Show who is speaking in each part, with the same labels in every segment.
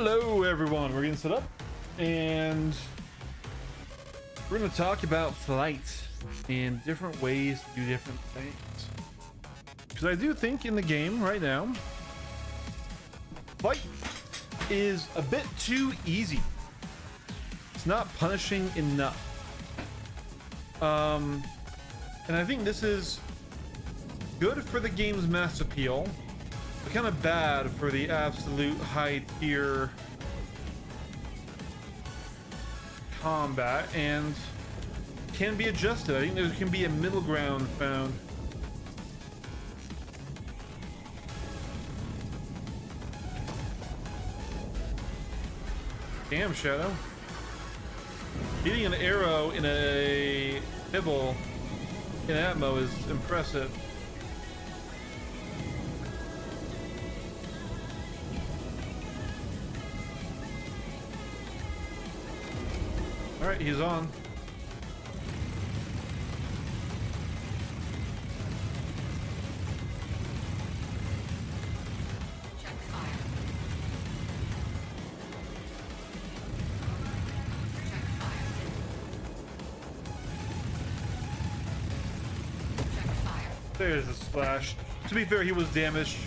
Speaker 1: Hello everyone, we're getting set up and we're going to talk about flight and different ways to do different things, because I do think in the game right now flight is a bit too easy. It's not punishing enough, and I think this is good for the game's mass appeal, but kind of bad for the absolute high tier combat, and can be adjusted. I think there can be a middle ground found. Damn, Shadow. Hitting an arrow in a Hibble in Atmo is impressive. Alright, he's on.
Speaker 2: Check fire. Check fire. Check fire.
Speaker 1: There's a splash. To be fair, he was damaged,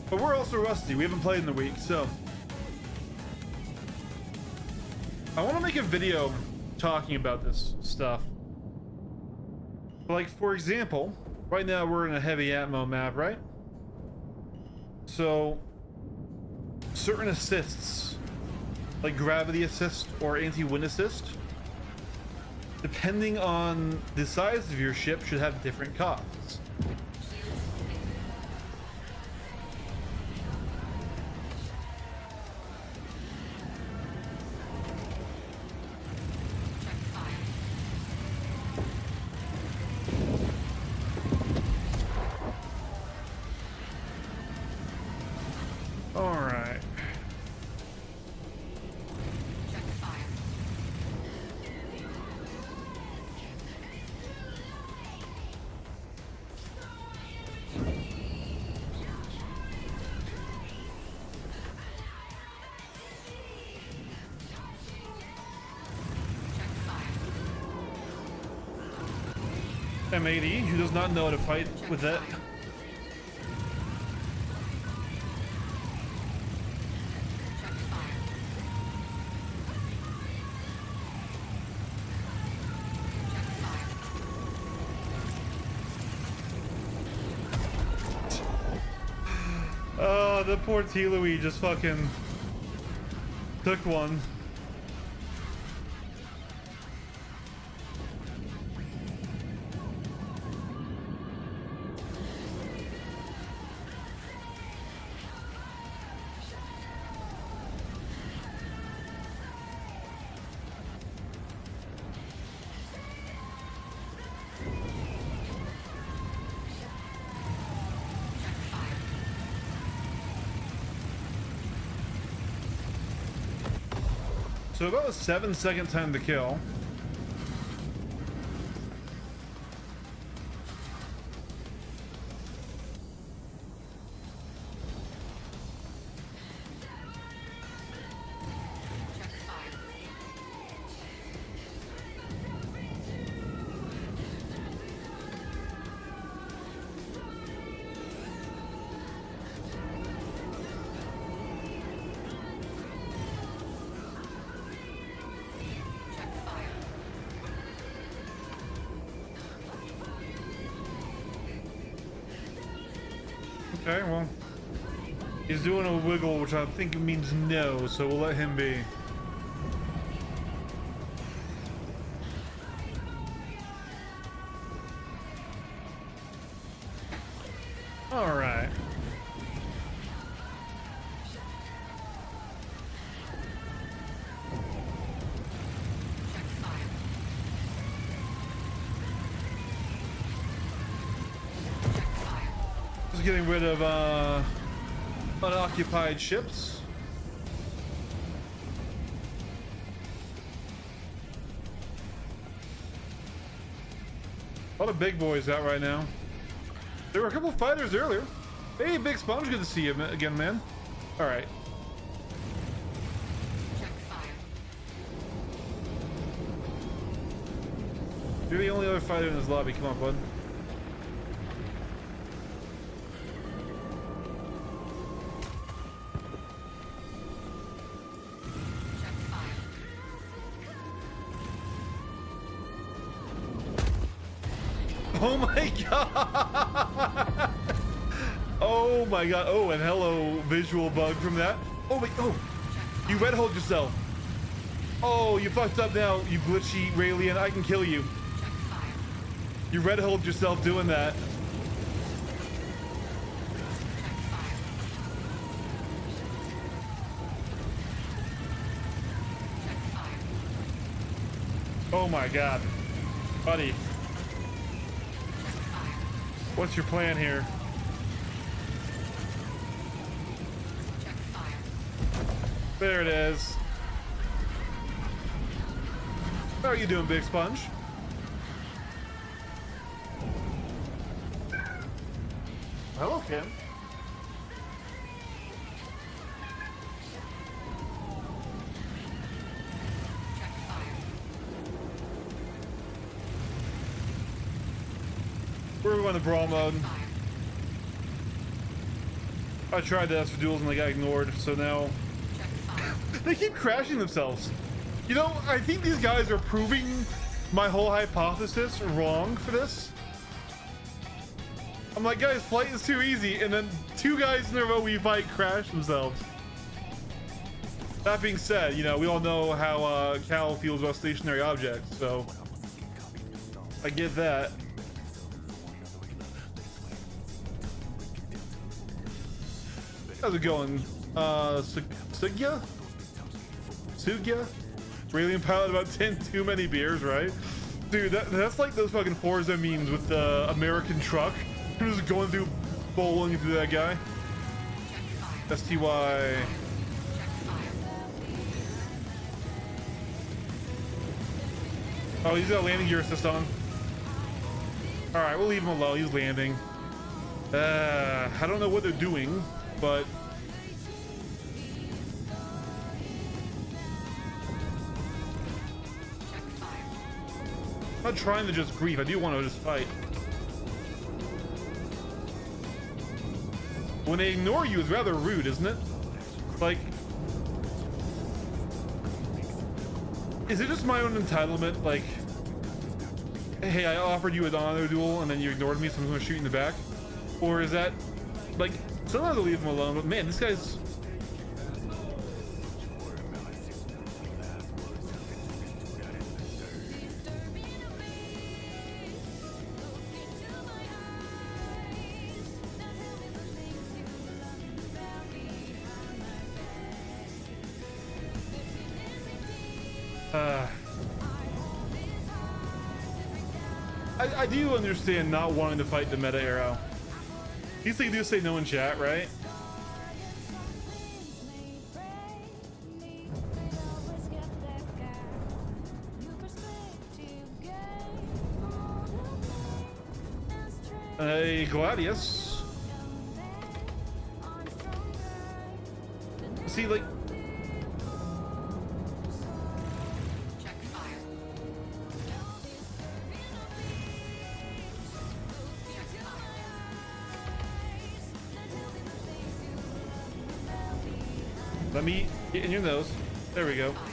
Speaker 1: but we're also rusty. We haven't played in a week, so I want to make a video talking about this stuff. Like, for example, right now we're in a heavy Atmo map, right? So certain assists, like gravity assist or anti-wind assist, depending on the size of your ship, should have different costs. Alright.
Speaker 2: Check fire. Check fire.
Speaker 1: M80, who does not know how to fight with that.
Speaker 2: Check fire. Check fire.
Speaker 1: Oh, the poor T-Louis just fucking took one.
Speaker 2: Check fire.
Speaker 1: So about a 7-second time to kill.
Speaker 2: Check fire. Check fire.
Speaker 1: Okay, well, he's doing a wiggle, which I think means no, so we'll let him be. All right.
Speaker 2: Check fire. Check fire.
Speaker 1: Just getting rid of unoccupied ships. A lot of big boys out right now. There were a couple fighters earlier. Hey, Big Sponge, good to see you again, man. All right. You're the only other fighter in this lobby. Come on, bud.
Speaker 2: Check fire.
Speaker 1: Oh my god! Oh my god! Oh, and hello, visual bug from that. Oh wait! Oh, you red hold yourself. Oh, you fucked up now, you glitchy Raelian. I can kill you.
Speaker 2: Check fire.
Speaker 1: You red hold yourself doing that.
Speaker 2: Check fire. Check fire.
Speaker 1: Oh my god, buddy.
Speaker 2: Check fire.
Speaker 1: What's your plan here?
Speaker 2: Check fire.
Speaker 1: There it is. How are you doing, Big Sponge? Hello, Kim.
Speaker 2: Check fire.
Speaker 1: We're going to brawl mode.
Speaker 2: Fire.
Speaker 1: I tried to ask for duels and they got ignored, so now
Speaker 2: Check fire.
Speaker 1: they keep crashing themselves. You know, I think these guys are proving my whole hypothesis wrong for this. I'm like, guys, flight is too easy, and then 2 guys in a row we fight crash themselves. That being said, you know, we all know how Cal feels about stationary objects, so I get that. How's it going? Sugya? Sugya? Raelian pilot about 10 too many beers, right? Dude, that's like those fucking Forza memes with the American truck. Just going through, bowling through that guy.
Speaker 2: Check fire.
Speaker 1: STY.
Speaker 2: Check fire.
Speaker 1: Oh, he's got landing gear assist on. Alright, we'll leave him alone. He's landing. I don't know what they're doing, but
Speaker 2: Check fire.
Speaker 1: I'm not trying to just grief. I do want to just fight. When they ignore you, it's rather rude, isn't it? Like, is it just my own entitlement? Like, hey, I offered you an honor duel and then you ignored me, so I'm going to shoot you in the back? Or is that, like, sometimes I'll leave him alone, but man, this guy's... I do understand not wanting to fight the meta arrow. At least they do say no in chat, right? Hey, Gladius. See, like,
Speaker 2: Check fire. Check fire.
Speaker 1: let me get in your nose. There we go.
Speaker 2: Fire.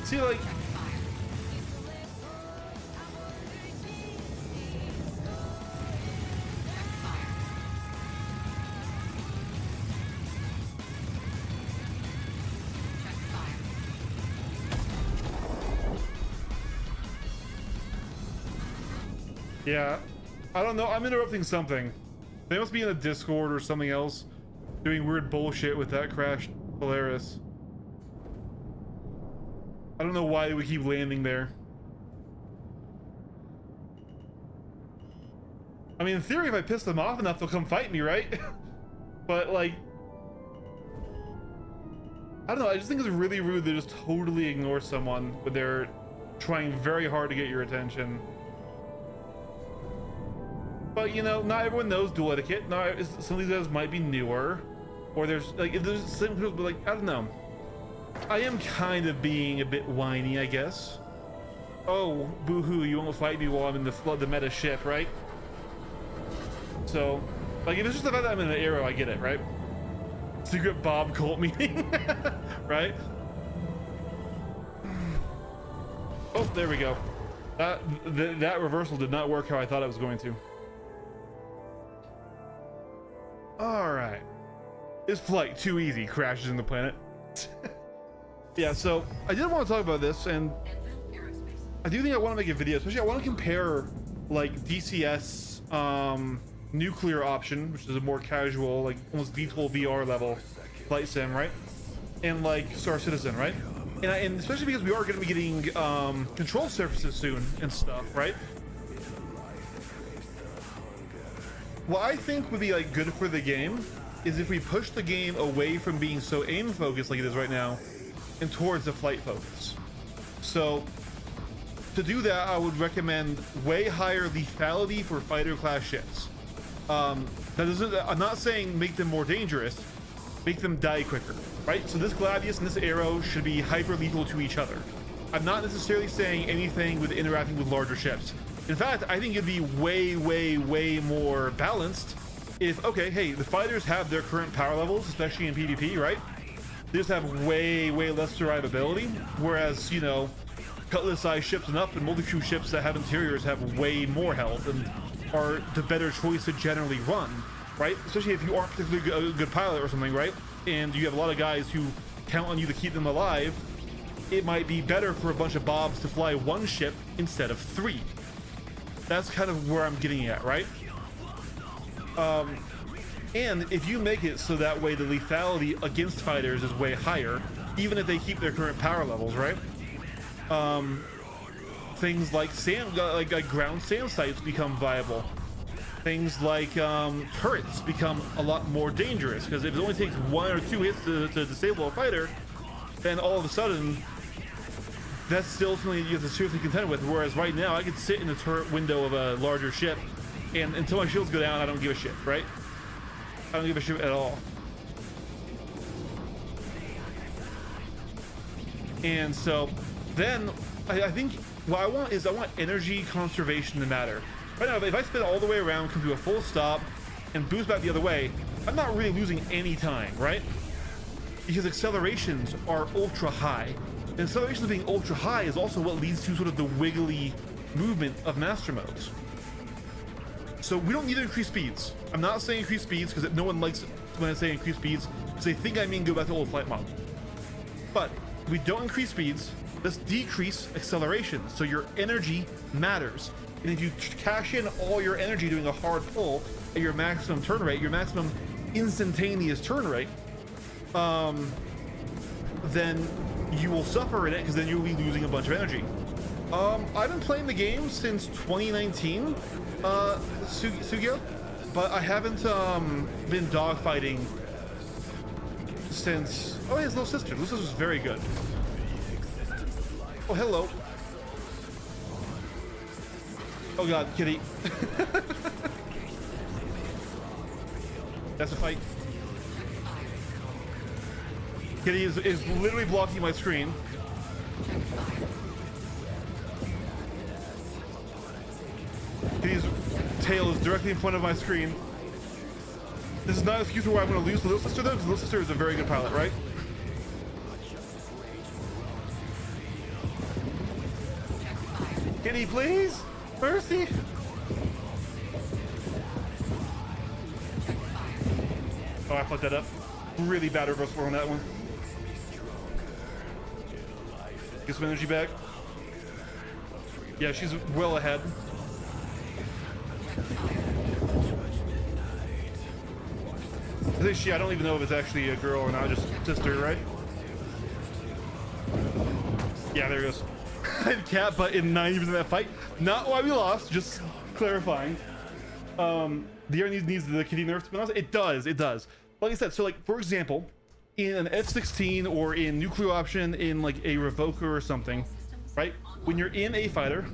Speaker 1: See, like,
Speaker 2: Check fire. Check fire. Check fire.
Speaker 1: yeah, I don't know. I'm interrupting something. They must be in a Discord or something else doing weird bullshit with that crashed Polaris. I don't know why we keep landing there. I mean, in theory, if I piss them off enough, they'll come fight me, right? But, like, I don't know. I just think it's really rude to just totally ignore someone when they're trying very hard to get your attention. But, you know, not everyone knows duel etiquette. Not some of these guys might be newer, or there's like, if there's some people, but like, I don't know. I am kind of being a bit whiny, I guess. Oh, boo-hoo, you won't fight me while I'm in the meta ship, right? So, like, if it's just the fact that I'm in an arrow, I get it, right? Secret Bob cult meeting, right? Oh, there we go. That reversal did not work how I thought it was going to. All right. Is flight too easy? Crashes in the planet. Yeah, so I did want to talk about this, and I do think I want to make a video, especially I want to compare like DCS nuclear option, which is a more casual, like almost VTOL VR level flight sim, right? And like Star Citizen, right? And especially because we are going to be getting control surfaces soon and stuff, right? What I think would be like good for the game is if we push the game away from being so aim focused like it is right now and towards the flight focus. So to do that, I would recommend way higher lethality for fighter class ships. That doesn't, I'm not saying make them more dangerous, make them die quicker, right? So this Gladius and this Arrow should be hyper lethal to each other. I'm not necessarily saying anything with interacting with larger ships. In fact, I think it'd be way more balanced if, okay, hey, the fighters have their current power levels, especially in PvP, right? They just have way less survivability, whereas, you know, Cutlass-sized ships and up and multi-crew ships that have interiors have way more health and are the better choice to generally run, right? Especially if you aren't particularly a good pilot or something, right? And you have a lot of guys who count on you to keep them alive. It might be better for a bunch of Bobs to fly one ship instead of 3. That's kind of where I'm getting at, right? And if you make it so that way the lethality against fighters is way higher, even if they keep their current power levels, right? Things like like ground sand sites become viable. Things like turrets become a lot more dangerous, because if it only takes 1 or 2 hits to disable a fighter, then all of a sudden that's still something you have to seriously contend with. Whereas right now I could sit in the turret window of a larger ship, and until my shields go down, I don't give a shit, right? I don't give a shit at all. And so then I think what I want is I want energy conservation to matter. Right now, if I spin all the way around, come to a full stop, and boost back the other way, I'm not really losing any time, right? Because accelerations are ultra high. And accelerations being ultra high is also what leads to sort of the wiggly movement of master modes. So we don't need to increase speeds. I'm not saying increase speeds because no one likes it when I say increase speeds, because they think I mean go back to old flight model. But we don't increase speeds. Let's decrease acceleration, so your energy matters. And if you cash in all your energy doing a hard pull at your maximum turn rate, your maximum instantaneous turn rate, then you will suffer in it, because then you'll be losing a bunch of energy. I've been playing the game since 2019, Sugio, but I haven't been dogfighting since. Oh, his little sister. Little sister's very good. Oh, hello. Oh god, kitty. That's a fight. Kitty is literally blocking my screen. Kitty's tail is directly in front of my screen. This is not an excuse for why I'm going to lose to Little Sister, though, because Little Sister is a very good pilot, right? Kitty, please! Mercy! Oh, I fucked that up. Really bad reversal on that one. Get some energy back. Yeah, she's well ahead. I don't even know if it's actually a girl or not, just sister, right? Yeah, there it goes. Cat butt in 90% of that fight. Not why we lost, just clarifying. The air needs the kitty nerf to be honest. It does. Like I said, so like for example, in an F-16 or in nuclear option in like a Revoker or something, right? When you're in a fighter,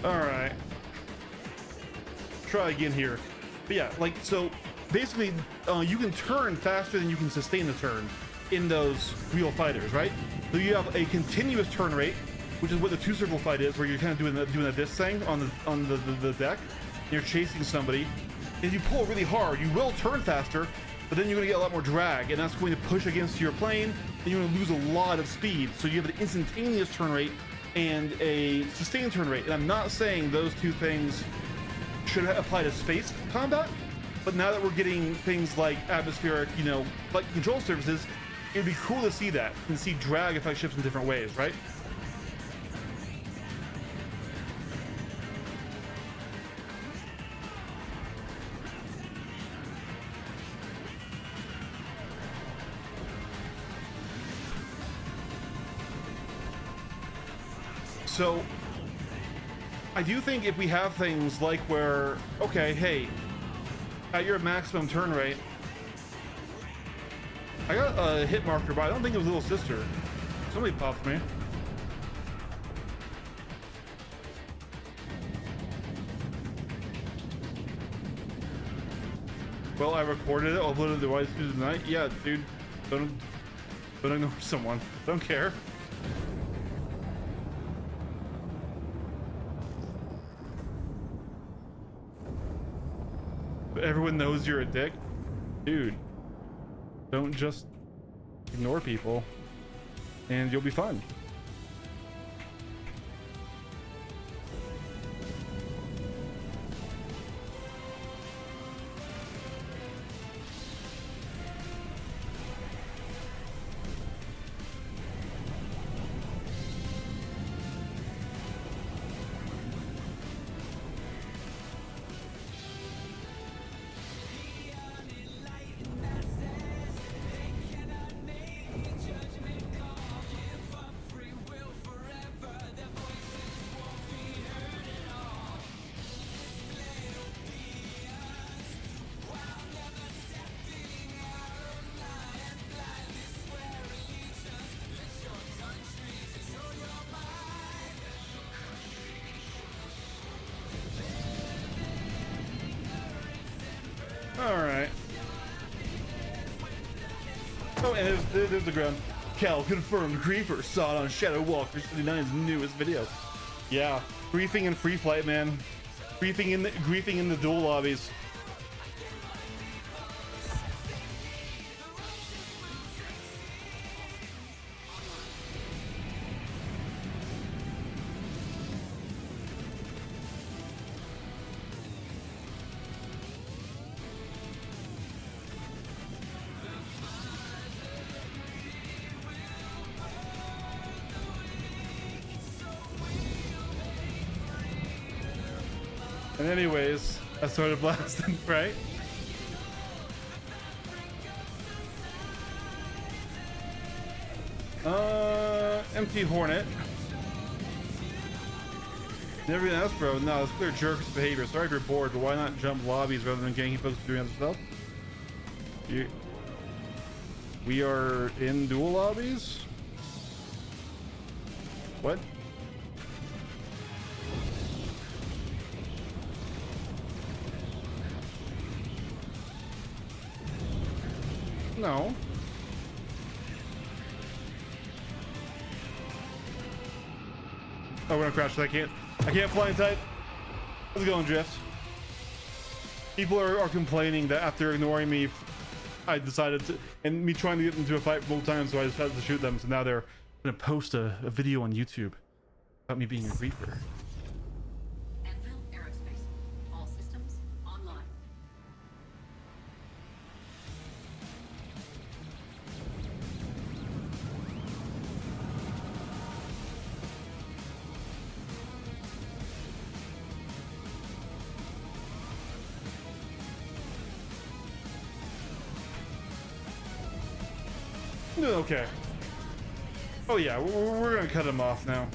Speaker 1: All right. Try again here. But yeah, like, so basically, you can turn faster than you can sustain the turn in those wheel fighters, right? So you have a continuous turn rate, which is what the two circle fight is, where you're kind of doing this thing on the deck. And you're chasing somebody. If you pull really hard, you will turn faster, but then you're going to get a lot more drag, and that's going to push against your plane, and you're going to lose a lot of speed. So you have an instantaneous turn rate and a sustained turn rate. And I'm not saying those two things should apply to space combat, but now that we're getting things like atmospheric, you know, like control surfaces, it'd be cool to see that and see drag affect ships in different ways, right? So I do think if we have things like where, okay, hey, at your maximum turn rate, I got a hit marker, but I don't think it was Little Sister. Somebody popped me. Well, I recorded it, uploaded the device through the night. Yeah, dude, don't ignore someone. Don't care. Everyone knows you're a dick. Dude, don't just ignore people and you'll be fine. Alright. Oh, and there's the ground. Cal confirmed Griefer saw it on Shadow Walker 79's newest video. Yeah, griefing in free flight, man. Griefing in the dual lobbies. And anyways, I started blasting, right? Empty Hornet. Never gonna ask, bro. No, it's clear jerk's behavior. Sorry if you're bored, but why not jump lobbies rather than ganking folks doing other stuff? We are in dual lobbies? What? No. Oh, we're gonna crash. I can't fly in tight. How's it going, Drift? People are complaining that after ignoring me, I decided to, and me trying to get into a fight multiple times, so I decided to shoot them. So now they're gonna post a video on YouTube about me being a Reaper.
Speaker 2: Anvil Aerospace. All systems online.
Speaker 1: I'm doing okay. Oh yeah, we're gonna cut him off now.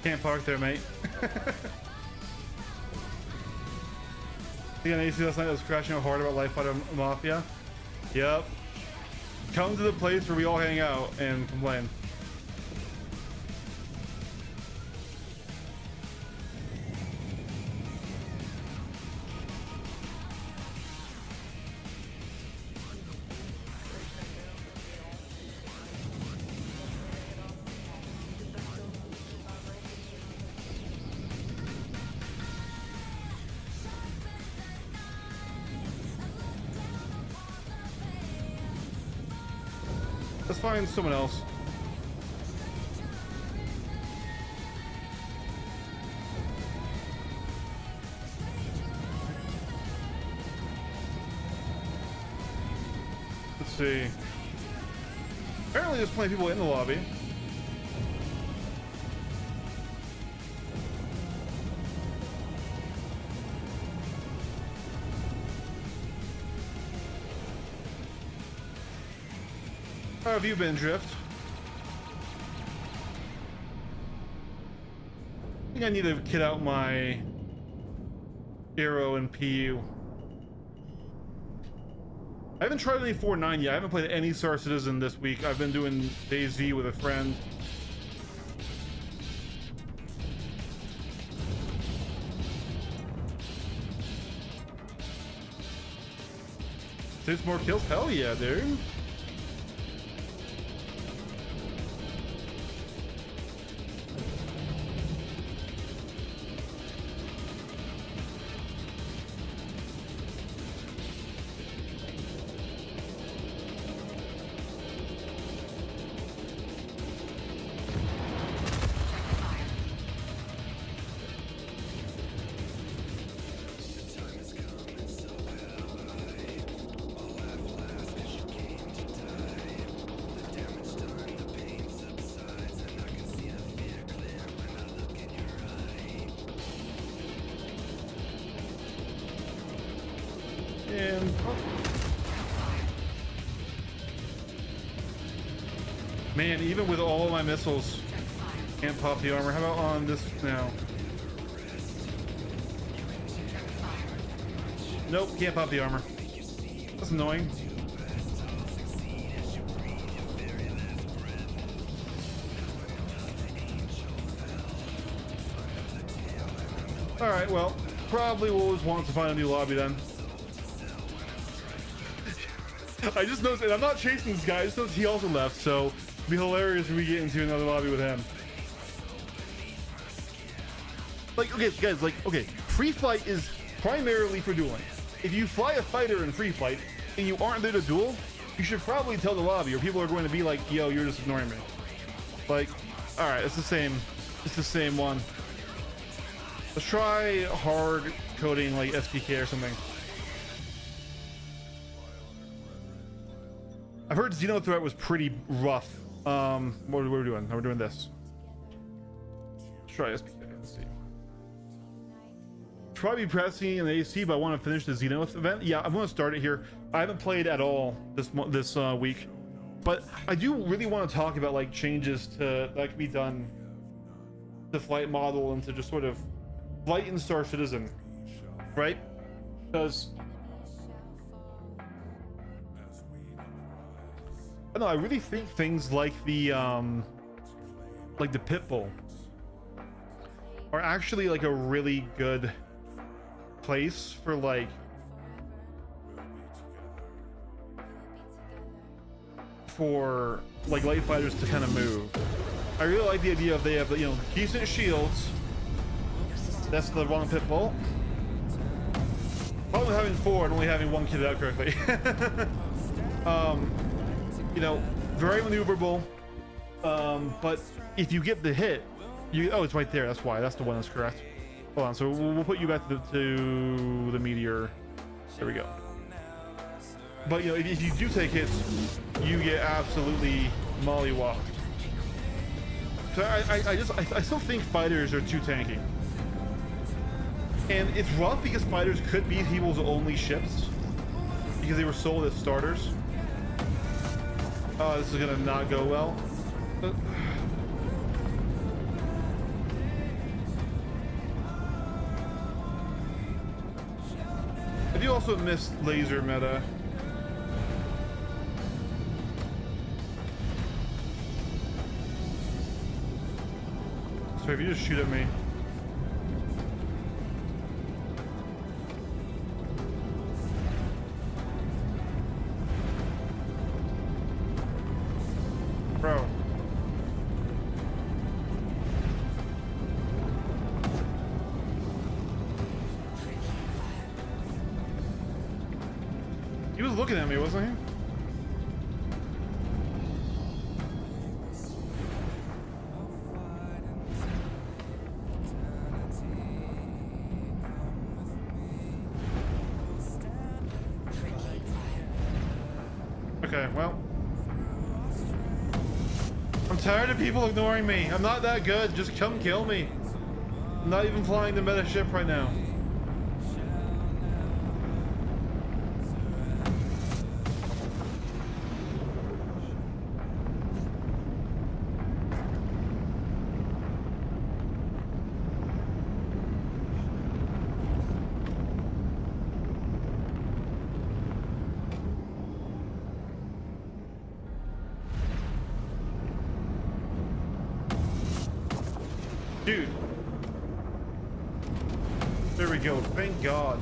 Speaker 1: Can't park there, mate. You got an AC last night that was crashing out hard about Life Fighter Mafia? Yep. Come to the place where we all hang out and complain. Let's find someone else. Let's see. Apparently there's plenty of people in the lobby. How have you been, Drift? I think I need to kit out my Arrow and PU. I haven't tried any 4.9 yet. I haven't played any Star Citizen this week. I've been doing DayZ with a friend. Six more kills? Hell yeah, dude. And man, even with all of my missiles, can't pop the armor. How about on this now? Nope, can't pop the armor. That's annoying. All right, well, probably we'll always want to find a new lobby then. I just noticed, and I'm not chasing this guy, I just noticed he also left, so it'd be hilarious if we get into another lobby with him. Like, okay, guys, like, okay, free flight is primarily for dueling. If you fly a fighter in free flight and you aren't there to duel, you should probably tell the lobby, or people are going to be like, yo, you're just ignoring me. Like, all right, it's the same one. Let's try hard coding like SPK or something. I've heard Xeno Threat was pretty rough. What are we doing? We're doing this. Let's try SPK. Let's see. Try be pressing in the AC, but I want to finish the Xeno event. Yeah, I'm going to start it here. I haven't played at all this week, but I do really want to talk about like changes that can be done to flight model and to just sort of flight in Star Citizen, right? Because I don't know, I really think things like the Pitbull are actually like a really good place for like light fighters to kind of move. I really like the idea of they have, you know, decent shields. That's the wrong Pitbull. Probably having 4 and only having 1 kitted out correctly. You know, very maneuverable, but if you get the hit, oh, it's right there. That's why. That's the one that's correct. Hold on. So we'll put you back to the meteor. There we go. But you know, if you do take hits, you get absolutely mollywopped. So I still think fighters are too tanky, and it's rough because fighters could be people's only ships because they were sold as starters. Oh, this is gonna not go well. do also miss laser meta. So if you just shoot at me. Bro. He was looking at me, wasn't he? Okay, well. I'm tired of people ignoring me. I'm not that good. Just come kill me. I'm not even flying the meta ship right now. Dude. There we go. Thank God.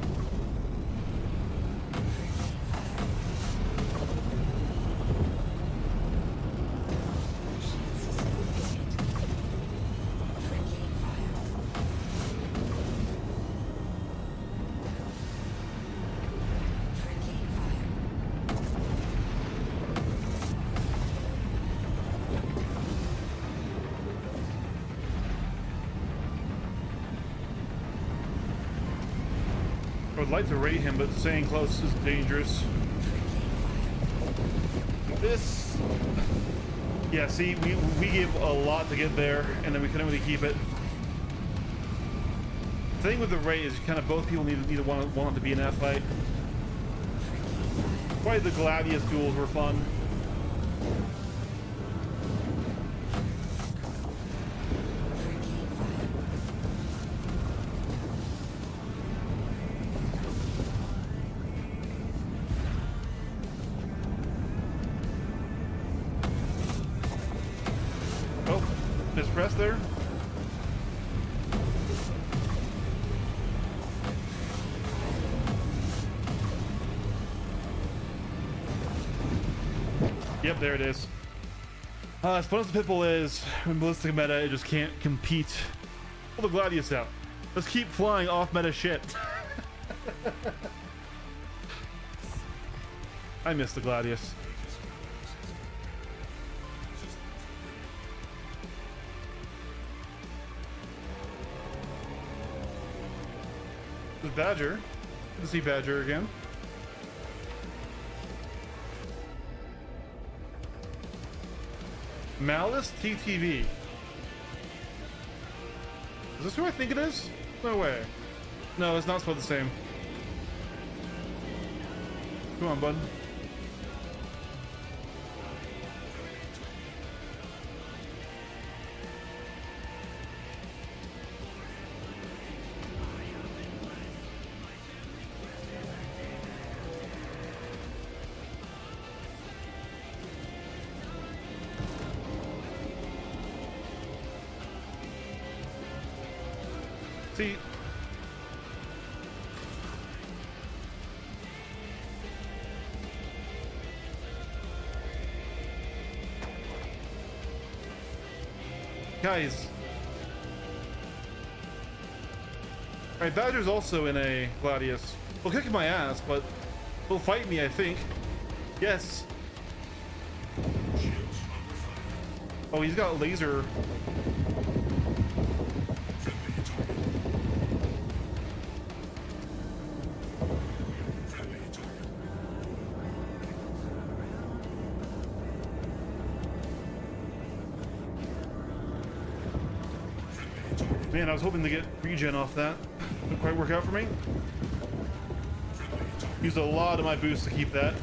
Speaker 1: I would like to rate him, but staying close is dangerous. This... Yeah, see, we gave a lot to get there, and then we couldn't really keep it. The thing with the Ray is kind of both people need to want to be in that fight. Probably the Gladius duels were fun. Press there. Yep, there it is. As fun as the Pitbull is, when Ballistic meta, it just can't compete. Pull the Gladius out. Let's keep flying off meta shit. I miss the Gladius. Badger. Good to see Badger again. Malice TTV. Is this who I think it is? No way. No, it's not spelled the same. Come on, bud. See, guys. Alright, Badger's also in a Gladius. He'll kick my ass, but he'll fight me, I think. Yes. Oh, he's got laser. Man, I was hoping to get regen off that. Didn't quite work out for me. Used a lot of my boost to keep that.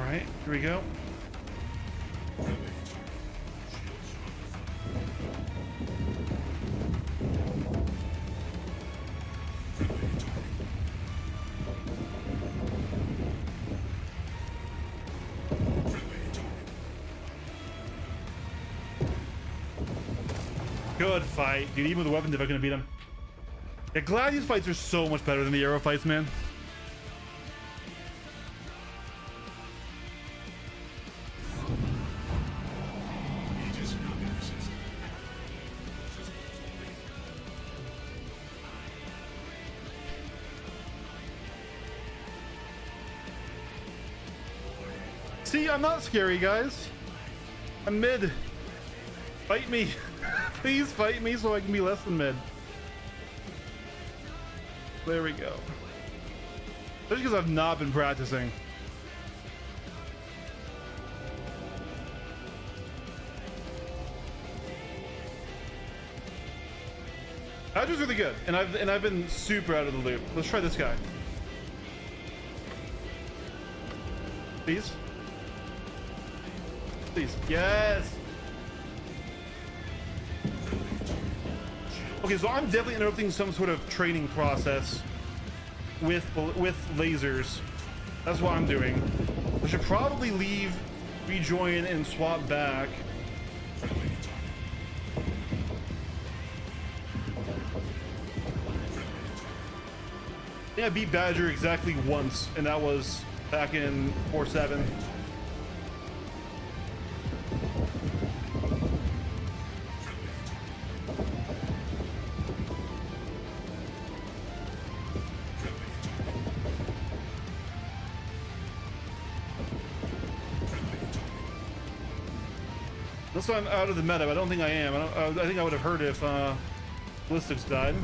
Speaker 1: right, here we go. Good fight, dude. Even with the weapons, if I'm gonna beat him. Yeah, Gladius fights are so much better than the Aero fights, man. See, I'm not scary, guys. I'm mid. Fight me. Please fight me so I can be less than mid. There we go. Just because I've not been practicing. That was really good, and I've been super out of the loop. Let's try this guy. Please. Please. Yes. Okay, so I'm definitely interrupting some sort of training process with lasers. That's what I'm doing. I should probably leave, rejoin, and swap back. I think I beat Badger exactly once, and that was back in 4-7. So I'm out of the meta. I don't think I am. I think I would have heard if Ballistics died.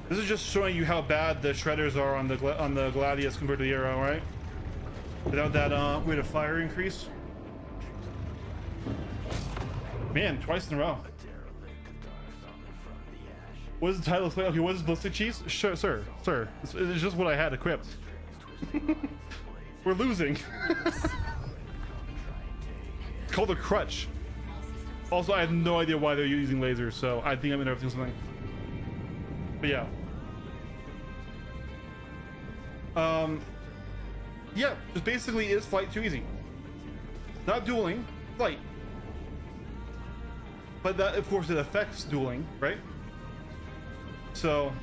Speaker 1: This is just showing you how bad the shredders are on the Gladius compared to the Aero, right? Without that rate of fire increase. Man, twice in a row. What is the title? Okay, what is Ballistic Cheese? Sure, sir. It's just what I had equipped. We're losing. Called a crutch. Also, I have no idea why they're using lasers, so I think I'm interrupting something. But yeah. Yeah, just basically is flight too easy. Not dueling, flight. But that, of course, it affects dueling, right? So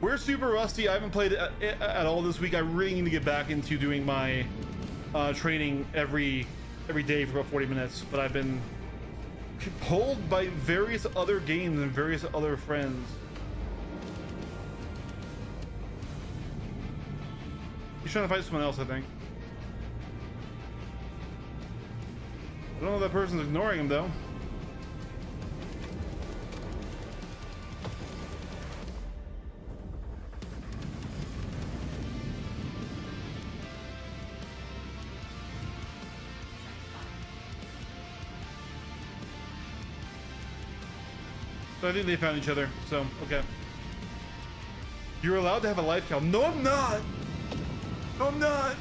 Speaker 1: we're super rusty. I haven't played at all this week. I really need to get back into doing my training every day for about 40 minutes, but I've been pulled by various other games and various other friends. He's trying to fight someone else, I think. I don't know if that person's ignoring him though. So I think they found each other, so okay. You're allowed to have a life cal. No, I'm not! No, I'm not!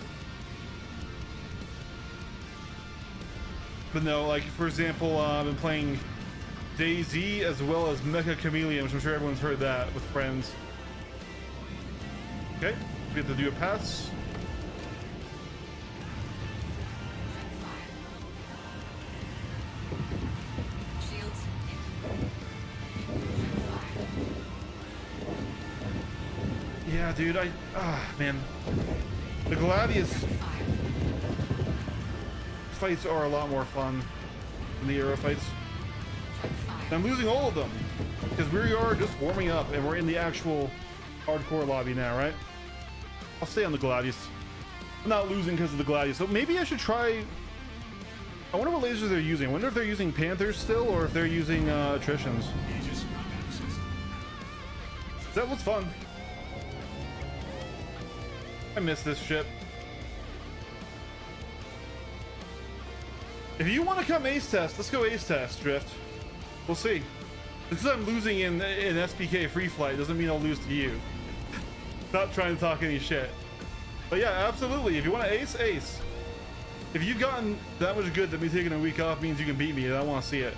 Speaker 1: But no, like, for example, I've been playing DayZ as well as Mecha Chameleon, which I'm sure everyone's heard that with friends. Okay, we have to do a pass. Yeah, dude, man. The Gladius fights are a lot more fun than the Aero fights. And I'm losing all of them because we are just warming up and we're in the actual hardcore lobby now, right? I'll stay on the Gladius. I'm not losing because of the Gladius, so maybe I should try. I wonder what lasers they're using. I wonder if they're using Panthers still or if they're using attritions. That looks fun. I miss this shit. If you want to come ace test, let's go ace test, Drift. We'll see. Because I'm losing in SPK free flight doesn't mean I'll lose to you. Stop trying to talk any shit. But yeah, absolutely. If you want to ace, ace. If you've gotten that much good that me taking a week off means you can beat me, and I want to see it.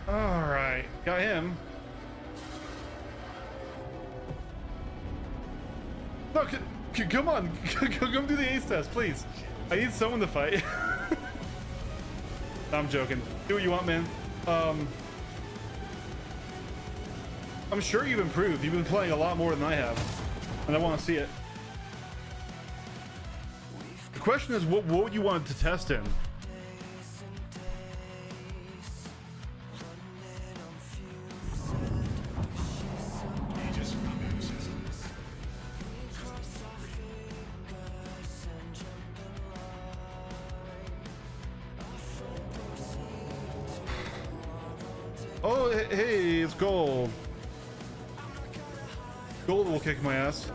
Speaker 1: Alright, got him. No, come on, come do the ace test, please. I need someone to fight. I'm joking. Do what you want, man. I'm sure you've improved. You've been playing a lot more than I have, and I want to see it. The question is, what would you want to test in? Oh, hey, it's Gold. Gold will kick my ass.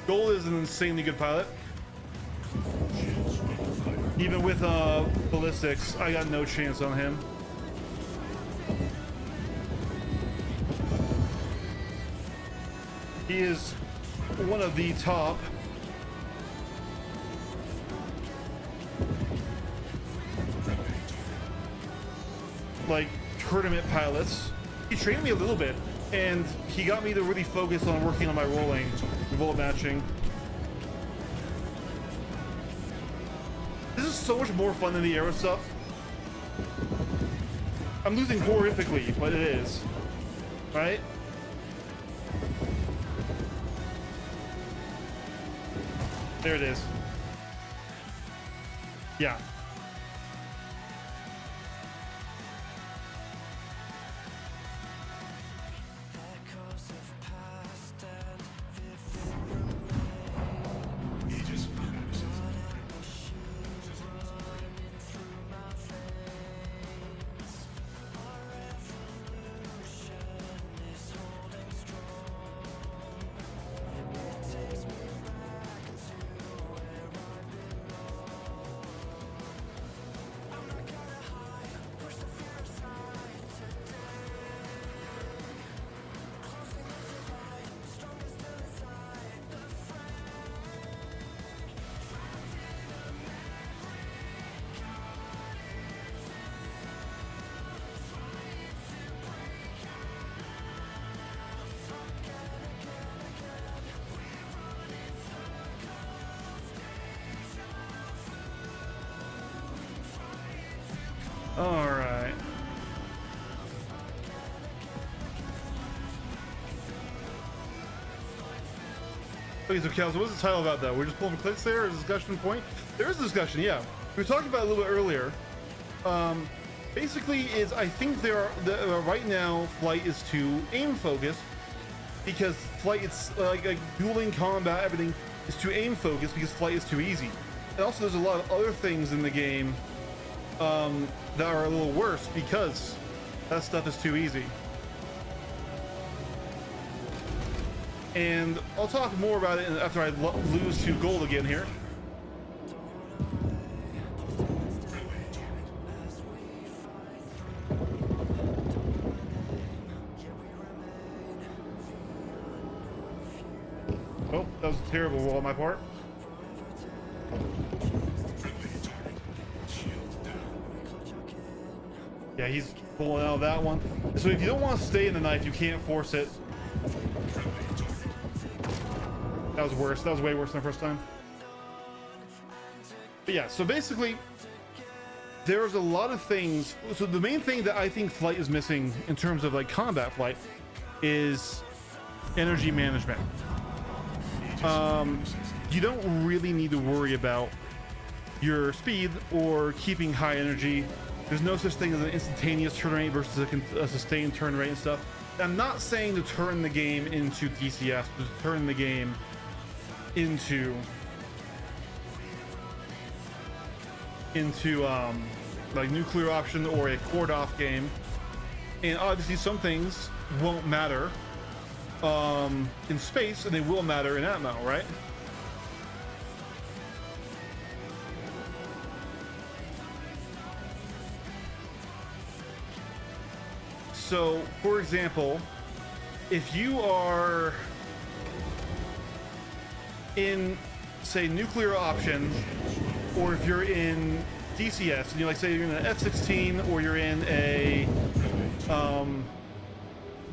Speaker 1: Gold is an insanely good pilot. Even with ballistics, I got no chance on him. He is one of the top. Like, tournament pilots. He trained me a little bit, and he got me to really focus on working on my rolling, bullet matching. This is so much more fun than the aero stuff. I'm losing horrifically, but it is. Right? There it is. Yeah. All right. Okay, so Cal, so what's the title about that? We're just pulling for clicks there, or discussion point? There is a discussion, yeah. We talked about it a little bit earlier. Basically, is I think there are right now flight is too aim focused because flight it's like dueling combat, everything is too aim focused because flight is too easy. And also, there's a lot of other things in the game that are a little worse because that stuff is too easy. And I'll talk more about it after I lose to Gold again here. Oh, that was a terrible roll on my part. Yeah, he's pulling out of that one. So if you don't want to stay in the knife, you can't force it. That was worse. That was way worse than the first time. But yeah, so basically, there's a lot of things. So the main thing that I think flight is missing in terms of like combat flight is energy management. you don't really need to worry about your speed or keeping high energy. There's no such thing as an instantaneous turn rate versus a sustained turn rate and stuff. I'm not saying to turn the game into DCS, but to turn the game into like nuclear option or a cord off game. And obviously some things won't matter in space, and they will matter in Atmo, right? So, for example, if you are in, say, nuclear option, or if you're in DCS, and you like say you're in an F-16 or you're in a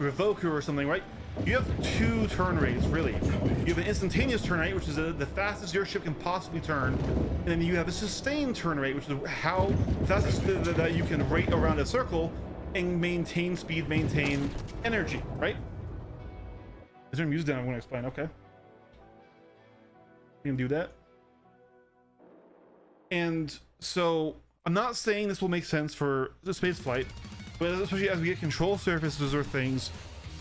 Speaker 1: Revoker or something, right? You have two turn rates, really. You have an instantaneous turn rate, which is the fastest your ship can possibly turn, and then you have a sustained turn rate, which is how fastest that you can rate around a circle and maintain speed, maintain energy, right? Is there music down? I'm going to explain. Okay, you can do that. And so I'm not saying this will make sense for the space flight, but especially as we get control surfaces or things,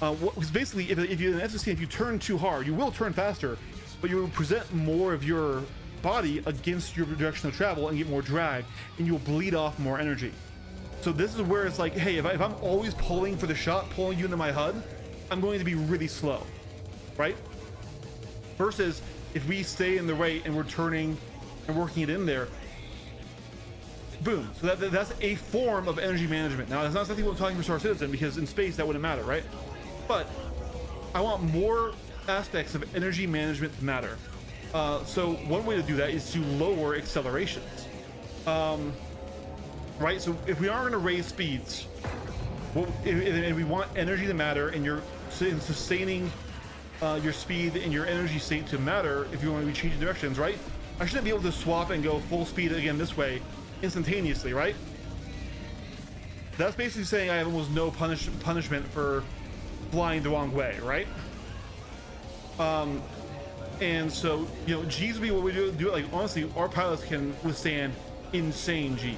Speaker 1: because basically if you're in F-16, if you turn too hard, you will turn faster, but you will present more of your body against your direction of travel and get more drag, and you'll bleed off more energy. So this is where it's like, hey, if I'm always pulling for the shot, pulling you into my HUD, I'm going to be really slow, right? Versus if we stay in the rate and we're turning and working it in there, boom. So that's a form of energy management. Now, that's not something we're talking for Star Citizen, because in space that wouldn't matter, right? But I want more aspects of energy management to matter. So one way to do that is to lower accelerations. Right, so if we are going to raise speeds, and we want energy to matter, and you're sustaining your speed and your energy state to matter, if you want to be changing directions, right? I shouldn't be able to swap and go full speed again this way instantaneously, right? That's basically saying I have almost no punishment for flying the wrong way, right? And so, you know, G's would be what we do it like, honestly, our pilots can withstand insane G's.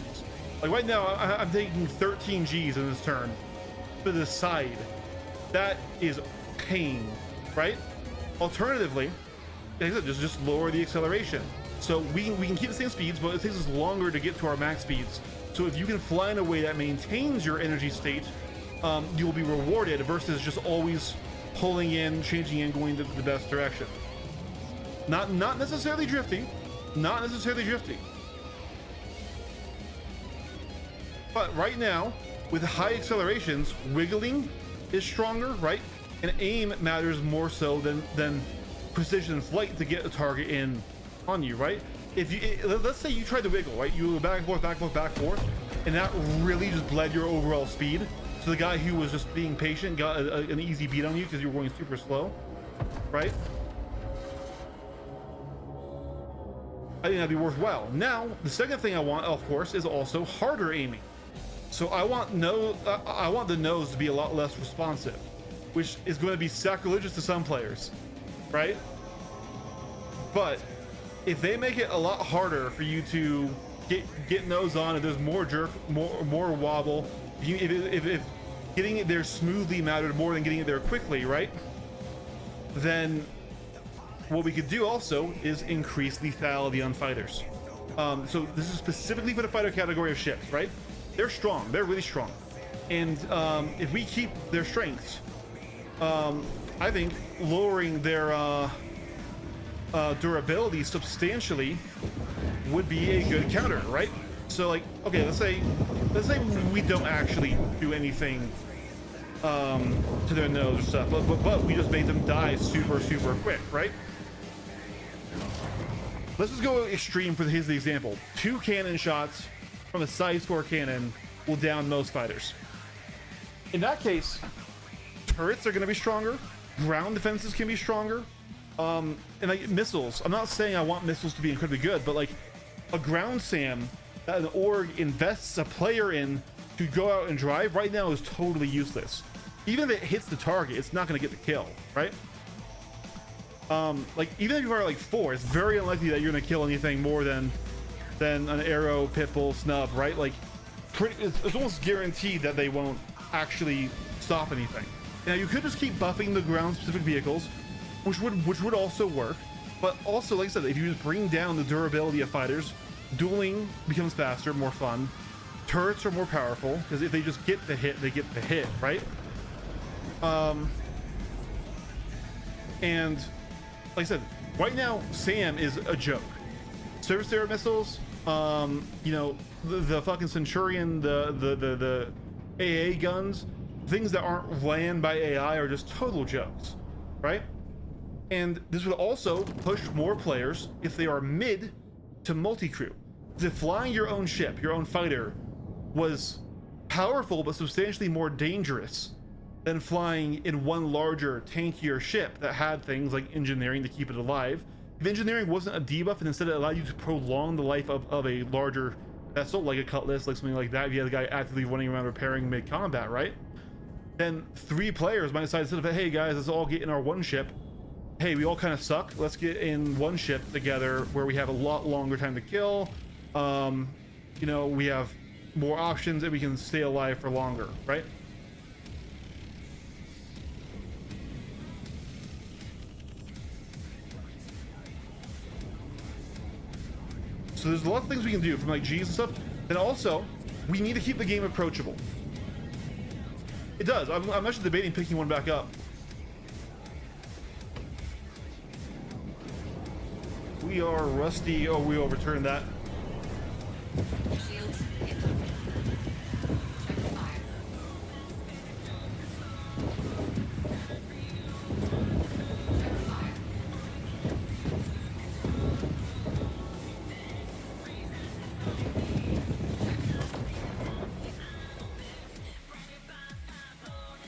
Speaker 1: Like right now, I'm taking 13 G's in this turn to the side. That is pain, right? Alternatively, like I said, just lower the acceleration. So we can keep the same speeds, but it takes us longer to get to our max speeds. So if you can fly in a way that maintains your energy state, you will be rewarded versus just always pulling in, changing in, going the best direction. Not necessarily drifting, not necessarily drifting. But right now, with high accelerations, wiggling is stronger, right? And aim matters more so than precision flight to get a target in on you, right? If you, let's say you tried to wiggle, right? You go back and forth, back and forth, back and forth, and that really just bled your overall speed. So the guy who was just being patient got an easy beat on you because you were going super slow, right? I think that'd be worthwhile. Now, the second thing I want, of course, is also harder aiming. So I want the nose to be a lot less responsive, which is going to be sacrilegious to some players, right? But if they make it a lot harder for you to get nose on, if there's more jerk, more wobble, if getting it there smoothly mattered more than getting it there quickly, right? Then what we could do also is increase lethality on fighters. So this is specifically for the fighter category of ships, right? They're strong, they're really strong. And if we keep their strengths, I think lowering their durability substantially would be a good counter, right? So like, okay, let's say we don't actually do anything to their nose or stuff, but we just made them die super quick, right? Let's just go extreme for his example. 2 cannon shots from a size 4 cannon will down most fighters. In that case, turrets are going to be stronger, ground defenses can be stronger, and like missiles. I'm not saying I want missiles to be incredibly good, but like a ground SAM that an org invests a player in to go out and drive right now is totally useless. Even if it hits the target, it's not going to get the kill, right? Like even if you are like 4, it's very unlikely that you're gonna kill anything more than an arrow, pit bull, snub, right? Like it's almost guaranteed that they won't actually stop anything. Now you could just keep buffing the ground specific vehicles, which would also work. But also, like I said, if you just bring down the durability of fighters, dueling becomes faster, more fun. Turrets are more powerful because if they just get the hit, they get the hit, right? And like I said, right now Sam is a joke. Surface air missiles, you know, the fucking Centurion, the AA guns, things that aren't ran by AI are just total jokes, right? And this would also push more players if they are mid to multi-crew. If flying your own ship, your own fighter, was powerful but substantially more dangerous than flying in one larger, tankier ship that had things like engineering to keep it alive. If engineering wasn't a debuff and instead it allowed you to prolong the life of a larger vessel, like a Cutlass, like something like that, if you had a guy actively running around repairing mid-combat, right? Then 3 players might decide instead of, hey guys, let's all get in our one ship. Hey, we all kind of suck. Let's get in one ship together where we have a lot longer time to kill. You know, we have more options and we can stay alive for longer, right? So there's a lot of things we can do from like G's and stuff. And also, we need to keep the game approachable. It does. I'm actually debating picking one back up. We are rusty. Oh, we overturned that.
Speaker 2: Shields hit. Check fire. Check fire.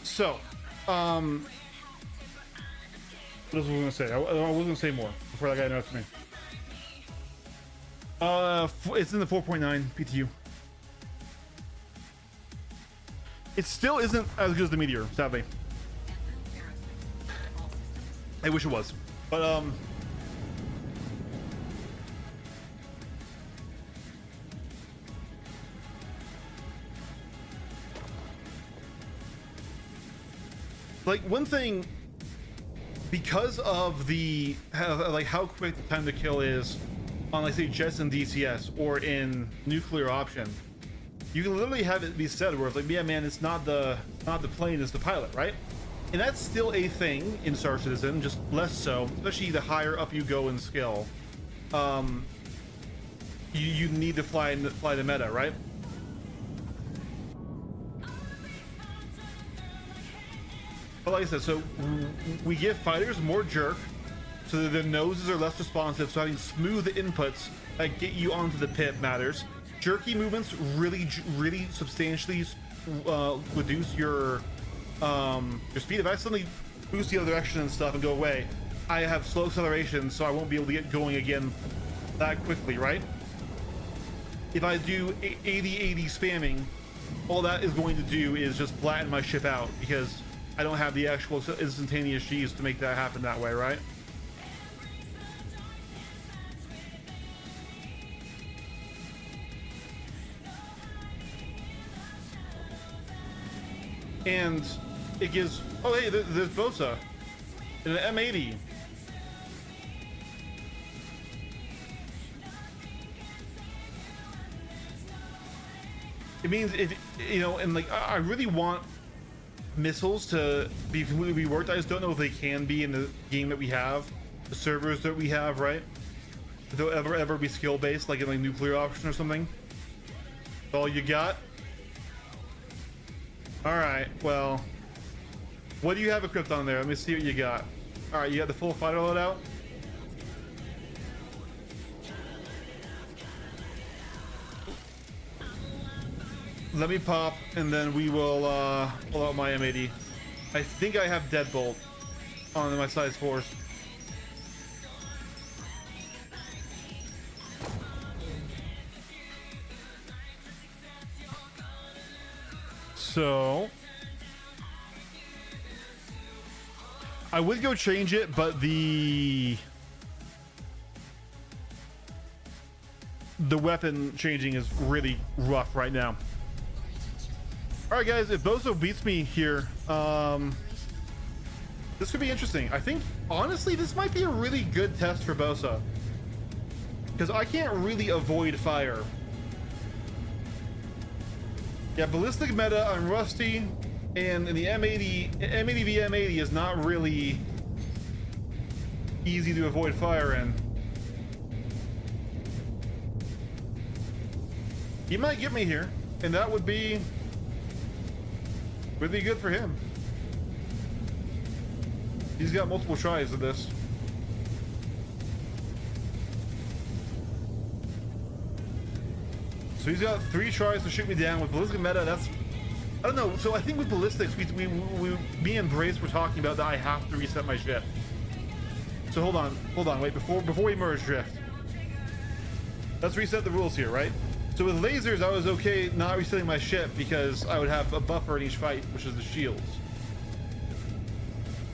Speaker 1: So, what else was I gonna say? I was gonna say more before that guy interrupted me. It's in the 4.9 PTU. It still isn't as good as the Meteor, sadly. I wish it was, but like one thing, because of the like how quick the time to kill is on, like, say, Jets and DCS or in nuclear option, you can literally have it be said where it's like, yeah man, it's not the plane, it's the pilot, right? And that's still a thing in Star Citizen, just less so, especially the higher up you go in skill. You need to fly the meta, right? But like I said, so we give fighters more jerk, so that their noses are less responsive, so having smooth inputs that get you onto the pit matters. Jerky movements really substantially reduce your speed. If I suddenly boost the other direction and stuff and go away, I have slow acceleration, so I won't be able to get going again that quickly, right? If I do 80-80 spamming, all that is going to do is just flatten my ship out, because I don't have the actual instantaneous G's to make that happen that way, right? And it gives, oh hey, there's Bosa in an M80. It means if, you know, and like I really want missiles to be completely reworked. I just don't know if they can be in the game that we have, the servers that we have, right? If they'll ever be skill based, like in like nuclear option or something. That's all you got? All right, well, what do you have equipped on there? Let me see what you got. All right, you got the full fighter loadout. Let me pop, and then we will pull out my M80. I think I have Deadbolt on my size 4s. So I would go change it, but the weapon changing is really rough right now. All right, guys, if Bozo beats me here, this could be interesting. I think, honestly, this might be a really good test for Bosa, because I can't really avoid fire. Yeah, ballistic meta, I'm rusty, and in the M80 v M80 is not really easy to avoid fire in. He might get me here, and that would be really good for him. He's got multiple tries of this. So he's got 3 tries to shoot me down with ballistic meta. That's, I don't know. So I think with ballistics, me and Brace were talking about that I have to reset my shift. So hold on, wait, before we merge drift, let's reset the rules here, right? So with lasers, I was okay not resetting my ship because I would have a buffer in each fight, which is the shields.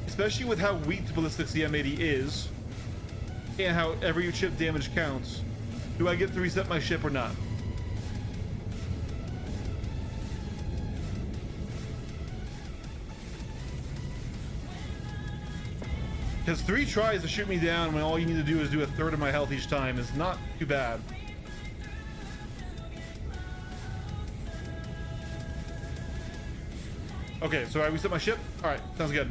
Speaker 1: Especially with how weak to ballistics the M80 is, and how every chip damage counts. Do I get to reset my ship or not? Because 3 tries to shoot me down when all you need to do is do a third of my health each time is not too bad. Okay, so I reset my ship? Alright, sounds good.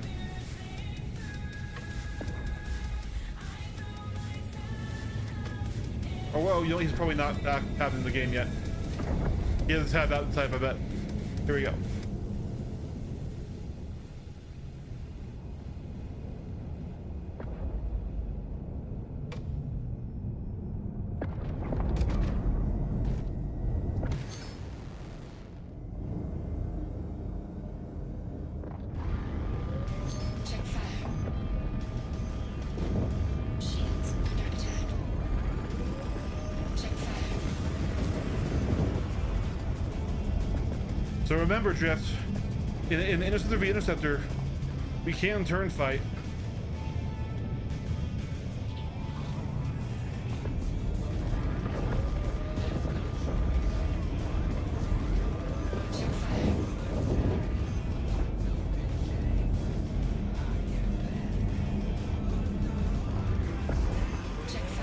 Speaker 1: Oh well, you know, he's probably not back tapped in the game yet. He hasn't tapped out the type, I bet. Here we go.
Speaker 2: Check fire. Shields under attack. Check fire.
Speaker 1: So remember, Drift, in Interceptor v Interceptor, we can turn fight.
Speaker 2: Check fire. Check fire. Check fire.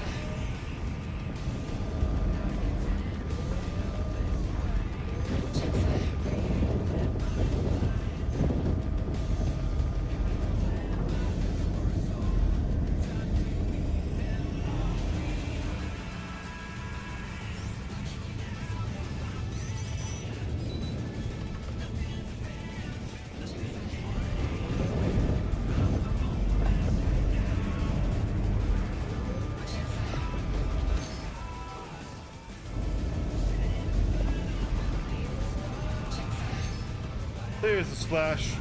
Speaker 1: There's the splash.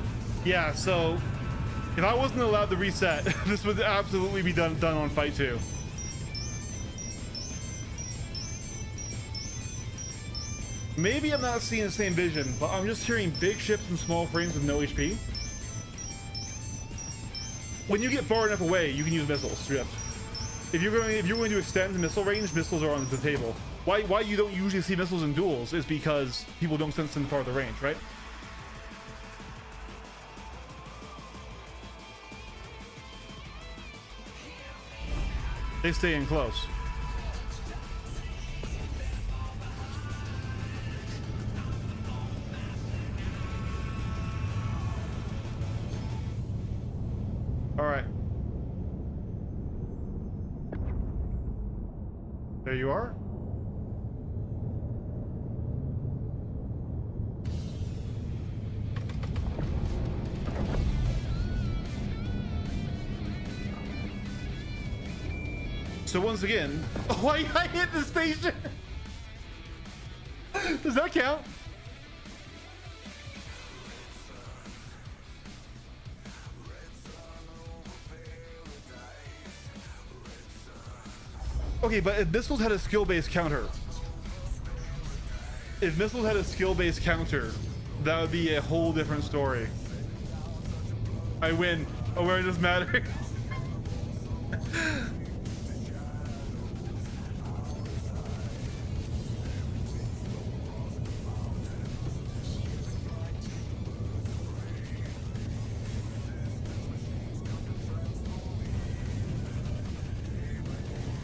Speaker 1: Yeah, so if I wasn't allowed to reset, this would absolutely be done on fight 2. Maybe I'm not seeing the same vision, but I'm just hearing big ships and small frames with no HP. When you get far enough away, you can use missiles. Drift. If you're going to extend the missile range, missiles are on the table. Why you don't usually see missiles in duels is because people don't sense them farther range, right? They stay in close. All right. There you are. So once again, oh, I hit the station. Does that count? Okay, but if missiles had a skill-based counter, that would be a whole different story. I win. Awareness matters.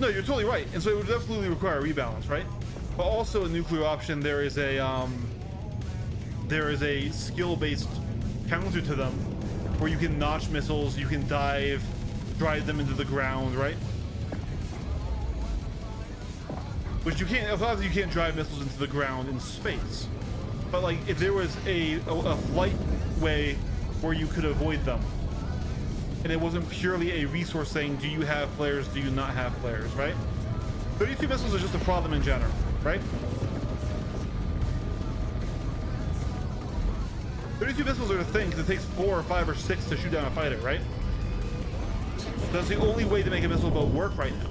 Speaker 1: No, you're totally right, and so it would absolutely require a rebalance, right? But also a nuclear option. There is a skill-based counter to them, where you can notch missiles, you can dive, drive them into the ground, right? Which you can't. Obviously, you can't drive missiles into the ground in space. But like, if there was a flight way where you could avoid them, and it wasn't purely a resource thing, do you have flares, do you not have flares, right? 32 missiles is just a problem in general, right? 32 missiles are the thing, because it takes 4 or 5 or 6 to shoot down a fighter, right? That's the only way to make a missile boat work right now.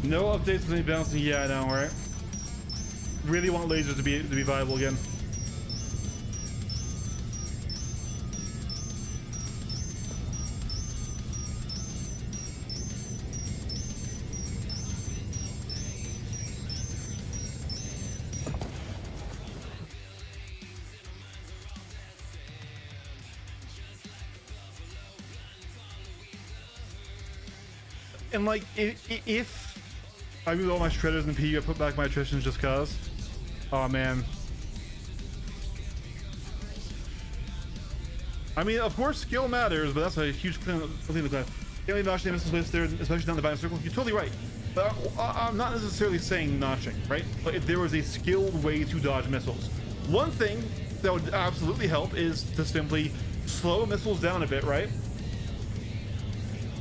Speaker 1: No updates with any balancing. Yeah, I know, right? Really want lasers to be viable again. And like, if I moved all my shredders and P, I put back my attritions just cause. Oh man. I mean, of course, skill matters, but that's a huge thing to claim. Can't leave notching missiles there, especially down the Vine Circle. You're totally right. But I'm not necessarily saying notching, right? But if there was a skilled way to dodge missiles, one thing that would absolutely help is to simply slow missiles down a bit, right?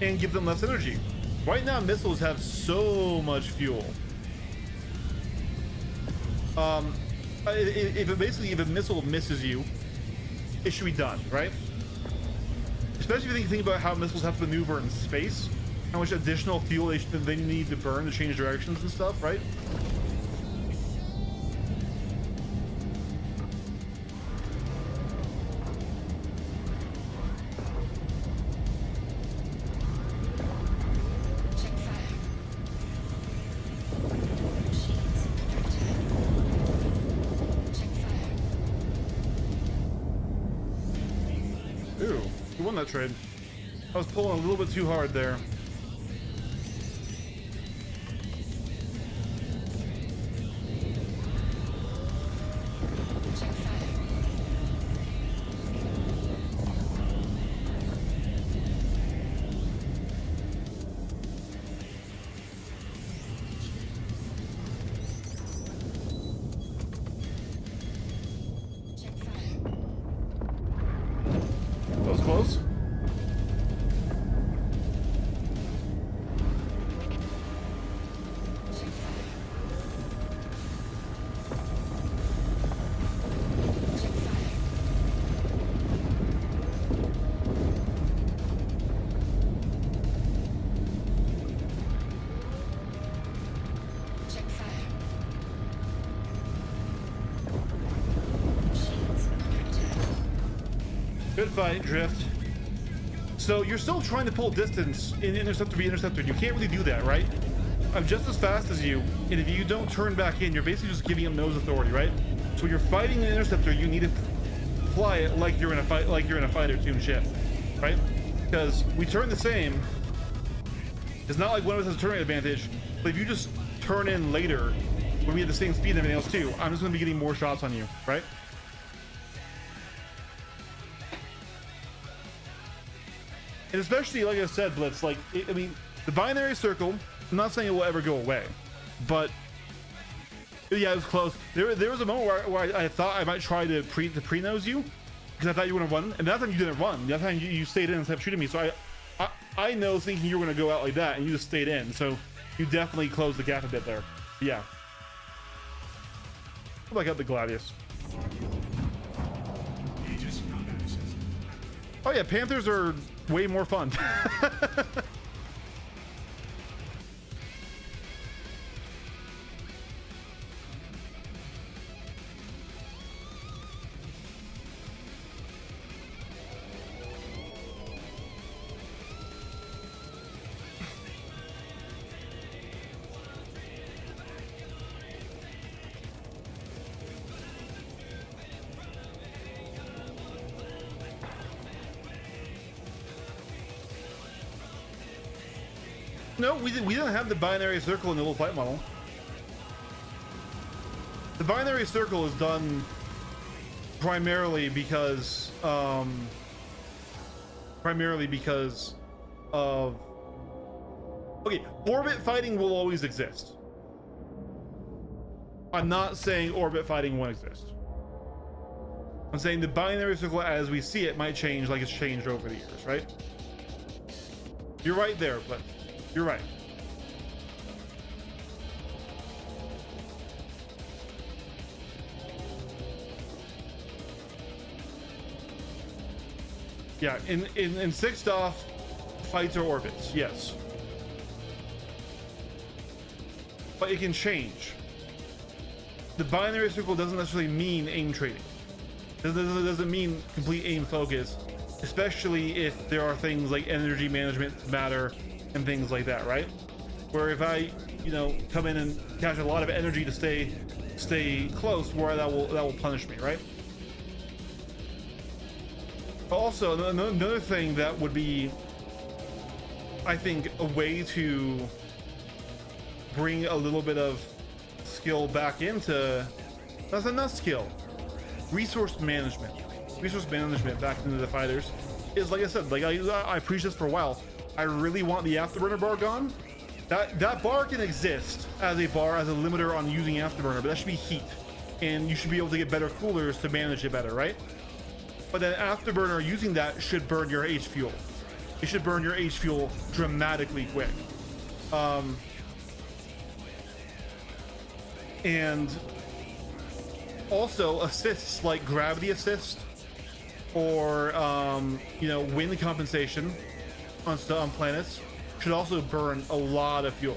Speaker 1: And give them less energy. Right now, missiles have so much fuel. If a missile misses you, it should be done, right? Especially if you think about how missiles have to maneuver in space, how much additional fuel they need to burn to change directions and stuff, right? That trade. I was pulling a little bit too hard there. That was close. Good fight, Drift. So you're still trying to pull distance in interceptor be intercepted. You can't really do that, right? I'm just as fast as you, and if you don't turn back in, you're basically just giving him nose authority, right? So when you're fighting an interceptor, you need to fly it like you're in a fight, like you're in a fighter tuned ship, right? Because we turn the same. It's not like one of us has a turning advantage, but if you just turn in later, when we have the same speed and everything else too, I'm just going to be getting more shots on you, right? And especially, like I said, Blitz, like, I mean, the binary circle, I'm not saying it will ever go away, but Yeah, it was close. There was a moment where I thought I might try to pre-nose you because I thought you were gonna run, and that time you didn't run. The other time you stayed in instead of shooting me. So I know thinking you were gonna go out like that, and you just stayed in. So you definitely closed the gap a bit there. Yeah. I like out the Gladius. Oh yeah, Panthers are way more fun. No, we didn't have the binary circle in the little flight model. The binary circle is done primarily because of okay, orbit fighting will always exist. I'm not saying orbit fighting won't exist. I'm saying the binary circle as we see it might change like it's changed over the years, right? You're right there, but you're right. Yeah, in sixth off, fights are orbits, yes. But it can change. The binary circle doesn't necessarily mean aim trading. It doesn't mean complete aim focus, especially if there are things like energy management matter and things like that, right? Where if I, come in and catch a lot of energy to stay close, where that will punish me, right? Also, another thing that would be, I think, a way to bring a little bit of skill back into, that's not skill, resource management back into the fighters is, like I said, like I preached this for a while. I really want the afterburner bar gone. That bar can exist as a bar, as a limiter on using afterburner, but that should be heat, and you should be able to get better coolers to manage it better, right? But then afterburner using that should burn your H fuel. It should burn your H fuel dramatically quick. And also assists like gravity assist or wind compensation on planets should also burn a lot of fuel.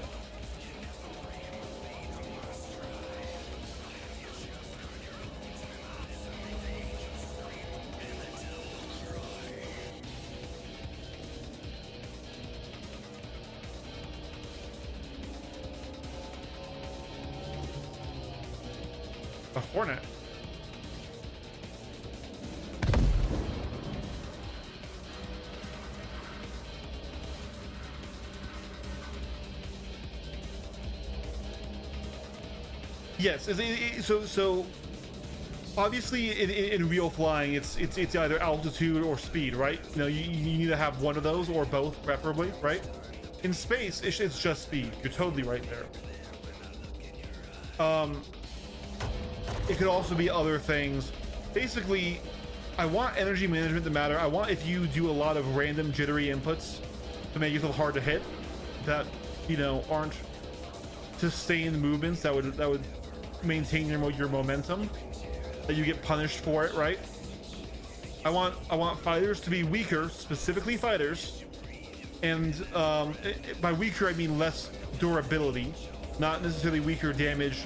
Speaker 1: A Hornet. Yes, so obviously in real flying, it's either altitude or speed, right? You need to have one of those or both, preferably, right? In space, it's just speed. You're totally right there. It could also be other things. Basically, I want energy management to matter. I want, if you do a lot of random jittery inputs to make yourself hard to hit, that aren't sustained movements that would maintain your momentum, that you get punished for it, right? I want fighters to be weaker, specifically fighters, and by weaker I mean less durability, not necessarily weaker damage,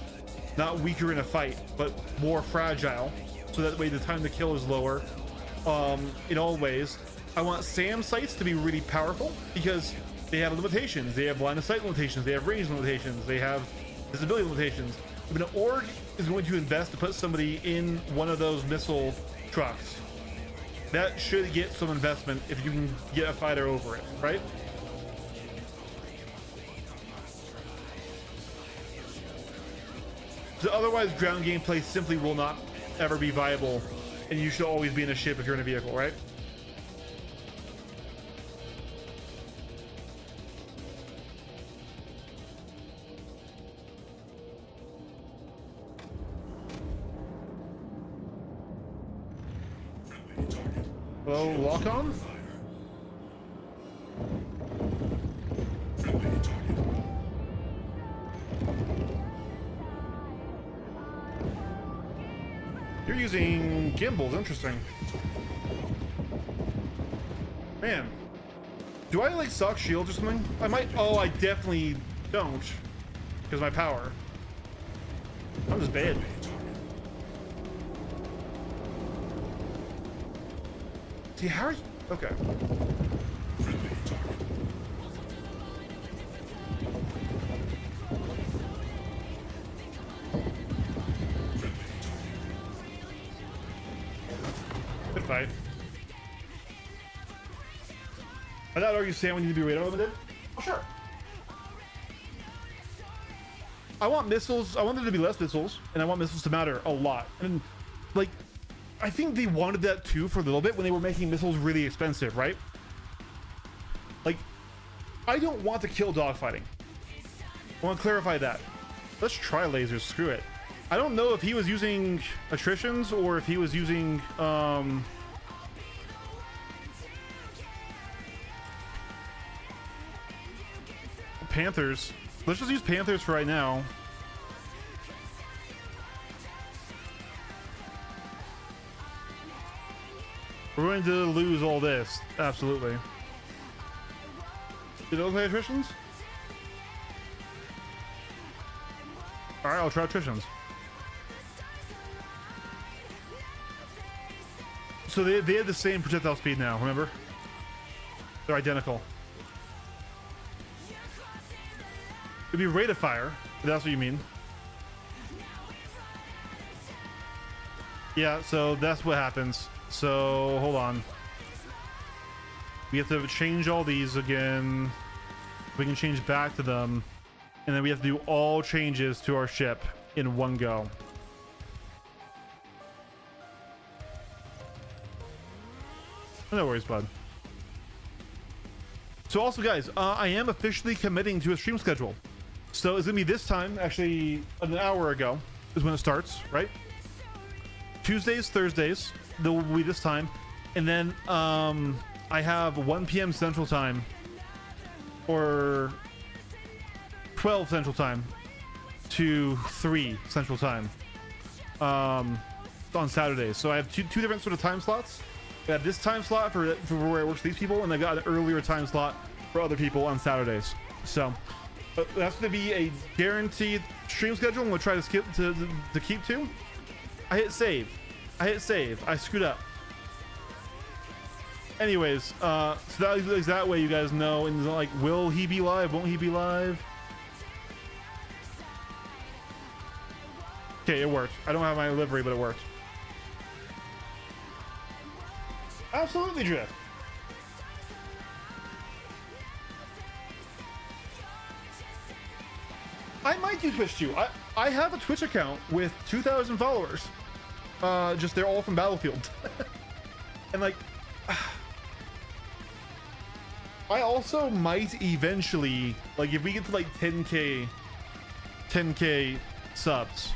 Speaker 1: not weaker in a fight, but more fragile, so that way the time to kill is lower. In all ways, I want SAM sights to be really powerful because they have limitations. They have line of sight limitations. They have range limitations. They have visibility limitations. If an org is going to invest to put somebody in one of those missile trucks, that should get some investment if you can get a fighter over it, right? So otherwise, ground gameplay simply will not ever be viable, and you should always be in a ship if you're in a vehicle, right? Hello, lock on? You're using gimbals, interesting. Man. Do I like suck shields or something? I might. Oh, I definitely don't. Because my power. I'm just bad. See, how are you? Okay. Good fight. I thought, are you saying we need to be radar limited? Oh, sure. I want missiles. I want there to be less missiles, and I want missiles to matter a lot. And like, I think they wanted that too for a little bit when they were making missiles really expensive, right? Like, I don't want to kill dogfighting. I want to clarify that. Let's try lasers. Screw it. I don't know if he was using attritions or if he was using Panthers. Let's just use Panthers for right now. We're going to lose all this. Absolutely. Did those play attritions? Alright, I'll try attritions. So they have the same projectile speed now, remember? They're identical. It'd be rate of fire, if that's what you mean. Yeah, so that's what happens. So, hold on. We have to change all these again. We can change back to them. And then we have to do all changes to our ship in one go. No worries, bud. So also, guys, I am officially committing to a stream schedule. So it's gonna be this time, actually an hour ago is when it starts, right? Tuesdays, Thursdays, there will be this time. And then I have 1 p.m. Central Time or 12 Central Time to 3 Central Time on Saturdays. So I have two different sort of time slots. I have this time slot for where it works for these people, and I got an earlier time slot for other people on Saturdays. So that's going to be a guaranteed stream schedule. I'm going to try to skip to keep to. I hit save. I screwed up. Anyways, so that way you guys know. And like, will he be live? Won't he be live? Okay, it worked. I don't have my livery, but it worked. Absolutely, Drift. I might do Twitch too. I have a Twitch account with 2,000 followers. Just they're all from Battlefield. And like, I also might eventually, like, if we get to like 10k subs,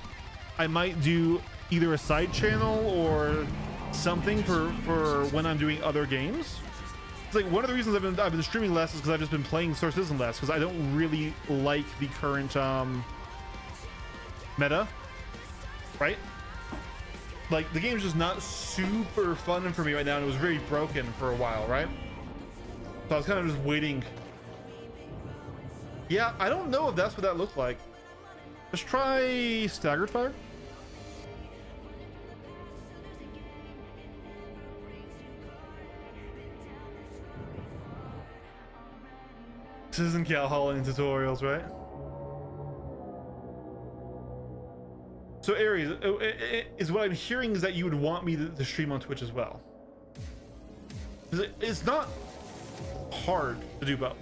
Speaker 1: I might do either a side channel or something for when I'm doing other games. It's like one of the reasons I've been streaming less is because I've just been playing Star Citizen less, because I don't really like the current meta, right? Like, the game's just not super fun for me right now, and it was very broken for a while, right? So I was kind of just waiting. Yeah, I don't know if that's what that looked like. Let's try Staggered Fire. This isn't Cal Holland tutorials, right? So Aries, is what I'm hearing is that you would want me to stream on Twitch as well. It's not hard to do both.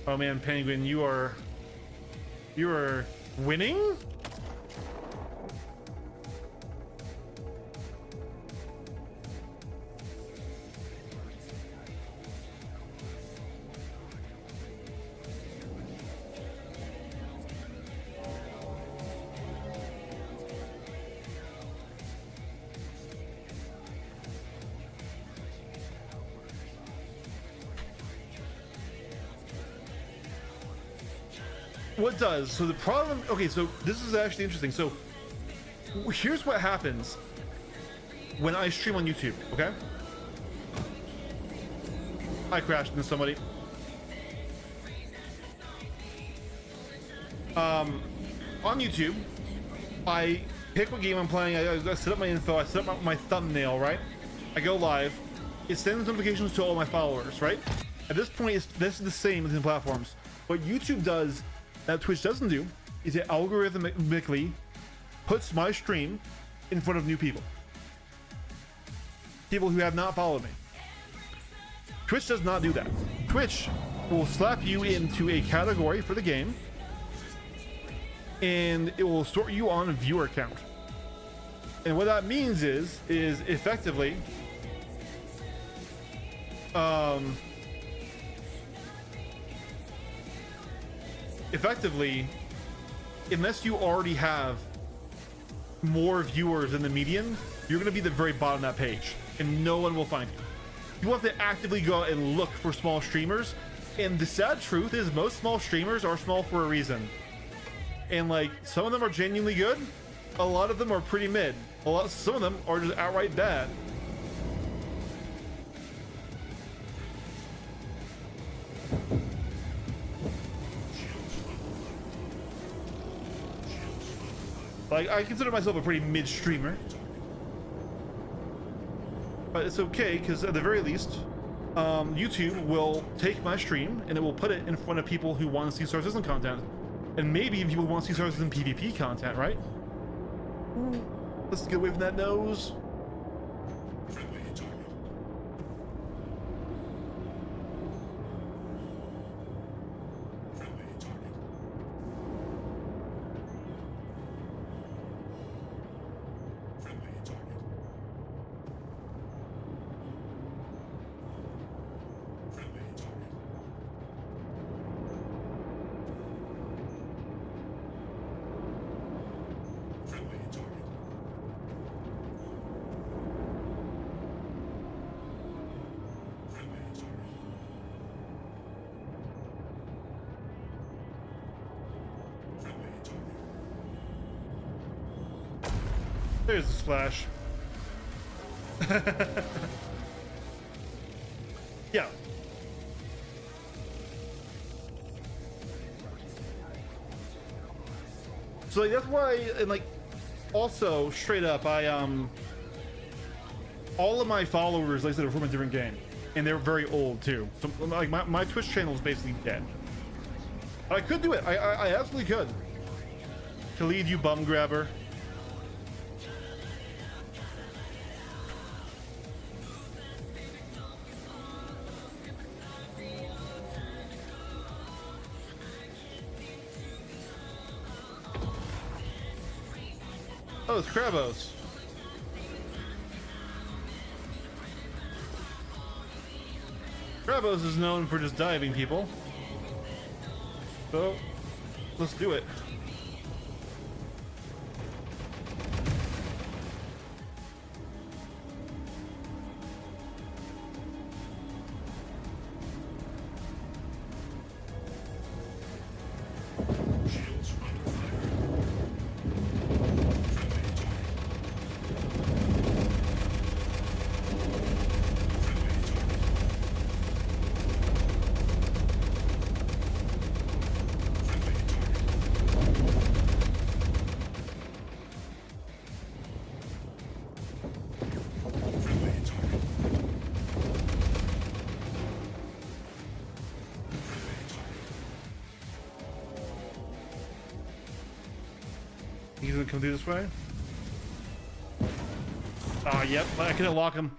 Speaker 1: Oh man, Penguin, you are winning? what does so the problem? Okay, so this is actually interesting. So here's what happens when I stream on YouTube. Okay, I crashed into somebody. On YouTube, I pick what game I'm playing. I set up my info. I set up my thumbnail. Right. I go live. It sends notifications to all my followers. Right. At this point, this is the same within platforms. What YouTube does that Twitch doesn't do is it algorithmically puts my stream in front of new people who have not followed me. Twitch does not do that. Twitch will slap you into a category for the game, and it will sort you on a viewer count. And what that means is effectively unless you already have more viewers than the median, you're going to be the very bottom of that page and no one will find you. You have to actively go out and look for small streamers, and the sad truth is most small streamers are small for a reason. And like, some of them are genuinely good, a lot of them are pretty mid, some of them are just outright bad. Like, I consider myself a pretty mid streamer, but it's okay because at the very least YouTube will take my stream and it will put it in front of people who want to see Star Citizen content, and maybe people who want to see Star Citizen PvP content, right? Let's get away from that nose. There's the splash. Yeah. So like, that's why, and like, also straight up, all of my followers, like I said, are from a different game, and they're very old too. So like, my Twitch channel is basically dead. I could do it. I absolutely could. Khalid, you bum grabber. Oh, it's Krabos. Krabos is known for just diving people. So, let's do it. He's gonna come through this way. Ah, yep, I couldn't lock him.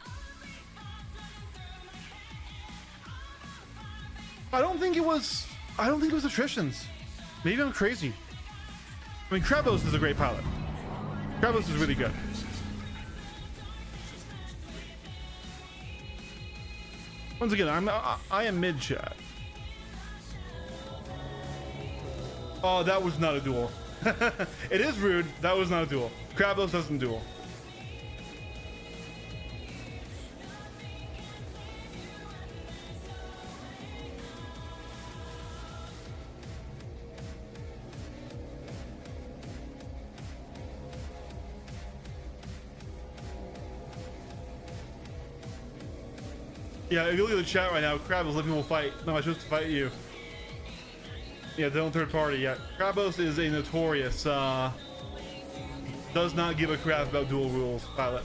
Speaker 1: I don't think it was attritions. Maybe I'm crazy. I mean, Krabos is a great pilot. Krabos is really good. Once again, I am mid chat. Oh, that was not a duel. It is rude. That was not a duel. Krabos doesn't duel. Yeah, if you look at the chat right now, Crab is looking will fight. No, I'm supposed to fight you. Yeah, don't third party. Yeah, Krabos is a notorious, does not give a crap about dual rules pilot.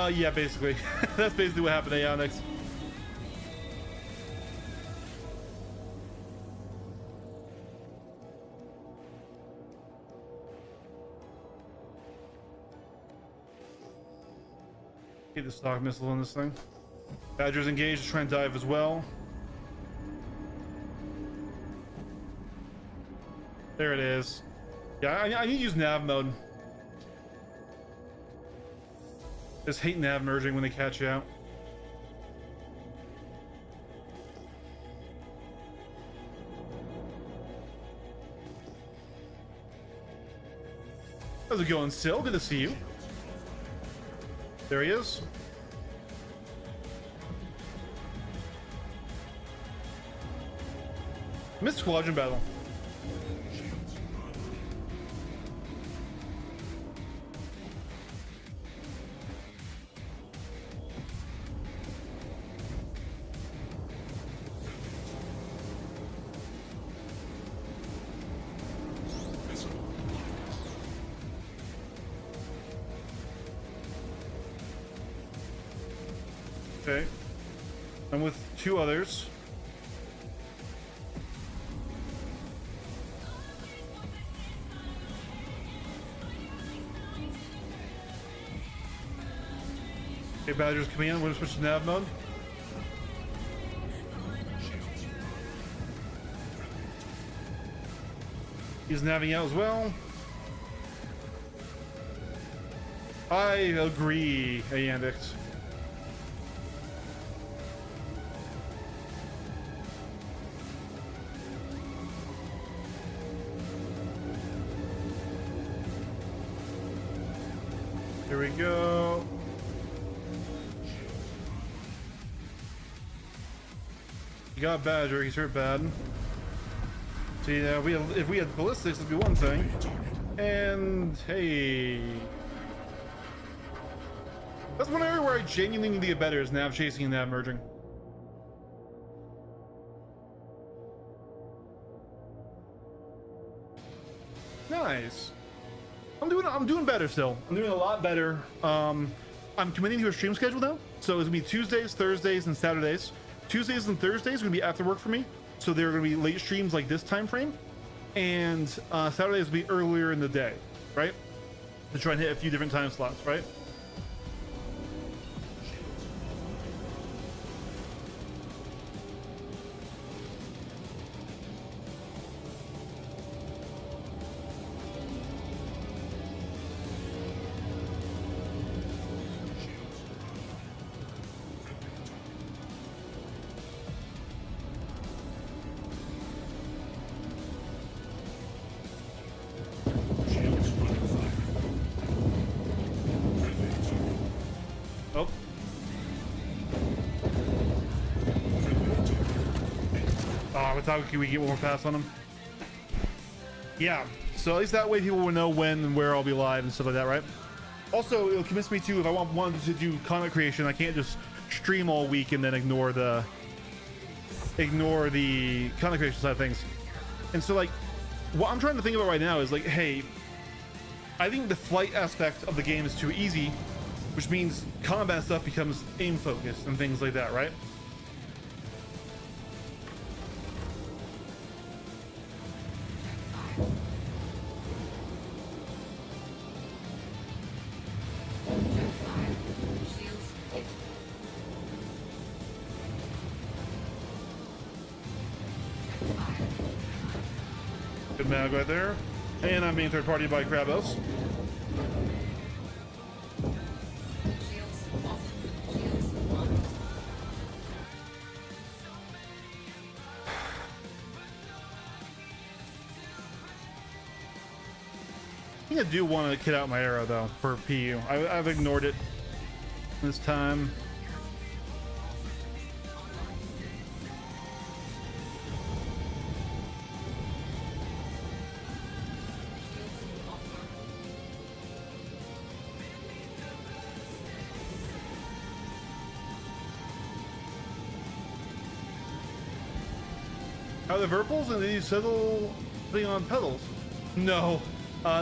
Speaker 1: Yeah, basically. That's basically what happened to Onyx. Get the stock missile on this thing. Badger's engaged to try and dive as well. There it is. Yeah, I need to use nav mode. Just hate nav merging when they catch you out. How's it going, Sil? Good to see you. There he is. Missed squadron battle. Okay. I'm with two others. Okay, Badger's coming in. We're gonna switch to nav mode. He's nabbing out as well. I agree, Aandix. Here we go. You got Badger, he's hurt bad. See, if we had ballistics, it'd be one thing. And hey, that's one area where I genuinely need to get better is nav chasing and nav merging. Nice. I'm doing better still. I'm doing a lot better. I'm committing to a stream schedule now, so it's gonna be Tuesdays, Thursdays, and Saturdays. Tuesdays and Thursdays are gonna be after work for me, so they're gonna be late streams like this time frame, and Saturdays will be earlier in the day, right? To try and hit a few different time slots, right? Oh. Can we get one more pass on him? Yeah, so at least that way people will know when and where I'll be live and stuff like that, right? Also, it'll convince me too, if I wanted to do content creation, I can't just stream all week and then ignore the content creation side of things. And so like, what I'm trying to think about right now is like, hey, I think the flight aspect of the game is too easy, which means combat stuff becomes aim focused and things like that, right? Good mag right there. And I'm being third party by Krabos.
Speaker 2: Shields off. Shields on.
Speaker 1: I think I do want to kit out my arrow though for PU. I've ignored it this time. Are the Verpals and these settle putting on pedals? No.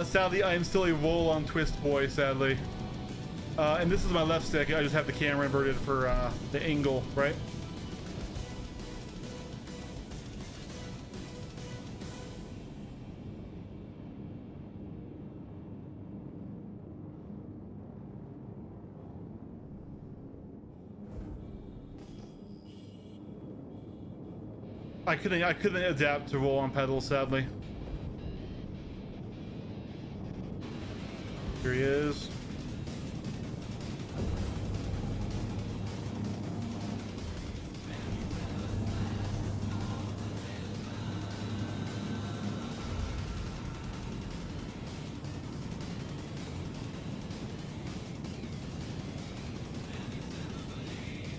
Speaker 1: Sadly, I am still a roll on twist boy, sadly. And this is my left stick. I just have the camera inverted for the angle, right? I couldn't adapt to roll on pedals, sadly. Here he is.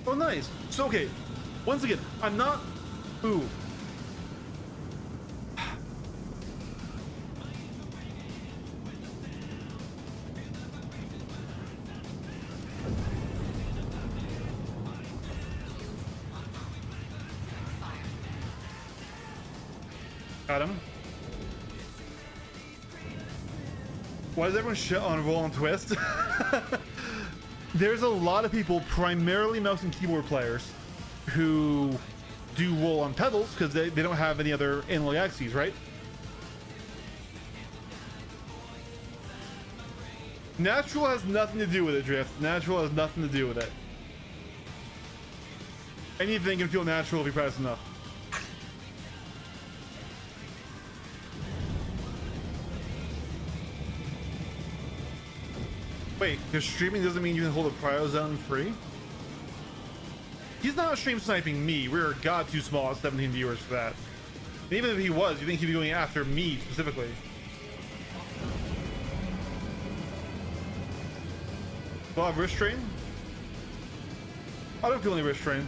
Speaker 1: Oh, nice. So, okay. Once again, I'm not... Ooh. Got him. Why does everyone shit on roll and twist? There's a lot of people, primarily mouse and keyboard players, who do roll on pedals because they don't have any other analog axes, right? Natural has nothing to do with it, Drift. Natural has nothing to do with it. Anything can feel natural if you press enough. Wait, because streaming doesn't mean you can hold a cryo zone free? He's not stream sniping me. We're god too small at 17 viewers for that. And even if he was, you think he'd be going after me specifically? Do I have wrist strain? I don't feel any wrist strain.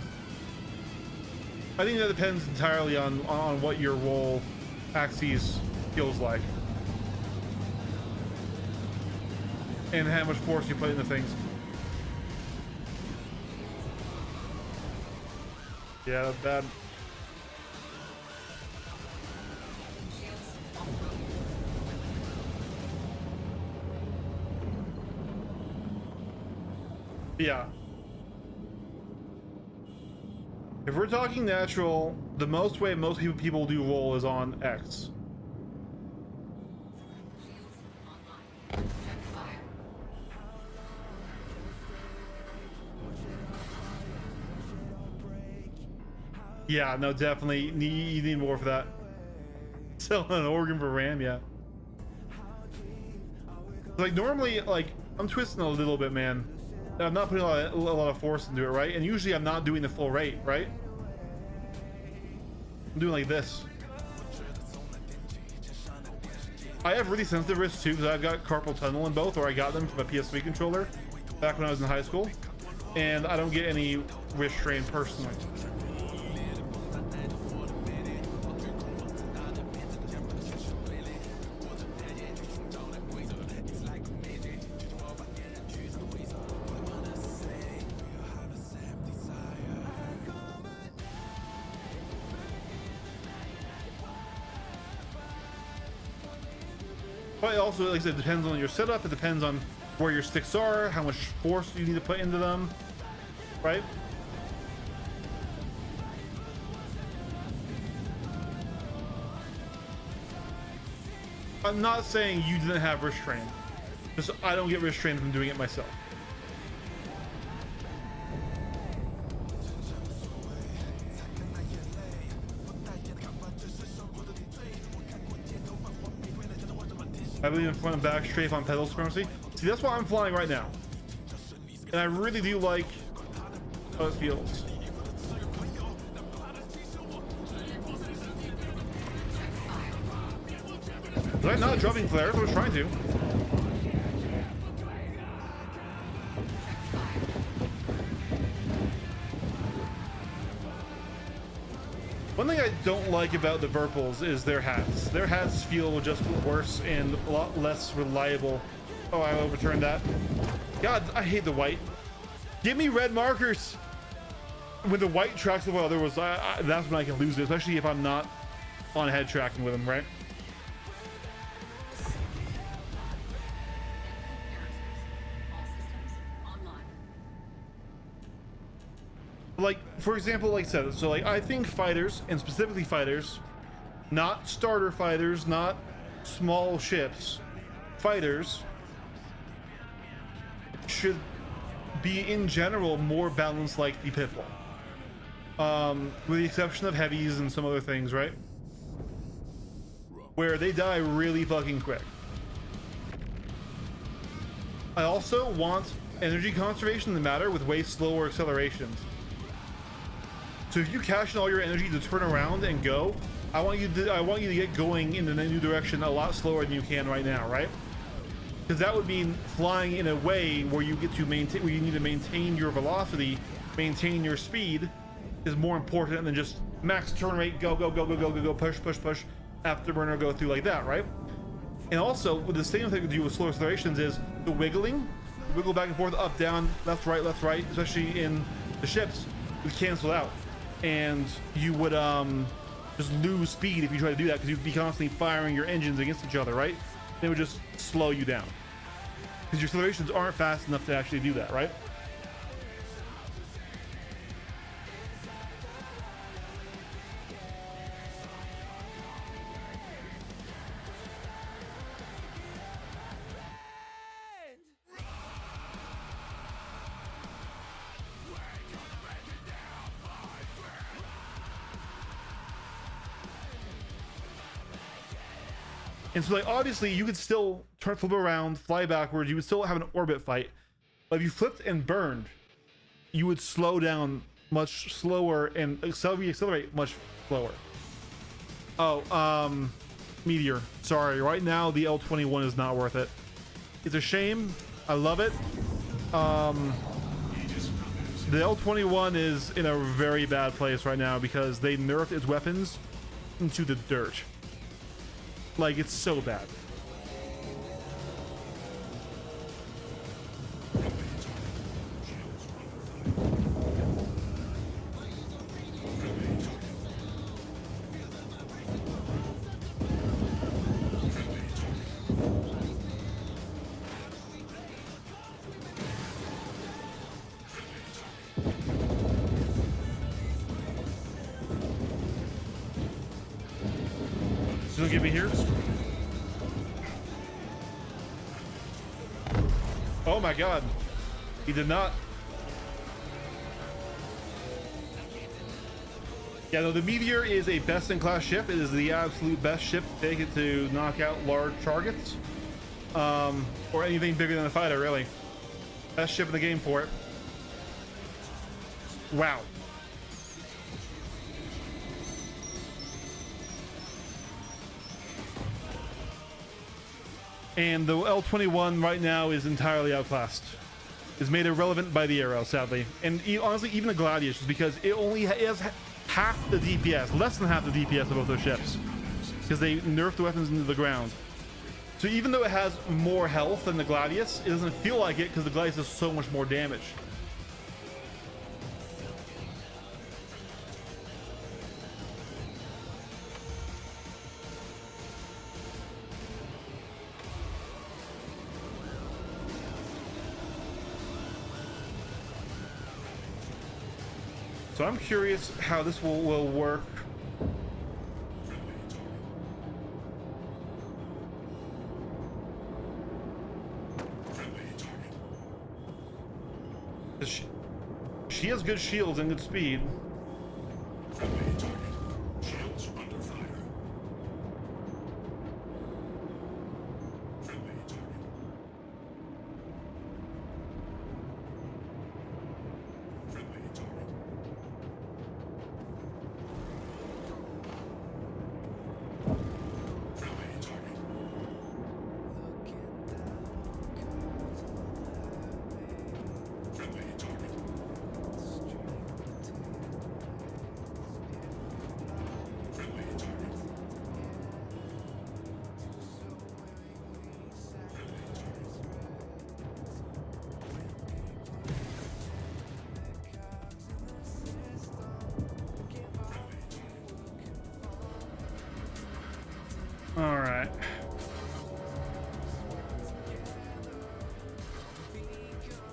Speaker 1: I think that depends entirely on what your roll axis feels like. And how much force you put into things. Yeah, that's bad. Yeah. If we're talking natural, the most way most people do roll is on X. Yeah, no, definitely. You need more for that. Selling an organ for RAM, yeah. Like, normally, like, I'm twisting a little bit, man. I'm not putting a lot of force into it, right? And usually I'm not doing the full rate, right? I'm doing like this. I have really sensitive wrists too, because I've got carpal tunnel in both, or I got them from a PS3 controller back when I was in high school. And I don't get any wrist strain personally. But also, like I said, it depends on your setup. It depends on where your sticks are, how much force you need to put into them, right? I'm not saying you didn't have wrist strain. Just I don't get wrist strain from doing it myself. I believe in front and back strafe on pedal supremacy. See, that's why I'm flying right now. And I really do like how it feels. Was I not dropping flares? I was trying to. One thing I don't like about the Verpals is their hats. Their hats feel just worse and a lot less reliable. Oh, I overturned that. God, I hate the white. Give me red markers. When the white tracks the well, that's when I can lose it, especially if I'm not on head tracking with them, right? Like, for example, like I said, so like I think fighters, and specifically fighters, not starter fighters, not small ships, fighters should be in general more balanced like the Piffle. With the exception of heavies and some other things, right? Where they die really fucking quick. I also want energy conservation to matter with way slower accelerations. So if you cash in all your energy to turn around and go, I want you to get going in the new direction a lot slower than you can right now, right? Because that would mean flying in a way where you get to maintain, where you need to maintain your velocity, maintain your speed, is more important than just max turn rate, go, push, afterburner, go through like that, right? And also, with the same thing to do with slow accelerations is the wiggling, wiggle back and forth, up, down, left, right, especially in the ships, would cancel out. And you would just lose speed if you try to do that, because you'd be constantly firing your engines against each other, right? They would just slow you down because your accelerations aren't fast enough to actually do that, right? And so, like, obviously you could still flip around, fly backwards, you would still have an orbit fight, but if you flipped and burned, you would slow down much slower and accelerate much slower. Oh, Meteor, sorry, right now the L21 is not worth it. It's a shame. I love it. The L21 is in a very bad place right now because they nerfed its weapons into the dirt. Like, it's so bad. Don't get me here. Oh my god. He did not. Yeah, no, the Meteor is a best-in-class ship. It is the absolute best ship to take it to knock out large targets. Or anything bigger than a fighter, really. Best ship in the game for it. Wow. And the L21 right now is entirely outclassed. It's made irrelevant by the arrow, sadly. And honestly, even the Gladius, because it only has half the DPS, less than half the DPS of both those ships, because they nerfed the weapons into the ground. So even though it has more health than the Gladius, it doesn't feel like it because the Gladius does so much more damage. So I'm curious how this will work. She has good shields and good speed.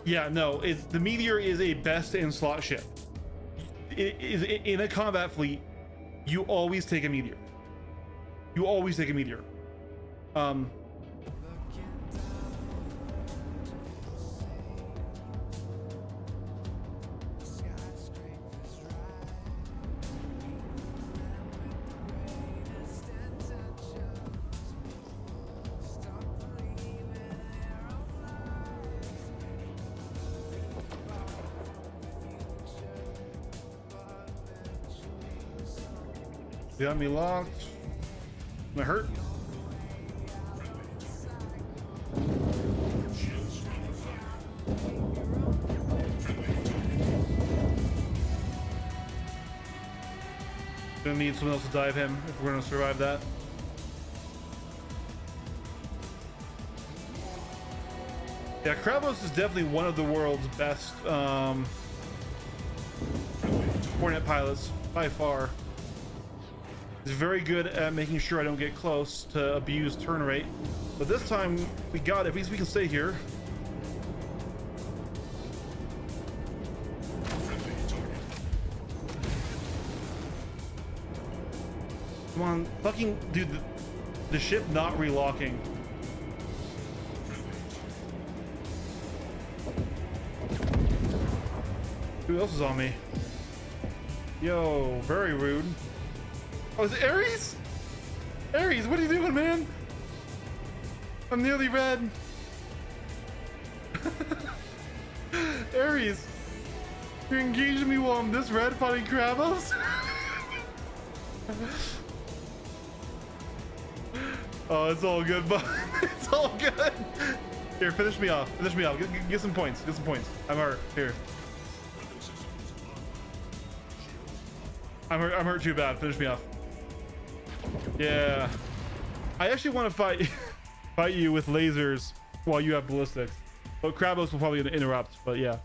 Speaker 1: Yeah, no, it's the Meteor is a best in slot ship. It is in a combat fleet. You always take a Meteor. You always take a Meteor. Got me locked. Gonna hurt. Gonna need someone else to dive him if we're gonna survive that. Yeah, Krabos is definitely one of the world's best Hornet pilots by far. He's very good at making sure I don't get close to abuse turn rate. But this time we got it. At least we can stay here. Come on, fucking dude, the ship not relocking. Who else is on me? Yo, very rude. Oh, is it Ares? Ares, what are you doing, man? I'm nearly red. Ares, you're engaging me while I'm this red fighting Krabos? Oh, it's all good, but it's all good. Here, finish me off. Finish me off. Get some points. Get some points. I'm hurt. Here. I'm hurt too bad. Finish me off. Yeah, I actually want to fight you with lasers while you have ballistics, but Krabos will probably interrupt. But yeah,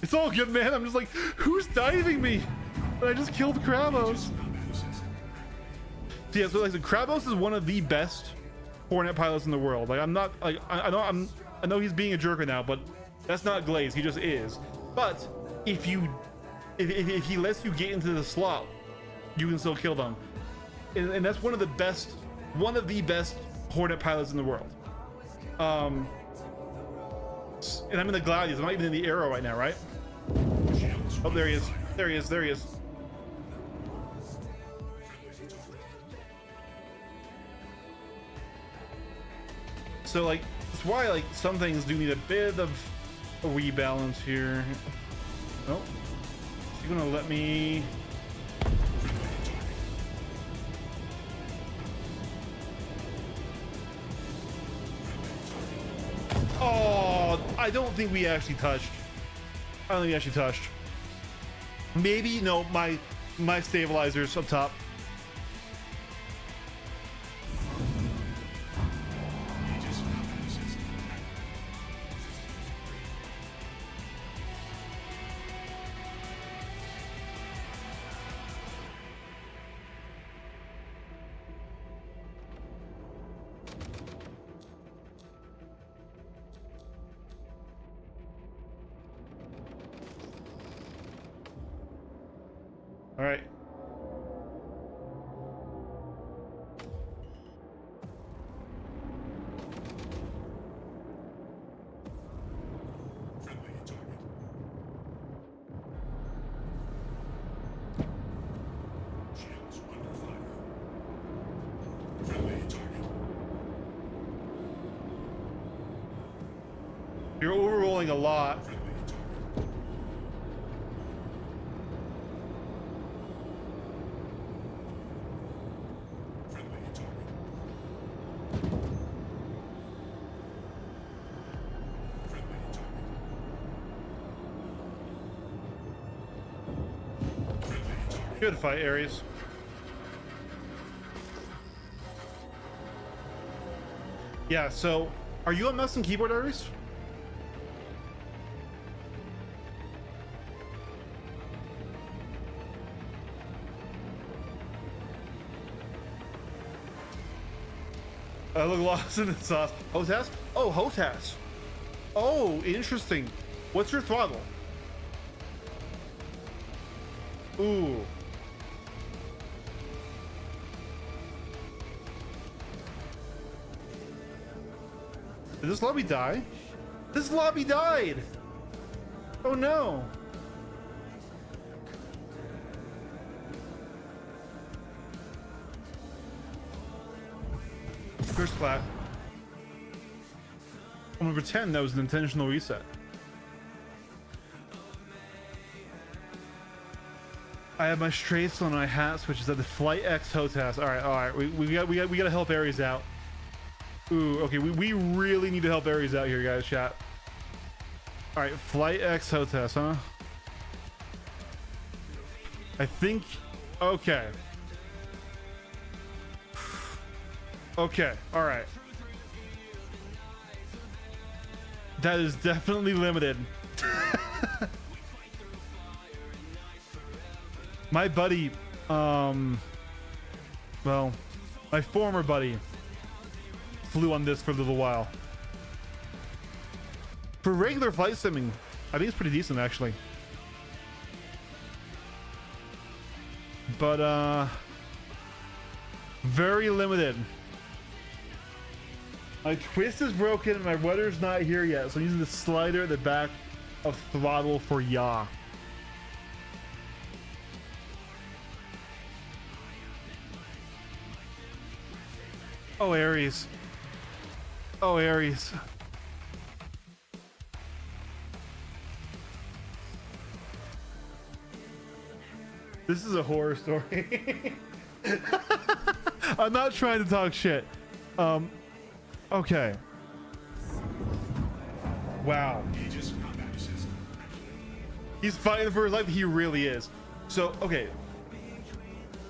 Speaker 1: it's all good, man. I'm just like, who's diving me? And I just killed Krabos. So yeah, so like, Krabos is one of the best Hornet pilots in the world. Like, I'm not like I know he's being a jerk right now, but that's not Glaze. He just is. But if he lets you get into the slot, you can still kill them, and that's one of the best Hornet pilots in the world. And I'm in the Gladius. I'm not even in the Arrow right now, right? Oh, there he is. There he is. There he is. So like, that's why like some things do need a bit of a rebalance here. Oh. You're gonna let me. Oh, I don't think we actually touched. I don't think we actually touched. Maybe no, my stabilizers up top. All right. You're overrolling a lot. Good fight, Ares. Yeah, so are you on mouse and keyboard, Ares? I look lost in the sauce. HOTAS? Oh, HOTAS. Oh, interesting. What's your throttle? Ooh. Did this lobby die? This lobby died! Oh no! First splat. I'm gonna pretend that was an intentional reset. I have my strafes on my hat switches at the Flight X HOTAS. All right. We gotta help Ares out. Ooh, okay. We really need to help Ares out here, guys. Chat. All right, Flight X HOTAS, huh? I think. Okay. Okay. All right. That is definitely limited. My buddy, well, my former buddy flew on this for a little while. For regular flight simming, I think it's pretty decent actually. But very limited. My twist is broken and my rudder's not here yet, so I'm using the slider at the back of throttle for yaw. Oh, Ares. Oh, Ares. This is a horror story. I'm not trying to talk shit. Okay. Wow. He's fighting for his life. He really is. So, okay.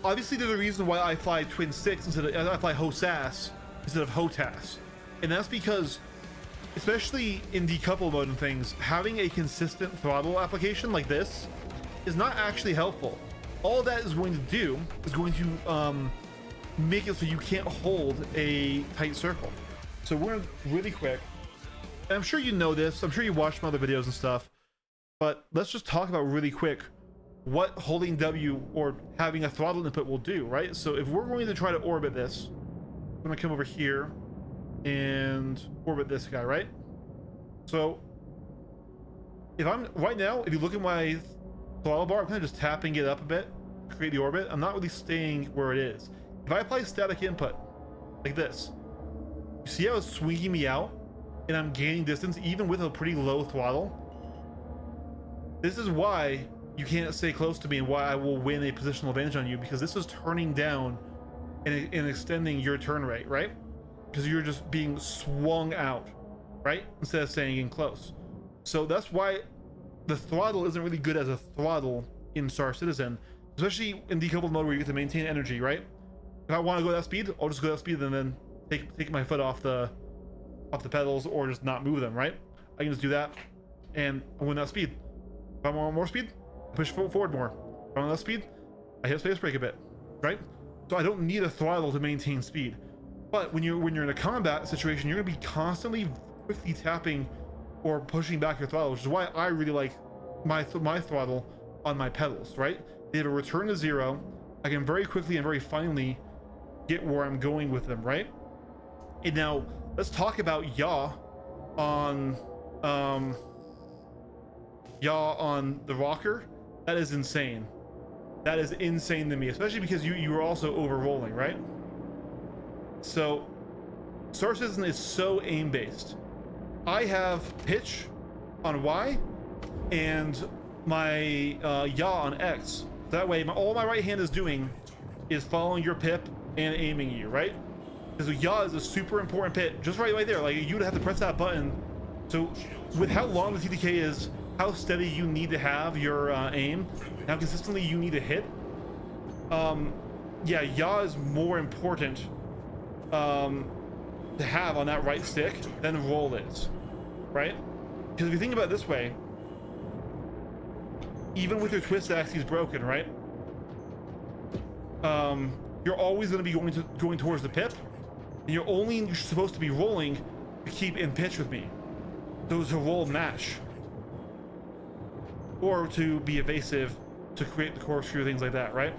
Speaker 1: Obviously, there's a reason why I fly Twin Sticks instead of I fly HOSAS instead of HOTAS, and that's because, especially in decouple mode and things, having a consistent throttle application like this is not actually helpful. All that is going to do is going to make it so you can't hold a tight circle. So we're really quick. And I'm sure you know this. I'm sure you watched my other videos and stuff. But let's just talk about really quick what holding W or having a throttle input will do, right? So if we're going to try to orbit this, I'm going to come over here and orbit this guy, right? So if I'm right now, if you look at my throttle bar, I'm kind of just tapping it up a bit to create the orbit. I'm not really staying where it is. If I apply static input like this, you see how it's swinging me out and I'm gaining distance even with a pretty low throttle? This is why you can't stay close to me and why I will win a positional advantage on you, because this is turning down and extending your turn rate, right? Because you're just being swung out, right? Instead of staying in close. So that's why the throttle isn't really good as a throttle in Star Citizen, especially in decoupled mode where you get to maintain energy, right? If I want to go that speed, I'll just go that speed and then take my foot off the pedals or just not move them, right? I can just do that and win that speed. If I want more speed, push forward more. If I want that speed, I hit space brake a bit, right? So I don't need a throttle to maintain speed. But when you're in a combat situation, you're gonna be constantly quickly tapping or pushing back your throttle, which is why I really like my throttle on my pedals, right? They have a return to zero. I can very quickly and very finely get where I'm going with them, right? And now let's talk about yaw on the rocker. That is insane. That is insane to me, especially because you were also over rolling, right? So Star Citizen is so aim based. I have pitch on Y and my yaw on X. That way all my right hand is doing is following your pip and aiming you, right? Because yaw is a super important pit, just right there. Like, you would have to press that button. So with how long the TTK is, how steady you need to have your aim, how consistently you need to hit, yeah, yaw is more important to have on that right stick than roll is, right? Because if you think about it this way, even with your twist axis broken, right, you're always going to be going towards the pip, And you're supposed to be rolling to keep in pitch with me. So to roll mash. Or to be evasive to create the corkscrew, things like that, right?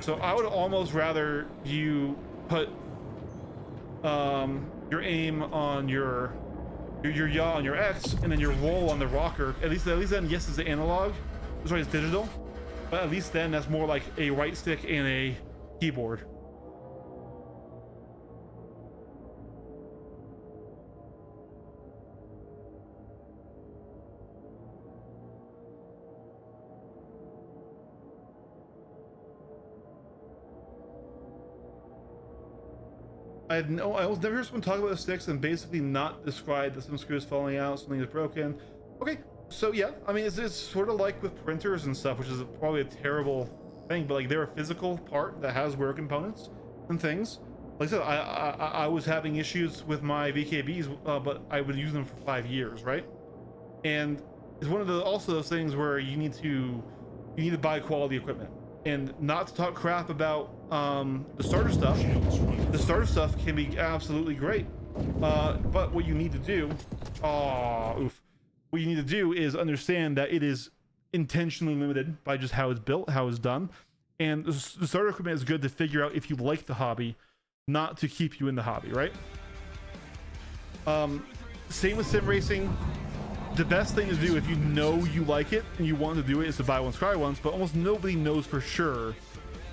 Speaker 1: So I would almost rather you put your aim on your yaw on your X, and then your roll on the rocker. At least then, yes, it's analog. Sorry, it's digital. But at least then, that's more like a right stick and a keyboard. I was never heard someone talk about the sticks and basically not describe that some screws falling out, something is broken. Okay, so yeah, I mean, it's sort of like with printers and stuff, which is probably a terrible thing, but like they're a physical part that has wear components and things. Like I said, I was having issues with my VKBs, but I would use them for 5 years, right? And it's one of the also those things where you need to buy quality equipment. And not to talk crap about the starter stuff. The starter stuff can be absolutely great, but what you need to do, what you need to do is understand that it is intentionally limited by just how it's built, how it's done, and the starter equipment is good to figure out if you like the hobby, not to keep you in the hobby, right? Same with sim racing. The best thing to do if you know you like it and you want to do it is to buy once, cry once, but almost nobody knows for sure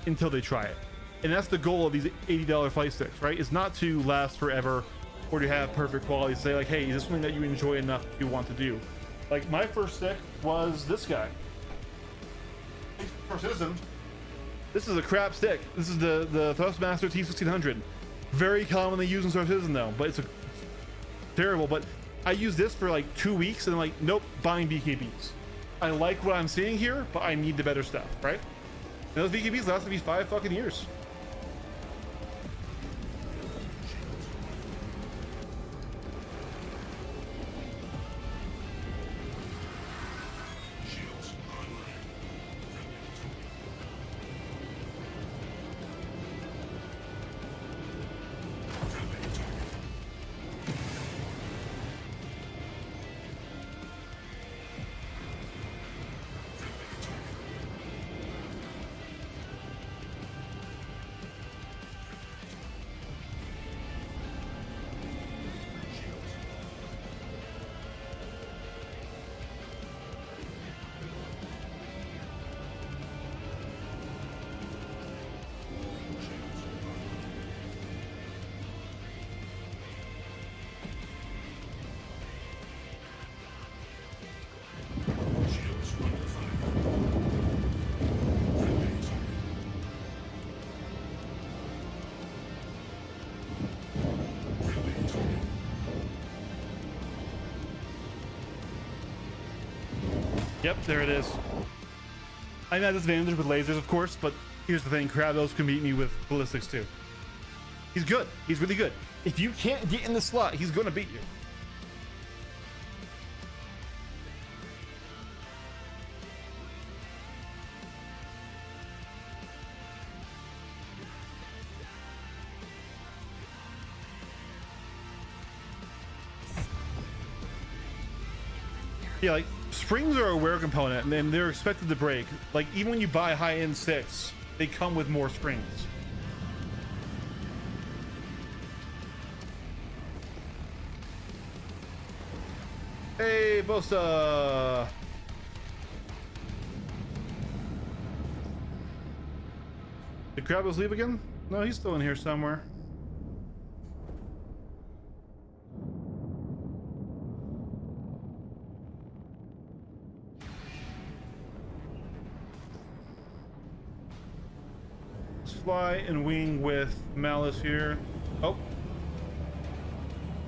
Speaker 1: until they try it. And that's the goal of these $80 flight sticks, right? It's not to last forever or to have perfect quality. Say like, hey, is this something that you enjoy enough that you want to do? Like my first stick was this guy. For Citizen. This is a crap stick. This is the Thrustmaster T1600. Very commonly used in Star Citizen though, but it's terrible. But I used this for like 2 weeks and I'm like, nope, buying BKBs. I like what I'm seeing here, but I need the better stuff, right? And those BKBs lasted me 5 fucking years. Yep, there it is. I'm at disadvantage with lasers, of course, but here's the thing, Kratos can beat me with ballistics too. He's good. He's really good. If you can't get in the slot, he's gonna beat you. Yeah, like springs are a wear component and they're expected to break. Like even when you buy high-end sticks, they come with more springs. Hey, Bosa! Did Kratos leave again? No, he's still in here somewhere. Fly and wing with Malice here. Oh.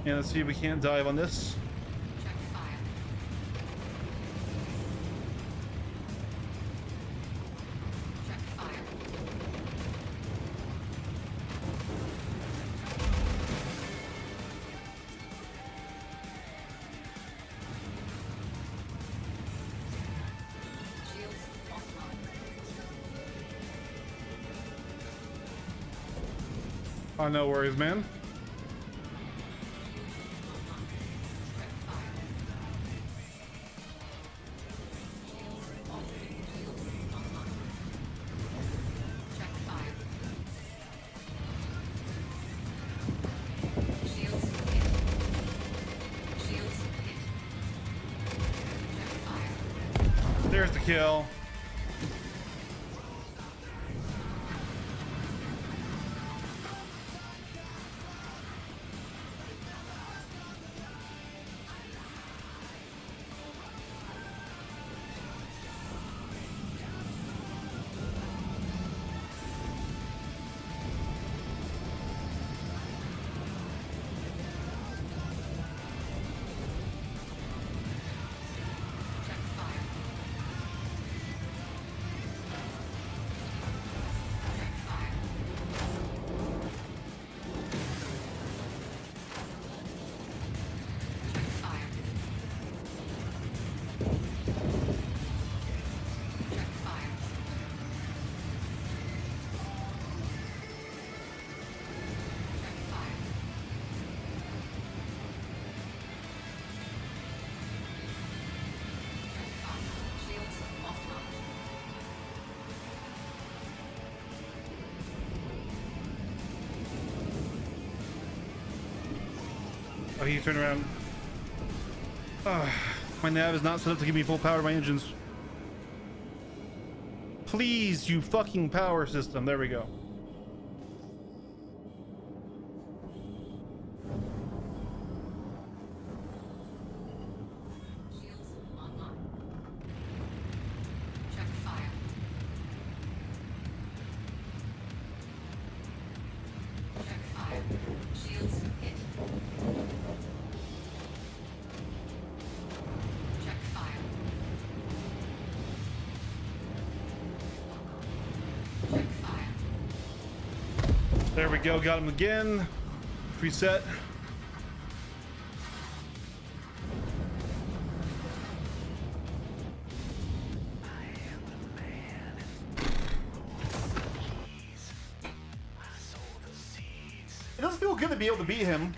Speaker 1: And let's see if we can't dive on this.
Speaker 2: Check fire. Check fire. Shields offline.
Speaker 1: Oh, no worries, man. kill.
Speaker 2: Check fire. Check fire. Check fire. Check fire. Check fire. Check fire. Shields offline.
Speaker 1: Oh, he turned around. My nav is not set up to give me full power to my engines. Please, you fucking power system. There we go.
Speaker 2: Shields online. Check fire. Check fire. Shields hit. Check fire. Check fire.
Speaker 1: There we go. Got him again. Preset. It doesn't feel good to be able to beat him.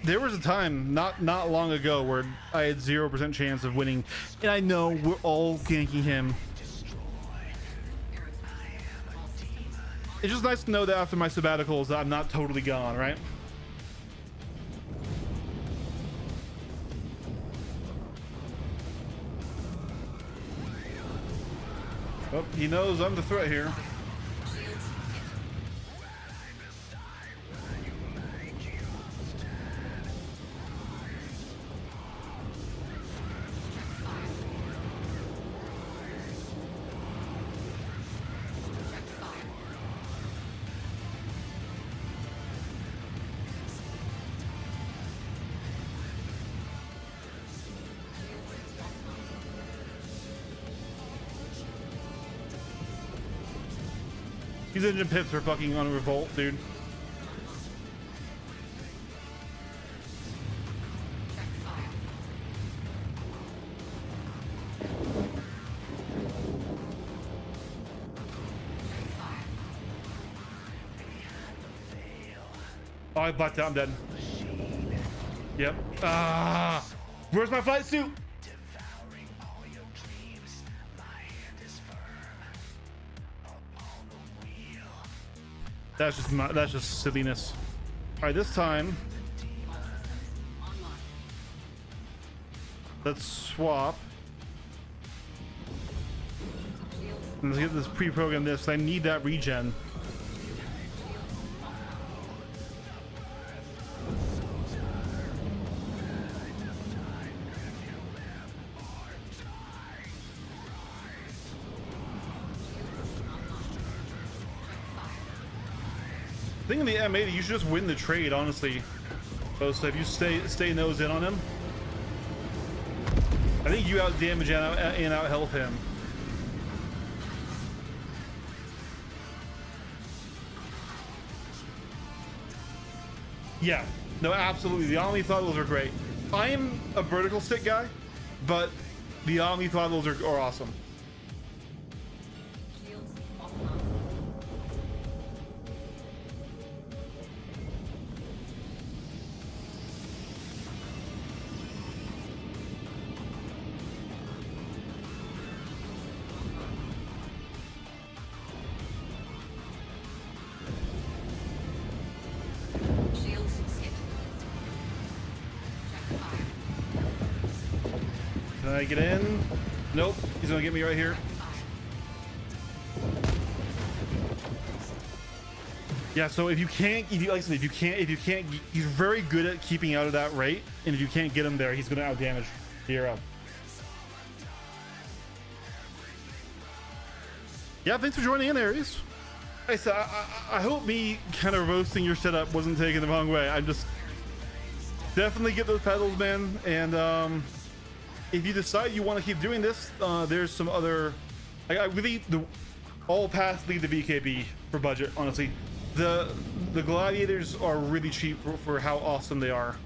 Speaker 1: There was a time not long ago where I had 0% chance of winning, and I know we're all ganking him. It's just nice to know that after my sabbaticals that I'm not totally gone, right? Oh, he knows I'm the threat here.
Speaker 2: Shields hit. Check fire. Check fire. Shields offline.
Speaker 1: These engine pips are fucking on revolt, dude.
Speaker 2: Check fire. Check fire.
Speaker 1: Oh, I blacked out. I'm dead. Yep. Ah, where's my flight suit? That's just silliness. All right, this time
Speaker 2: Online.
Speaker 1: let's swap.
Speaker 2: Shields
Speaker 1: Let's get this pre-program this. I need that regen. I think in the M80 you should just win the trade, honestly. So if you stay nose in on him, I think you out damage and out health him. Yeah, no, absolutely. The Omni throttles are great. I am a vertical stick guy, but the Omni throttles are awesome.
Speaker 2: shields offline. Shields hit. Check fire.
Speaker 1: Can I get in? Nope. He's gonna get me right here. Yeah, so if you can't, like I said, if you can't, he's very good at keeping out of that rate, and if you can't get him there, he's gonna out damage the hero. Yeah, thanks for joining in, Aries. I said, I hope me kind of roasting your setup wasn't taken the wrong way. I'm just definitely get those pedals, man, and if you decide you want to keep doing this, there's some other. I really all paths lead to VKB for budget, honestly. The gladiators are really cheap for how awesome they are.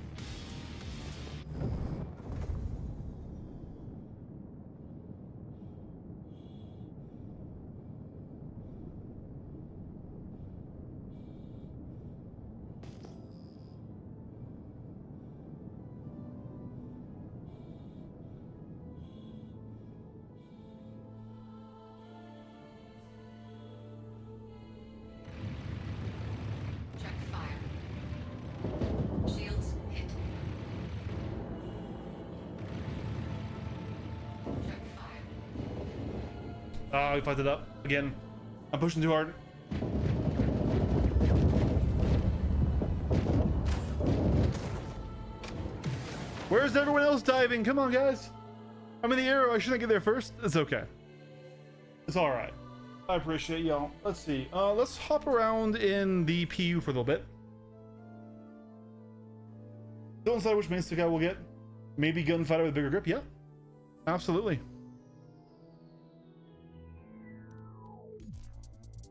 Speaker 2: Check fire. Shields hit. Check fire.
Speaker 1: We fucked it up again. I'm pushing too hard. Where's everyone else diving? Come on, guys. I'm in the arrow. I shouldn't get there first. It's okay. It's all right. I appreciate y'all. Let's see. Let's hop around in the PU for a little bit. Still decide which main stick I will get. Maybe gunfighter with bigger grip. Yeah, absolutely.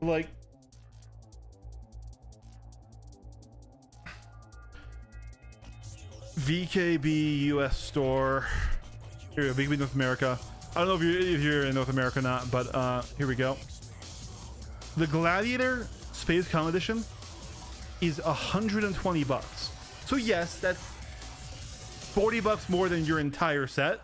Speaker 1: Like, VKB US store. Here we go, VKB North America. I don't know if you're in North America or not, but here we go. The Gladiator Space Com Edition is $120. So yes, that's $40 more than your entire set.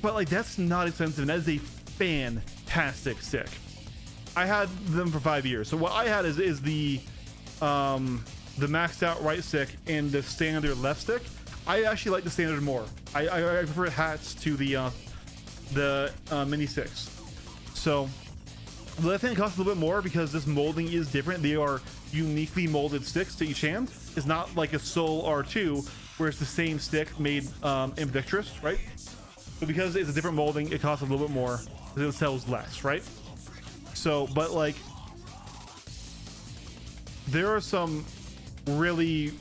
Speaker 1: But like, that's not expensive, and that is a fantastic stick. I had them for 5 years. So what I had is the maxed out right stick and the standard left stick. I actually like the standard more. I prefer hats to the mini sticks. So the left hand costs a little bit more because this molding is different. They are uniquely molded sticks to each hand. It's not like a Soul R2 where it's the same stick made ambidextrous, right? But because it's a different molding, it costs a little bit more because it sells less, right? So, but like, there are some really,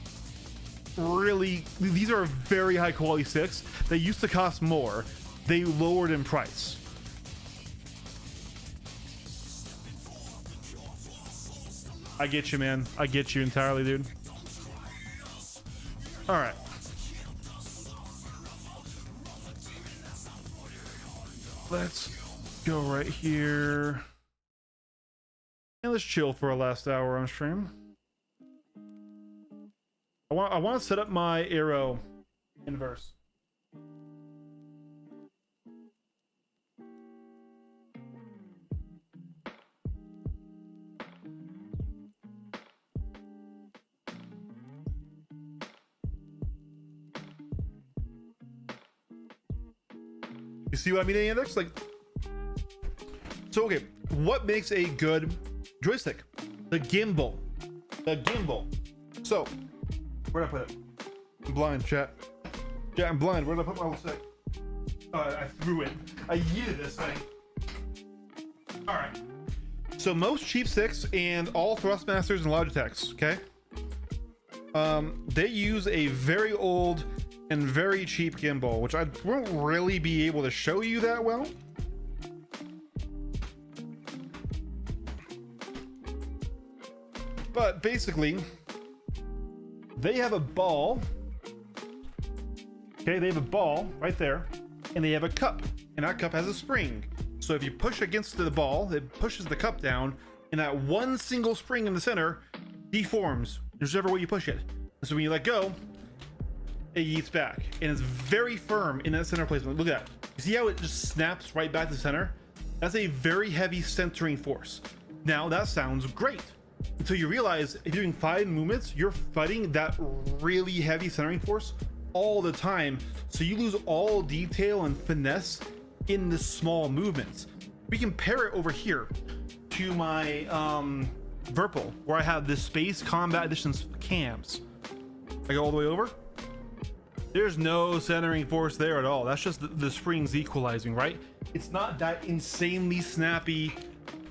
Speaker 1: these are very high quality sticks. They used to cost more. They lowered in price. I get you, man. I get you entirely, dude. All right. Let's go right here. And let's chill for our last hour on stream. I want to set up my arrow inverse. You see what I mean, Index? Like, so okay, what makes a good joystick? The gimbal. The gimbal. So, where'd I put it? I'm blind, chat. Yeah, I'm blind. Where'd I put my little stick? I threw it. I yeeted this thing. All right. So most cheap sticks and all Thrustmasters and Logitechs, okay? They use a very old and very cheap gimbal, which I won't really be able to show you that well. But basically, they have a ball. Okay, they have a ball right there, and they have a cup, and that cup has a spring. So if you push against the ball, it pushes the cup down, and that one single spring in the center deforms whichever way you push it. So when you let go, it yeets back, and it's very firm in that center placement. Look at that. You see how it just snaps right back to the center? That's a very heavy centering force. Now that sounds great until you realize if you're doing 5 movements, you're fighting that really heavy centering force all the time, so you lose all detail and finesse in the small movements. We compare it over here to my Verpal, where I have the Space Combat Edition cams. I go all the way over. There's no centering force there at all. That's just the springs equalizing, right? It's not that insanely snappy,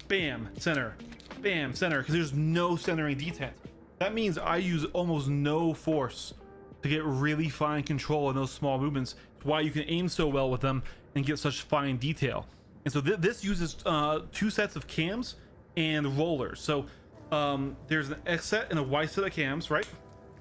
Speaker 1: bam, center, bam, center, because there's no centering detent. That means I use almost no force to get really fine control in those small movements. It's why you can aim so well with them and get such fine detail. And so this uses 2 sets of cams and rollers. So there's an X set and a Y set of cams, right?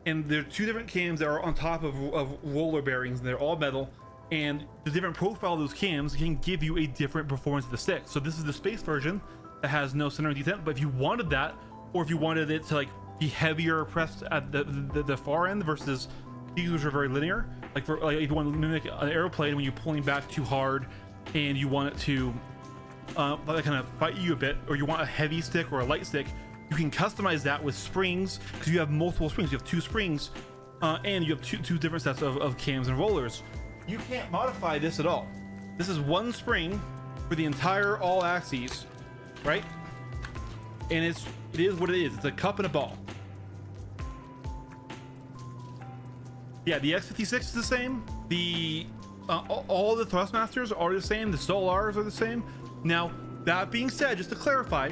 Speaker 1: And there are 2 different cams that are on top of roller bearings, and they're all metal. And the different profile of those cams can give you a different performance of the stick. So this is the space version that has no centering detent. But if you wanted that, or if you wanted it to like be heavier pressed at the far end versus these, which are very linear, like if you want to mimic an airplane when you're pulling back too hard and you want it to kind of fight you a bit, or you want a heavy stick or a light stick, you can customize that with springs, because you have multiple springs. You have 2 springs, and you have two different sets of cams and rollers. You can't modify this at all. This is 1 spring for the entire all axes, right? And it is what it is. It's a cup and a ball. Yeah, the X56 is the same. The all the Thrustmasters are the same. The Solars are the same. Now, that being said, just to clarify,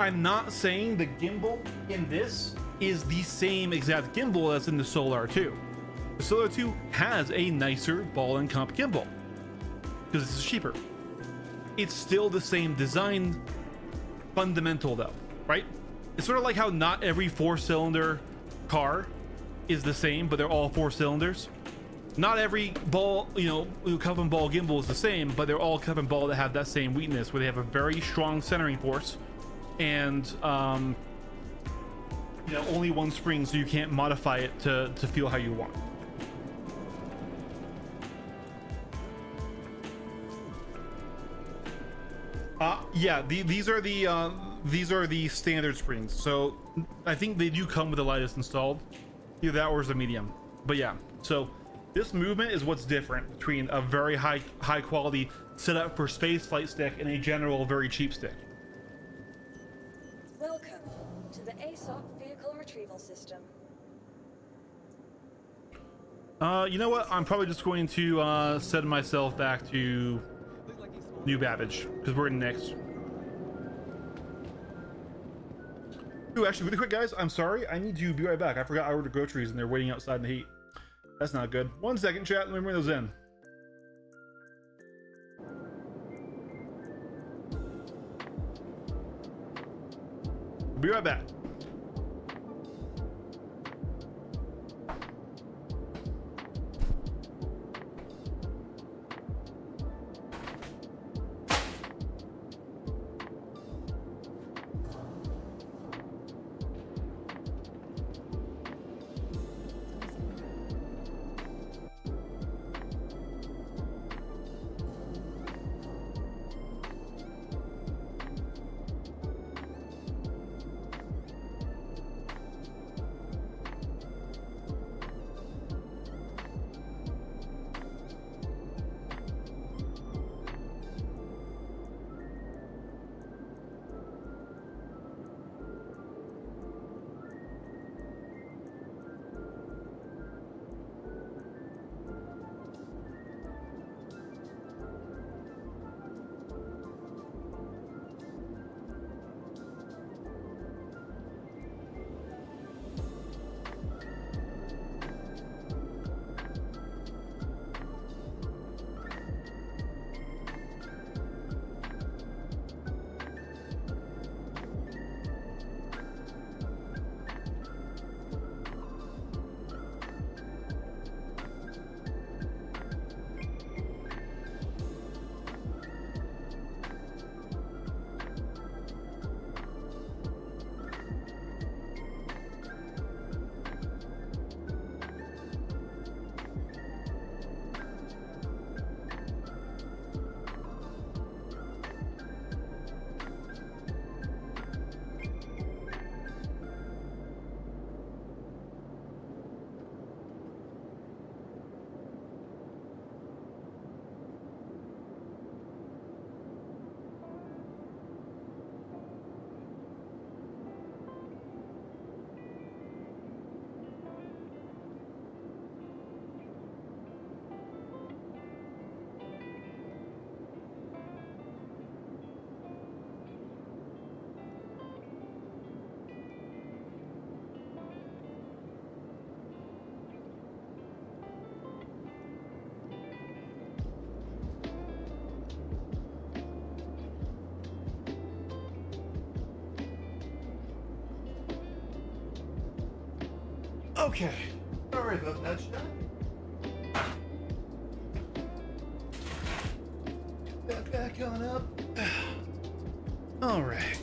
Speaker 1: I'm not saying the gimbal in this is the same exact gimbal as in the Solar 2. The Solar 2 has a nicer ball and comp gimbal because this is cheaper. It's still the same design fundamental though, right? It's sort of like how not every 4-cylinder car is the same, but they're all 4 cylinders. Not every ball, cup and ball gimbal is the same, but they're all cup and ball that have that same weakness, where they have a very strong centering force and only 1 spring, so you can't modify it to feel how you want. Yeah, these are the standard springs. So I think they do come with the lightest installed, either that or is a medium. But yeah, so this movement is what's different between a very high quality setup for space flight stick and a general very cheap stick.
Speaker 3: Welcome to the ASOC Vehicle Retrieval System.
Speaker 1: You know what? I'm probably just going to send myself back to New Babbage because we're next. Ooh, actually, really quick, guys. I'm sorry. I need to be right back. I forgot I ordered groceries and they're waiting outside in the heat. That's not good. 1 second, chat. Let me bring those in. Be right back. Okay. Sorry about that, chat. Get that back on up. All right.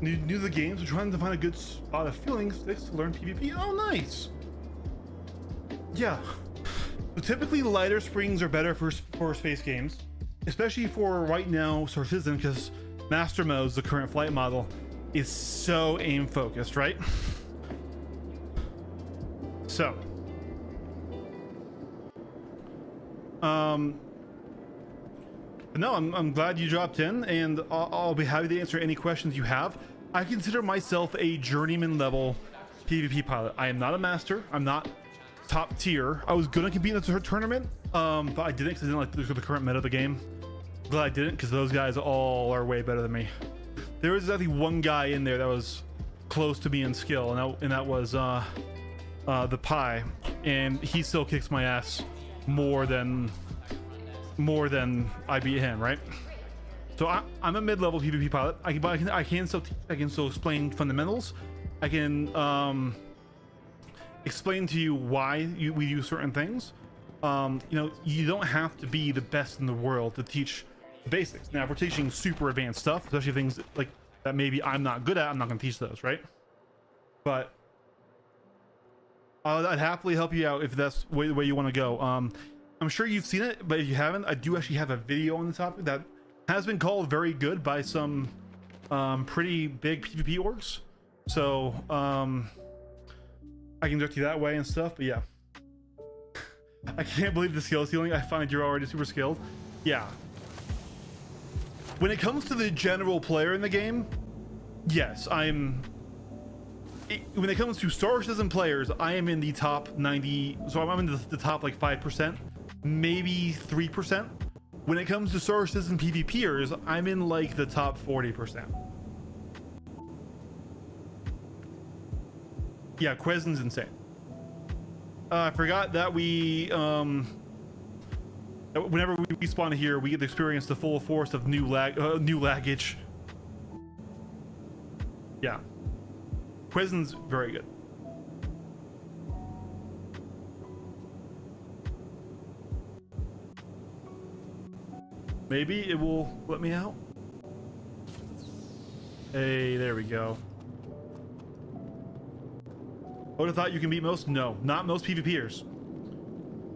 Speaker 1: New to the games, we're trying to find a good spot of feeling sticks to learn PvP. Oh, nice. Yeah. So typically, lighter springs are better for space games, especially for right now Star Citizen, because Master Mode's the current flight model is so aim focused, right? So, no, I'm glad you dropped in, and I'll be happy to answer any questions you have. I consider myself a journeyman level PvP pilot. I am not a master. I'm not top tier. I was gonna compete in the tournament, but I didn't because I didn't like the current meta of the game. Glad I didn't, because those guys all are way better than me. There was exactly one guy in there that was close to me in skill, and that was the Pi, and he still kicks my ass more than I beat him, right? So I'm a mid-level PvP pilot. I can still explain fundamentals. I can explain to you why we use certain things. You know, you don't have to be the best in the world to teach the basics. Now, if we're teaching super advanced stuff, especially things like that maybe I'm not good at, I'm not going to teach those, right? But I'd happily help you out if that's the way you want to go. I'm sure you've seen it, but if you haven't, I do actually have a video on the topic that has been called very good by some pretty big PvP orgs. So I can direct you that way and stuff, but yeah. I can't believe the skill ceiling. I find you're already super skilled. Yeah. When it comes to the general player in the game, yes, when it comes to Star Citizen players, I am in the top 90. So I'm in the top like 5%, maybe 3%. When it comes to Star Citizen PvPers, I'm in like the top 40%. Yeah, Quesen's insane. I forgot that we whenever we respawn here, we get to experience the full force of new laggage. Yeah, Quesen's very good. Maybe it will let me out. Hey, there we go. I would have thought you can beat most. No, not most PvPers.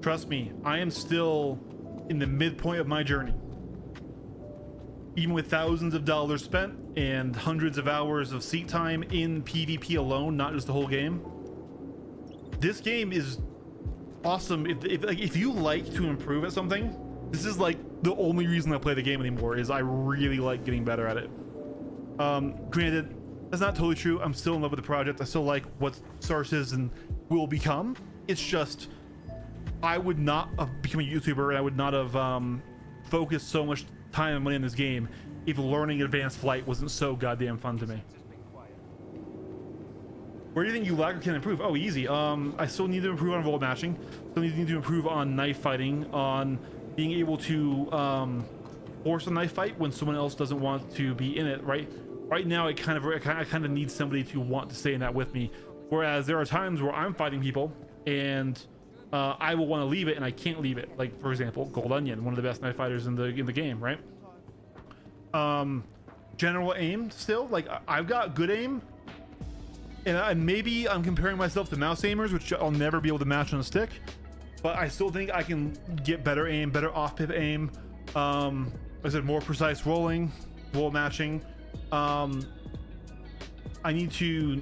Speaker 1: Trust me, I am still in the midpoint of my journey. Even with thousands of dollars spent and hundreds of hours of seat time in PvP alone, not just the whole game. This game is awesome. If you like to improve at something, this is like the only reason I play the game anymore, is I really like getting better at it. Granted, that's not totally true. I'm still in love with the project. I still like what Star Citizen will become. It's just, I would not have become a YouTuber, and I would not have focused so much time and money in this game if learning advanced flight wasn't so goddamn fun to me. Where do you think you lag or can improve? Oh, easy. I still need to improve on volt matching. Still need to improve on knife fighting, on being able to force a knife fight when someone else doesn't want to be in it, right? Right now, I kind of need somebody to want to stay in that with me. Whereas there are times where I'm fighting people and I will want to leave it and I can't leave it. Like, for example, Gold Onion, one of the best knife fighters in the game, right? General aim still, like I've got good aim, and maybe I'm comparing myself to mouse aimers, which I'll never be able to match on a stick, but I still think I can get better aim, better off-pip aim. I said more precise rolling, roll matching. I need to,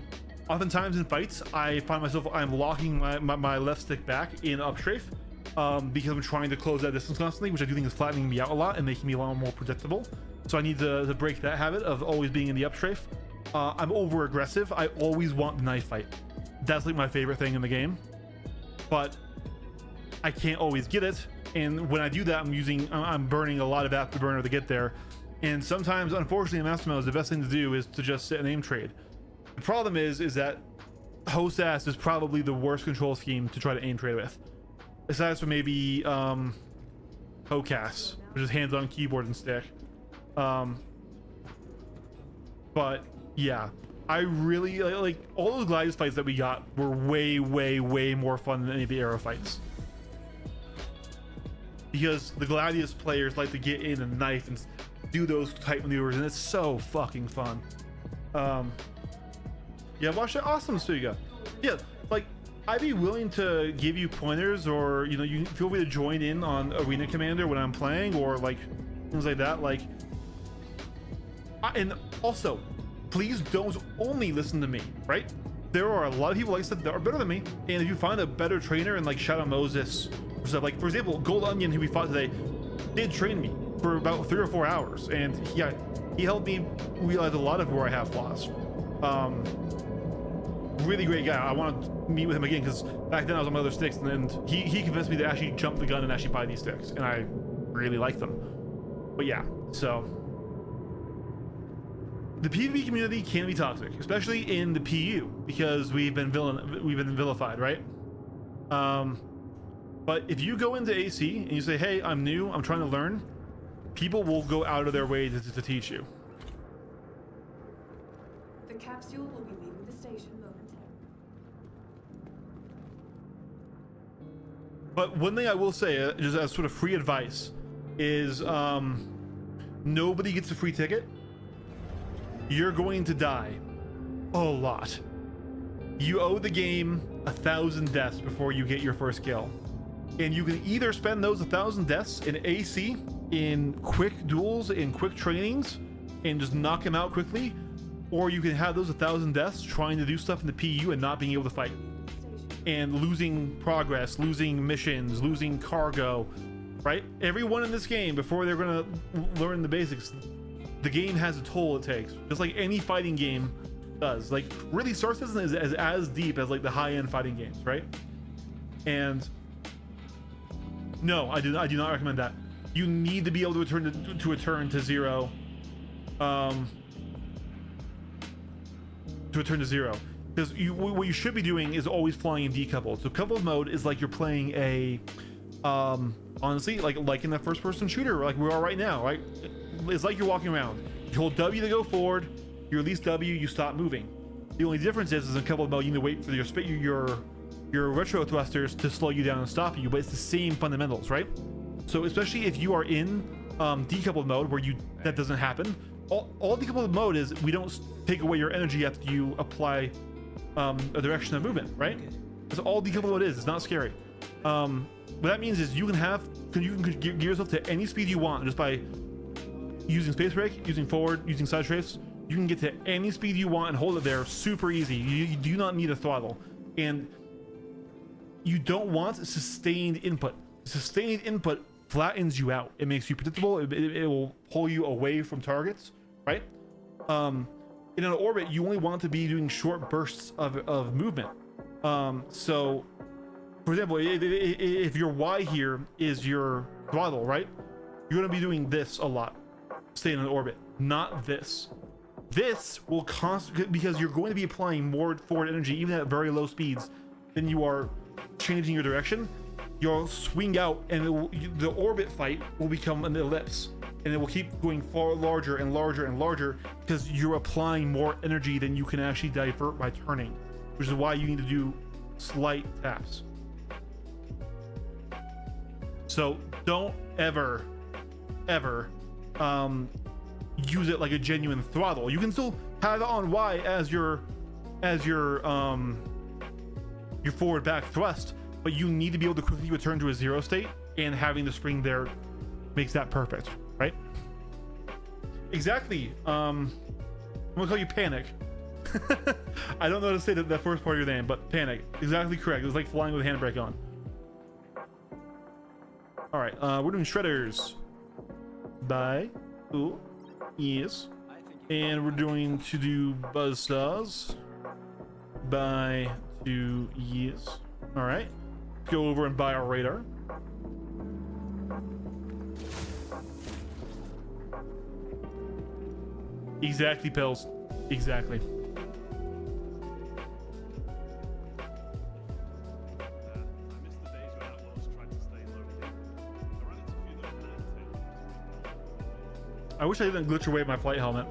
Speaker 1: oftentimes in fights, I find myself, I'm locking my left stick back in up strafe, because I'm trying to close that distance constantly, which I do think is flattening me out a lot and making me a lot more predictable. So I need to break that habit of always being in the up strafe. I'm over aggressive. I always want the knife fight. That's like my favorite thing in the game, but I can't always get it. And when I do that, I'm burning a lot of afterburner to get there. And sometimes, unfortunately, in Master Mode, the best thing to do is to just sit and aim trade. The problem is that Host Ass is probably the worst control scheme to try to aim trade with. aside from maybe HOCAS, which is hands-on keyboard and stick. But yeah, I really like all those Gladius fights that we got were way more fun than any of the Arrow fights, because the Gladius players like to get in and knife and do those type maneuvers, and it's so fucking fun. Yeah, watch that. Awesome, Suga. Yeah, like I'd be willing to give you pointers, or you know, you feel free to join in on Arena Commander when I'm playing, or like things like that. Like, and also, please don't only listen to me, right? There are a lot of people, like I said, that are better than me, and if you find a better trainer, and like Shadow Moses or stuff, like for example, Gold Onion, who we fought today, did train me for about 3 or 4 hours, and yeah, he helped me realize a lot of where I have flaws. Really great guy. I want to meet with him again, because back then I was on my other sticks, and he convinced me to actually jump the gun and actually buy these sticks, and I really like them. But yeah, so the PvP community can be toxic, especially in the PU, because we've been vilified, right? But if you go into AC and you say, hey, I'm new, I'm trying to learn, people will go out of their way to teach you.
Speaker 4: The capsule will be leaving the station momentarily.
Speaker 1: But one thing I will say, just as sort of free advice, is nobody gets a free ticket. You're going to die a lot. You owe the game 1,000 deaths before you get your first kill, and you can either spend those 1,000 deaths in AC, in quick duels, in quick trainings, and just knock him out quickly, or you can have those 1,000 deaths trying to do stuff in the PU and not being able to fight, and losing progress, losing missions, losing cargo, right? Everyone in this game, before they're gonna learn the basics, the game has a toll it takes, just like any fighting game does. Like, really, Star Citizen is as deep as like the high-end fighting games, right? And no, I do not recommend that. You need to be able to return to zero, to return to zero, because what you should be doing is always flying in decoupled. So coupled mode is like you're playing a honestly, like in the first-person shooter, like we are right now, right? It's like you're walking around. You hold W to go forward, you release W, you stop moving. The only difference is in coupled mode, you need to wait for your retro thrusters to slow you down and stop you, but it's the same fundamentals, right? So especially if you are in decoupled mode, where that doesn't happen. All decoupled mode is we don't take away your energy after you apply a direction of movement, right? That's all decoupled mode is. It's not scary. What that means is you can gear yourself to any speed you want just by using space brake, using forward, using side strafes. You can get to any speed you want and hold it there super easy. You do not need a throttle, and you don't want sustained input. Sustained input flattens you out. It makes you predictable. It will pull you away from targets, right? In an orbit, you only want to be doing short bursts of movement. So, for example, if your Y here is your throttle, right? You're going to be doing this a lot. Stay in an orbit, not this. This will constantly, because you're going to be applying more forward energy, even at very low speeds, than you are changing your direction. You'll swing out, and the orbit fight will become an ellipse, and it will keep going far larger and larger and larger, because you're applying more energy than you can actually divert by turning, which is why you need to do slight taps. So don't ever use it like a genuine throttle. You can still have it on Y as your forward back thrust, but you need to be able to quickly return to a zero state, and having the spring there makes that perfect, right? Exactly. I'm gonna call you Panic. I don't know how to say that first part of your name, but Panic. Exactly correct. It was like flying with handbrake on. All right, we're doing shredders. Bye. Ooh. Yes. And we're going to do buzzsaws. By to yes. All right. Go over and buy our radar. Exactly, Pills. Exactly.
Speaker 5: I miss the days when Outlaws tried
Speaker 1: I wish I didn't glitch away my flight helmet.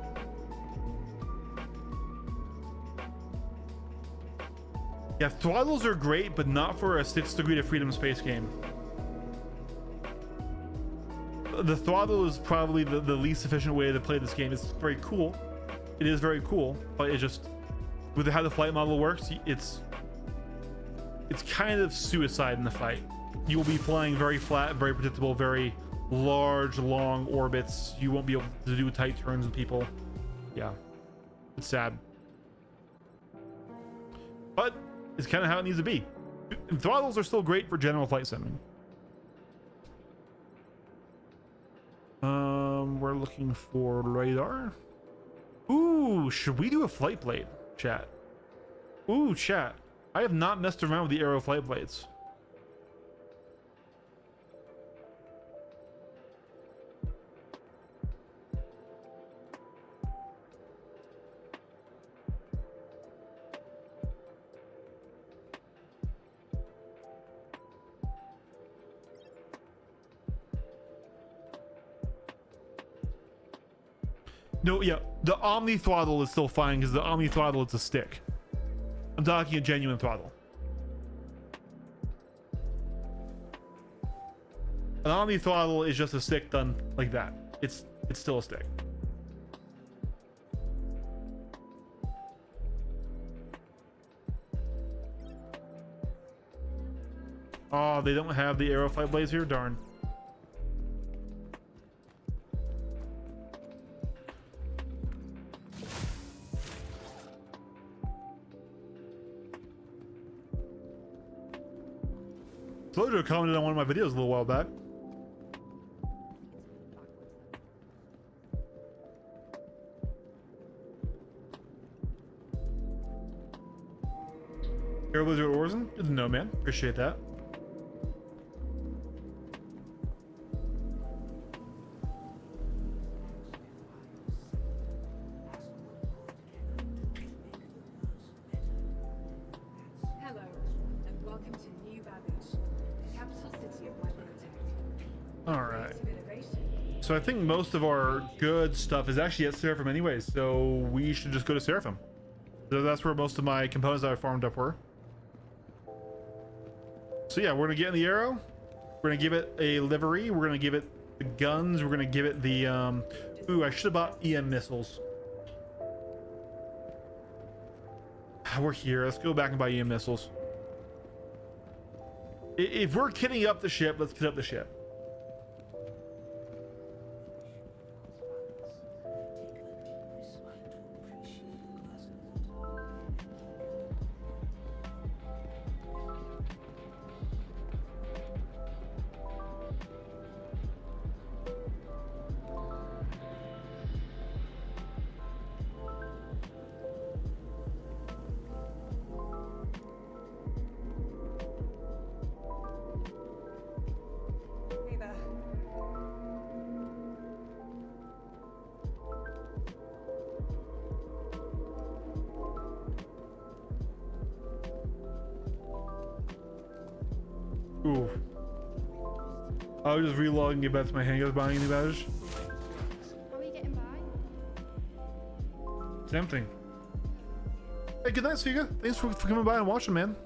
Speaker 1: Yeah, throttles are great, but not for a 6 Degree of Freedom space game. The throttle is probably the least efficient way to play this game. It's very cool. It is very cool, but it just, with how the flight model works, it's kind of suicide in the fight. You will be flying very flat, very predictable, very large, long orbits. You won't be able to do tight turns with people. Yeah, it's sad. But it's kind of how it needs to be. And throttles are still great for general flight simming. We're looking for radar. Ooh, should we do a flight blade, chat? Ooh, chat. I have not messed around with the Aero flight blades. No, yeah, the Omni throttle is still fine because the Omni throttle is a stick. I'm talking a genuine throttle. An Omni throttle is just a stick done like that. It's still a stick. Oh, they don't have the Aero flight blades here? Darn. Flojo commented on one of my videos a little while back. Aero Blizzard Orzen? Good to know, man. Appreciate that.
Speaker 4: Hello, and welcome to New Babbage, the capital city of Microtech.
Speaker 1: All right.
Speaker 4: Of innovation.
Speaker 1: So I think most of our good stuff is actually at Seraphim anyways, so we should just go to Seraphim. So that's where most of my components that I farmed up were. So yeah, we're gonna get in the Aero. We're gonna give it a livery. We're gonna give it the guns. We're gonna give it the ooh, I should have bought EM missiles. We're here. Let's go back and buy EM missiles. If we're kitting up the ship, let's kit up the ship.
Speaker 3: Hey there.
Speaker 1: Ooh. I was just relogging it back to my handguns buying a new badge.
Speaker 5: How are you getting by?
Speaker 1: Tempting. Hey, good night, Suga. Thanks for coming by and watching, man.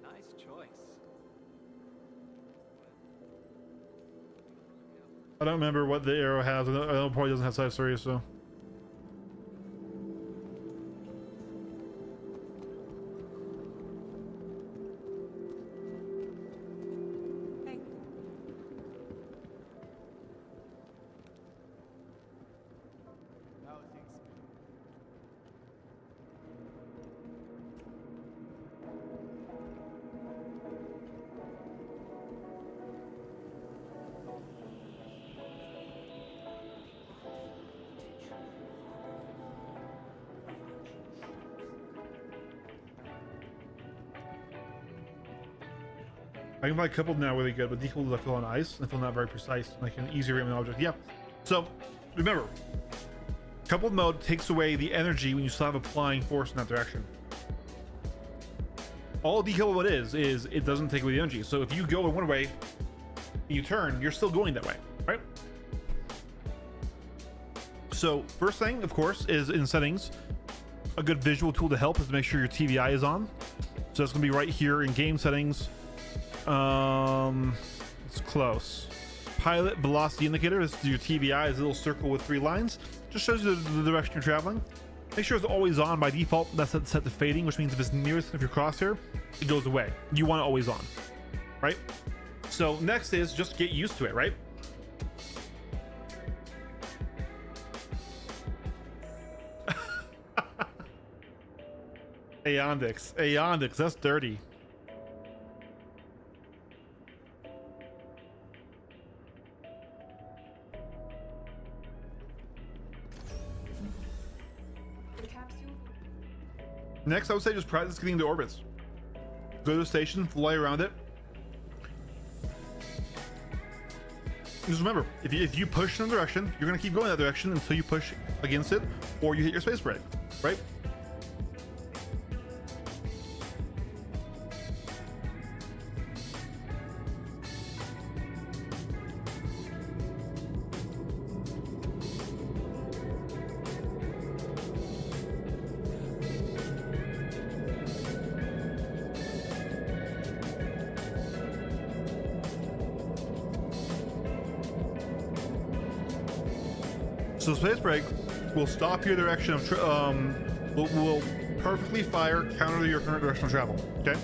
Speaker 6: Nice choice.
Speaker 1: I don't remember what the Aero has. I know it probably doesn't have side stories, so.
Speaker 3: Hey.
Speaker 6: How are things?
Speaker 1: I can fly coupled now really good, but decoupled I feel on ice and I feel not very precise, like an easier aiming object. Yeah. So remember, coupled mode takes away the energy when you still have applying force in that direction. All decouple is it doesn't take away the energy. So if you go in one way, and you turn, you're still going that way, right? So first thing, of course, is in settings. A good visual tool to help is to make sure your TVI is on. So that's gonna be right here in game settings. It's close. Pilot velocity indicator. This is your TVI, is a little circle with 3 lines. Just shows you the direction you're traveling. Make sure it's always on by default. That's set to fading, which means if it's nearest of your crosshair, it goes away. You want it always on, right? So next is just get used to it, right? Aeondix, that's dirty.
Speaker 4: The capsule.
Speaker 1: Next, I would say just practice getting into orbits. Go to the station, fly around it. Just remember, if you push in a direction, you're gonna keep going that direction until you push against it, or you hit your space brake, right? So space brake will stop your direction of will perfectly fire counter to your current direction of travel. Okay.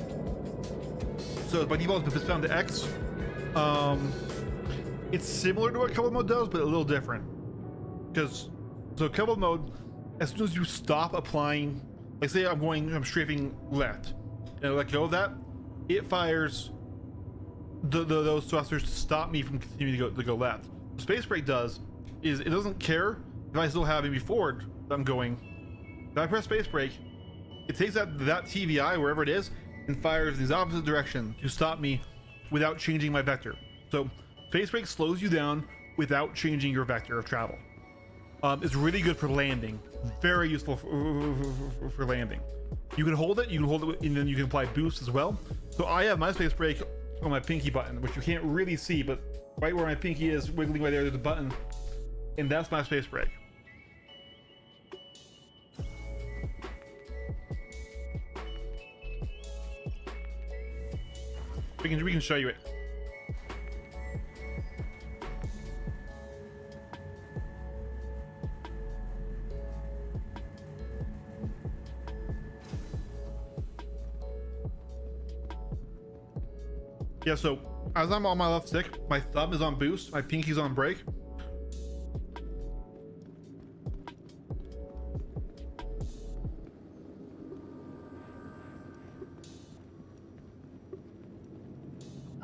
Speaker 1: So by default, if it's found to X, it's similar to what couple mode does, but a little different. Because so couple mode, as soon as you stop applying, like say I'm strafing left, and I let go of that, it fires those thrusters to stop me from continuing to go left. What space brake does is it doesn't care if I still have maybe forward that I'm going. If I press space brake, it takes that TVI wherever it is and fires in the opposite direction to stop me without changing my vector. So space brake slows you down without changing your vector of travel. It's really good for landing. Very useful for landing. You can hold it, and then you can apply boost as well. So I have my space brake on my pinky button, which you can't really see, but right where my pinky is wiggling right there's a button. And that's my space brake. We can show you it. Yeah, so as I'm on my left stick, my thumb is on boost, my pinky's on brake.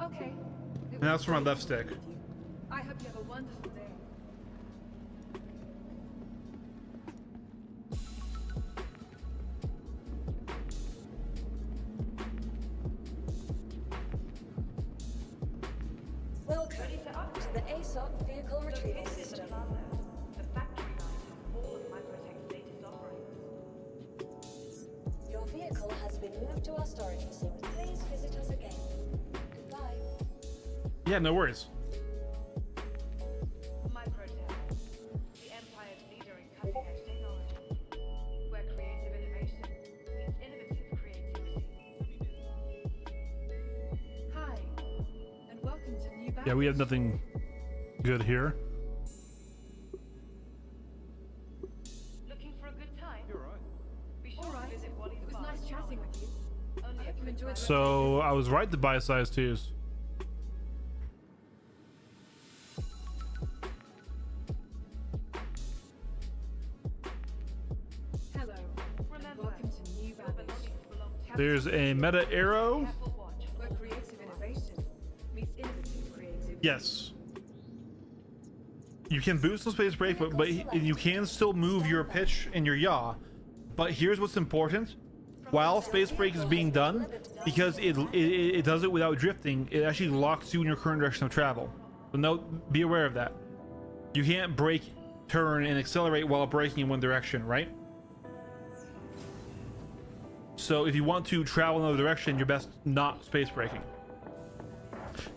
Speaker 4: Okay.
Speaker 1: And that's for my left stick.
Speaker 4: I hope you have a wonderful day.
Speaker 3: Welcome to the ASOP Vehicle Retrieval System.
Speaker 4: The factory line of all of Microtech's latest offerings.
Speaker 3: Your vehicle has been moved to our storage facility. Please visit us again. Goodbye.
Speaker 1: Yeah, no worries.
Speaker 4: Microtech, the empire's leader in cutting-edge technology, where creative innovation meets innovative creativity. Hi, and welcome to New Balance.
Speaker 1: Yeah, we have nothing good here.
Speaker 4: Looking for a good time?
Speaker 6: You're right.
Speaker 4: Be sure to visit Wally's It was nice chatting with you. Only I hope you enjoyed the
Speaker 1: So I was right to buy size 2s.
Speaker 4: Hello, and welcome to New Balance.
Speaker 1: There's a meta arrow.
Speaker 4: Careful watch, where creative innovation meets innovative creativity.
Speaker 1: Yes. You can boost the space brake, but you can still move your pitch and your yaw. But here's what's important. While space brake is being done, because it does it without drifting, it actually locks you in your current direction of travel. So note, be aware of that. You can't brake, turn, and accelerate while braking in one direction, right? So if you want to travel another direction, you're best not space braking.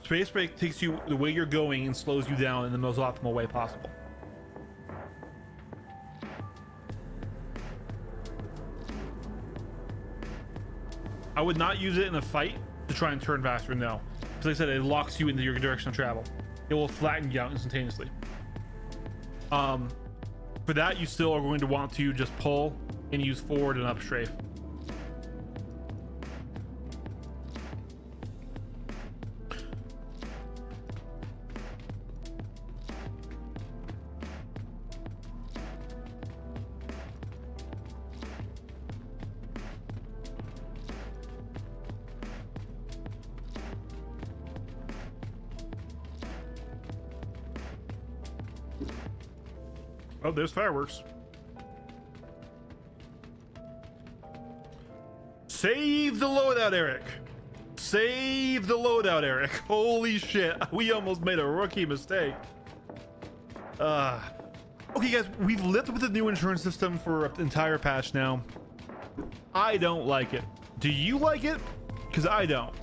Speaker 1: Space brake takes you the way you're going and slows you down in the most optimal way possible. I would not use it in a fight to try and turn faster, no. Because like I said, it locks you into your direction of travel. It will flatten you out instantaneously. For that, you still are going to want to just pull and use forward and up strafe. Oh, there's fireworks. Save the loadout, Eric. Save the loadout, Eric. Holy shit. We almost made a rookie mistake. Okay, guys, we've lived with the new insurance system for an entire patch now. I don't like it. Do you like it? Because I don't.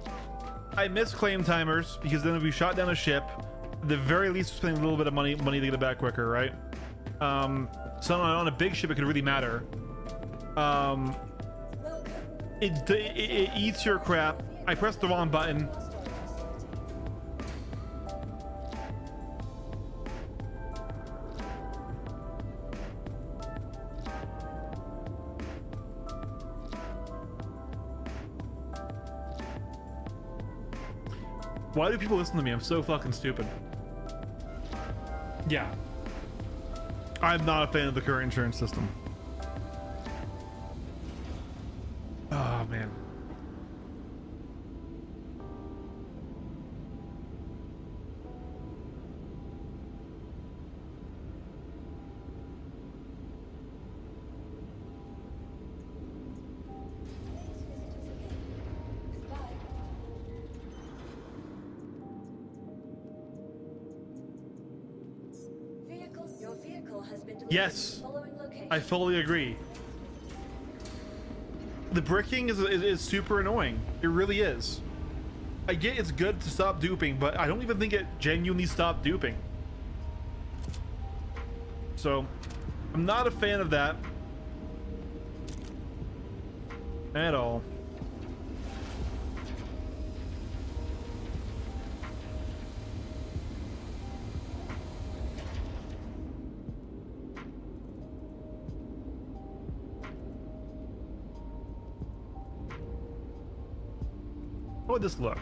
Speaker 1: I miss claim timers because then if we shot down a ship, at the very least we're spending a little bit of money to get it back quicker, right? So on a big ship it could really matter. It eats your crap. I pressed the wrong button. Why do people listen to me? I'm so fucking stupid. Yeah. I'm not a fan of the current insurance system. Oh, man.
Speaker 3: Your vehicle has been delivered
Speaker 1: Yes,
Speaker 3: to the following location.
Speaker 1: I fully agree. The bricking is super annoying. It really is. I get it's good to stop duping, but I don't even think it genuinely stopped duping. So, I'm not a fan of that at all. How would this look?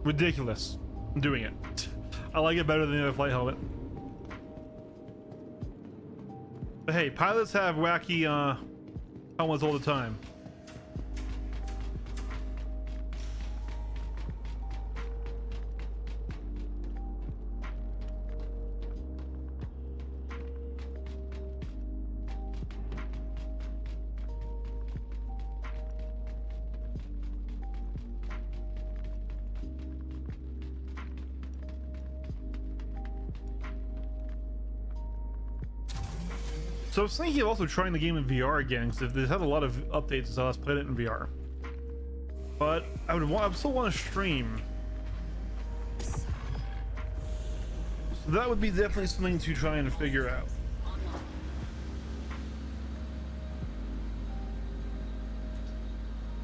Speaker 1: Ridiculous. I'm doing it. I like it better than the other flight helmet. But hey, pilots have wacky helmets all the time. So I was thinking of also trying the game in VR again, because they've had a lot of updates since I last played it in VR. But I still want to stream. So that would be definitely something to try and figure out.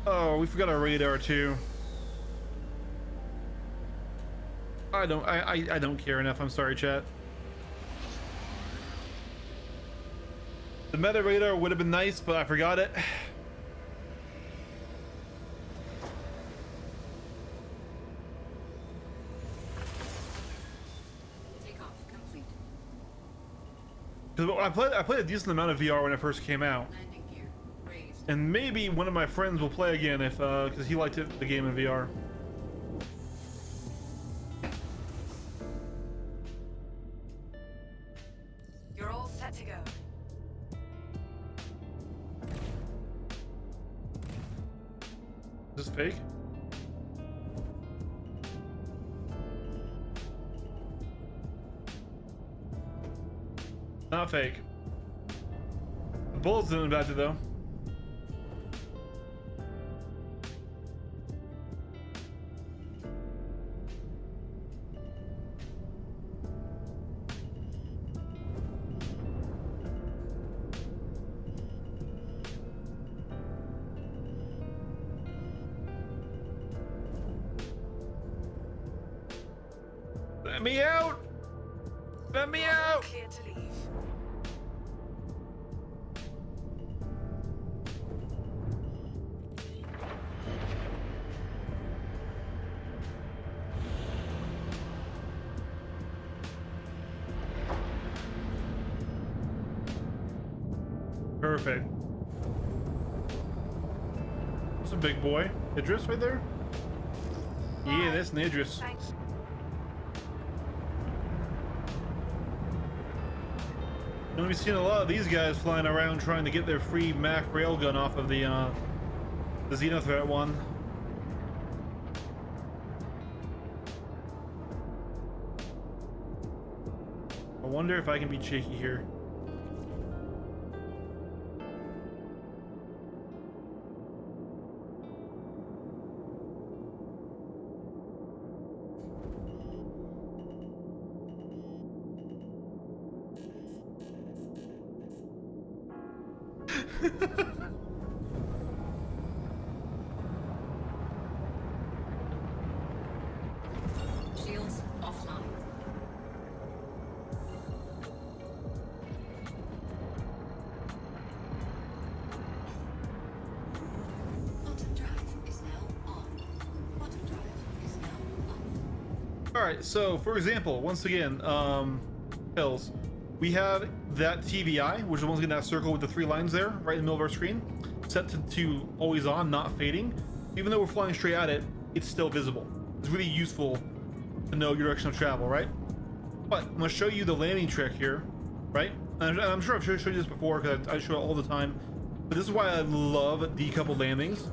Speaker 1: Oh, we forgot our radar too. I don't care enough. I'm sorry, chat. The meta radar would have been nice, but I forgot it.
Speaker 2: Takeoff complete.
Speaker 1: Because I played a decent amount of VR when it first came out,
Speaker 2: Landing gear raised.
Speaker 1: and maybe one of my friends will play again if because he liked the game in VR.
Speaker 2: You're all set to go.
Speaker 1: Is this fake? Not fake. bullets didn't impact it though. Let me out! Let me out!
Speaker 2: Clear to leave.
Speaker 1: Perfect. That's a big boy. Idris right there? Yeah, that's an Idris.
Speaker 4: Thanks.
Speaker 1: I'm gonna be seeing a lot of these guys flying around trying to get their free Mac railgun off of the Xenothreat one. I wonder if I can be cheeky here.
Speaker 2: Shields offline. Bottom drive is now on. Bottom drive is now on.
Speaker 1: All right, so for example, once again, Hills, we have that TVI, which is once again that circle with the 3 lines there, right in the middle of our screen, set to always on, not fading. Even though we're flying straight at it, it's still visible. It's really useful to know your direction of travel, right? But I'm gonna show you the landing trick here, right? And I'm sure I've showed you this before because I show it all the time, but this is why I love decoupled landings.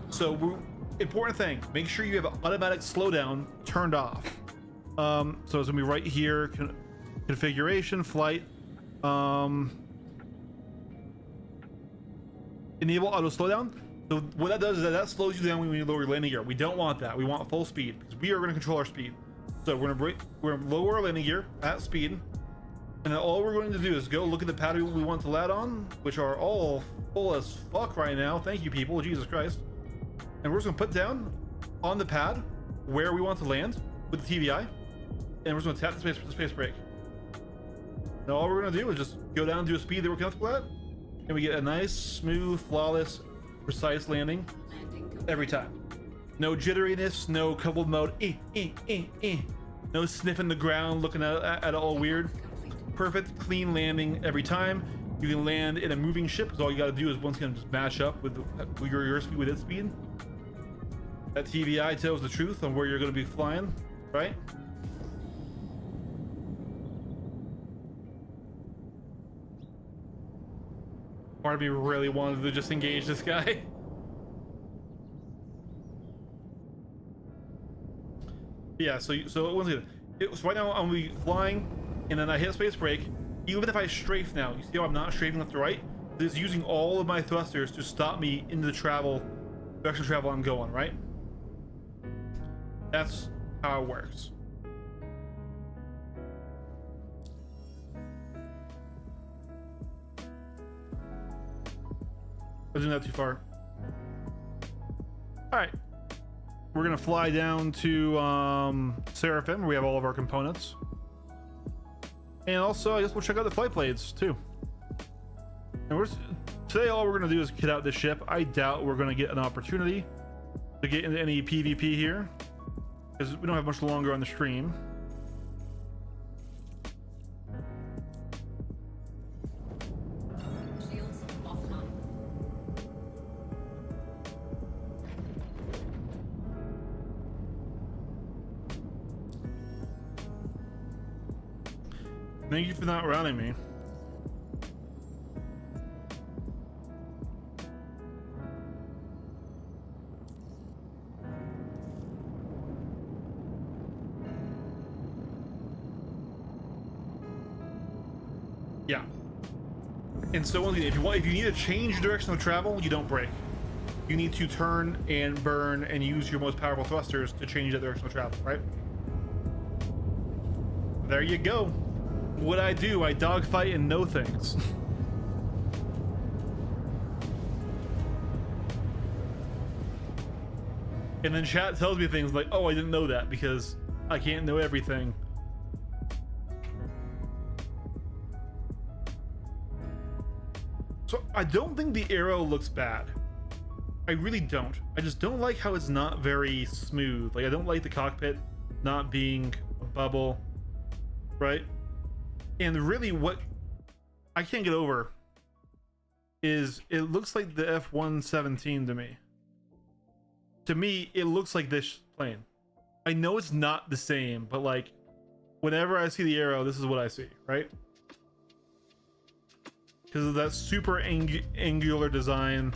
Speaker 1: So important thing, make sure you have automatic slowdown turned off. So it's gonna be right here, configuration, flight, enable auto slowdown. So what that does is that slows you down when you lower your landing gear. We don't want that. We want full speed because we are going to control our speed. So we're going to lower our landing gear at speed, and then all we're going to do is go look at the pad we want to land on, which are all full as fuck right now. Thank you, people. Jesus Christ. And we're just going to put down on the pad where we want to land with the TVI, and we're just going to tap the space brake. Now all we're going to do is just go down to a speed that we're comfortable at, and we get a nice, smooth, flawless, precise landing every time. No jitteriness, no coupled mode, no sniffing the ground, looking at it all weird. Perfect, clean landing every time. You can land in a moving ship, because all you got to do is once again just match up with your speed with its speed. That TVI tells the truth on where you're going to be flying, right? Part of me really wanted to just engage this guy. Yeah, so once again, so right now I'm gonna be flying, and then I hit space brake. Even if I strafe now, you see how I'm not strafing left to right? It's using all of my thrusters to stop me in the direction of travel I'm going, right? That's how it works. I zoomed out too far. All right, we're gonna fly down to Seraphim, where we have all of our components, and also I guess we'll check out the flight blades too. And today all we're gonna do is kit out this ship. I doubt we're gonna get an opportunity to get into any PvP here because we don't have much longer on the stream.
Speaker 2: Shields offline.
Speaker 1: Thank you for not routing me. Yeah. And so once again, if you need to change your direction of travel, you don't brake. You need to turn and burn and use your most powerful thrusters to change that direction of travel, right? There you go. What I do, I dogfight and know things. And then chat tells me things like, oh, I didn't know that because I can't know everything. So I don't think the Aero looks bad. I really don't. I just don't like how it's not very smooth. Like, I don't like the cockpit not being a bubble, right? And really what I can't get over is it looks like the F-117 to me. To me, it looks like this plane. I know it's not the same, but like, whenever I see the Aero, this is what I see, right? Because of that super angular design.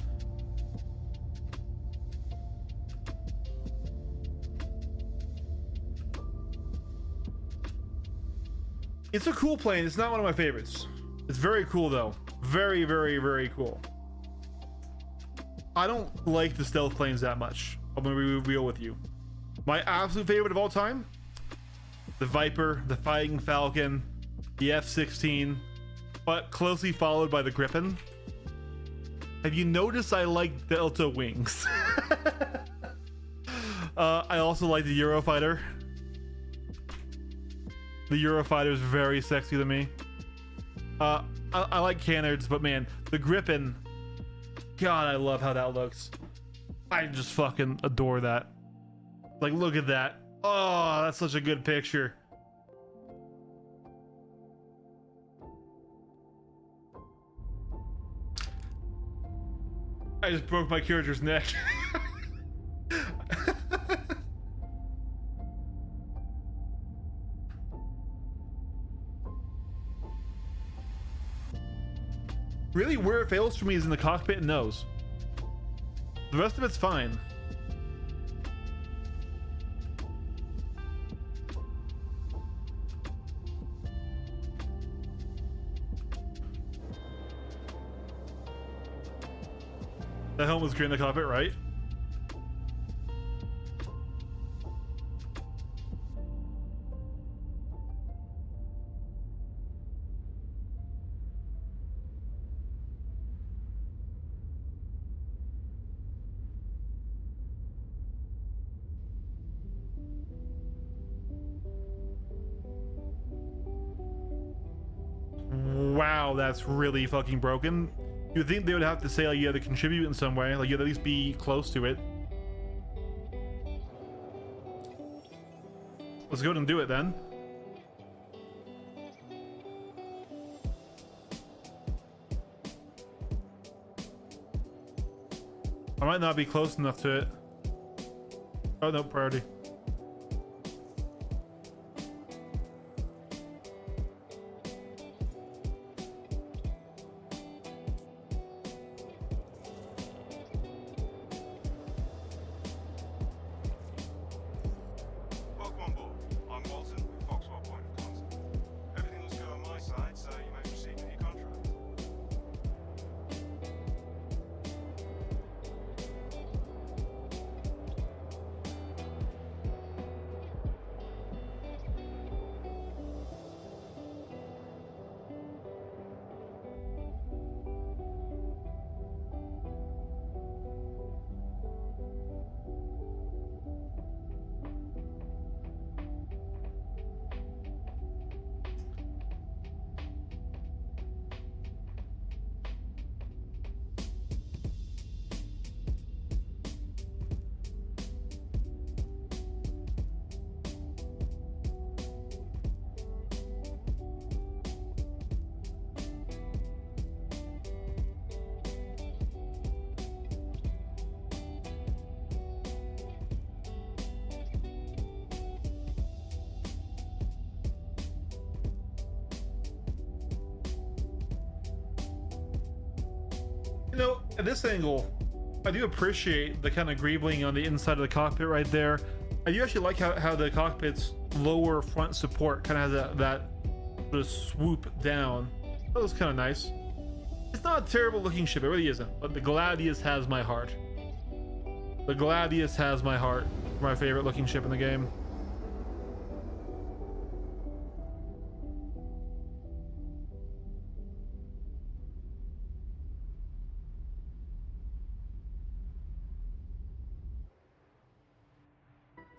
Speaker 1: It's a cool plane. It's not one of my favorites. It's very cool though. Very, very, very cool. I don't like the stealth planes that much. I'm gonna be real with you. My absolute favorite of all time: the Viper, the Fighting Falcon, the F-16, but closely followed by the Gripen. Have you noticed I like Delta wings? I also like the Eurofighter. The Eurofighter is very sexy to me. I like Cannards, but man, the Gripen, God, I love how that looks. I just fucking adore that. Like, look at that. Oh, that's such a good picture. I just broke my character's neck. Really, where it fails for me is in the cockpit and nose. The rest of it's fine. The helmet was great in the cockpit, right? Wow, that's really fucking broken. You'd think they would have to say, like, you had to contribute in some way, like you had to at least be close to it. Let's go ahead and do it then. I might not be close enough to it. Oh no, priority.
Speaker 7: Welcome on board. I'm Walton with Foxwell Point Concept. Everything looks good on my side, so you may proceed with your contract.
Speaker 1: You know, at this angle, I do appreciate the kind of greebling on the inside of the cockpit right there. I do actually like how the cockpit's lower front support kind of has that sort of swoop down. That was kind of nice. It's not a terrible looking ship, it really isn't. But the Gladius has my heart. The Gladius has my heart. My favorite looking ship in the game.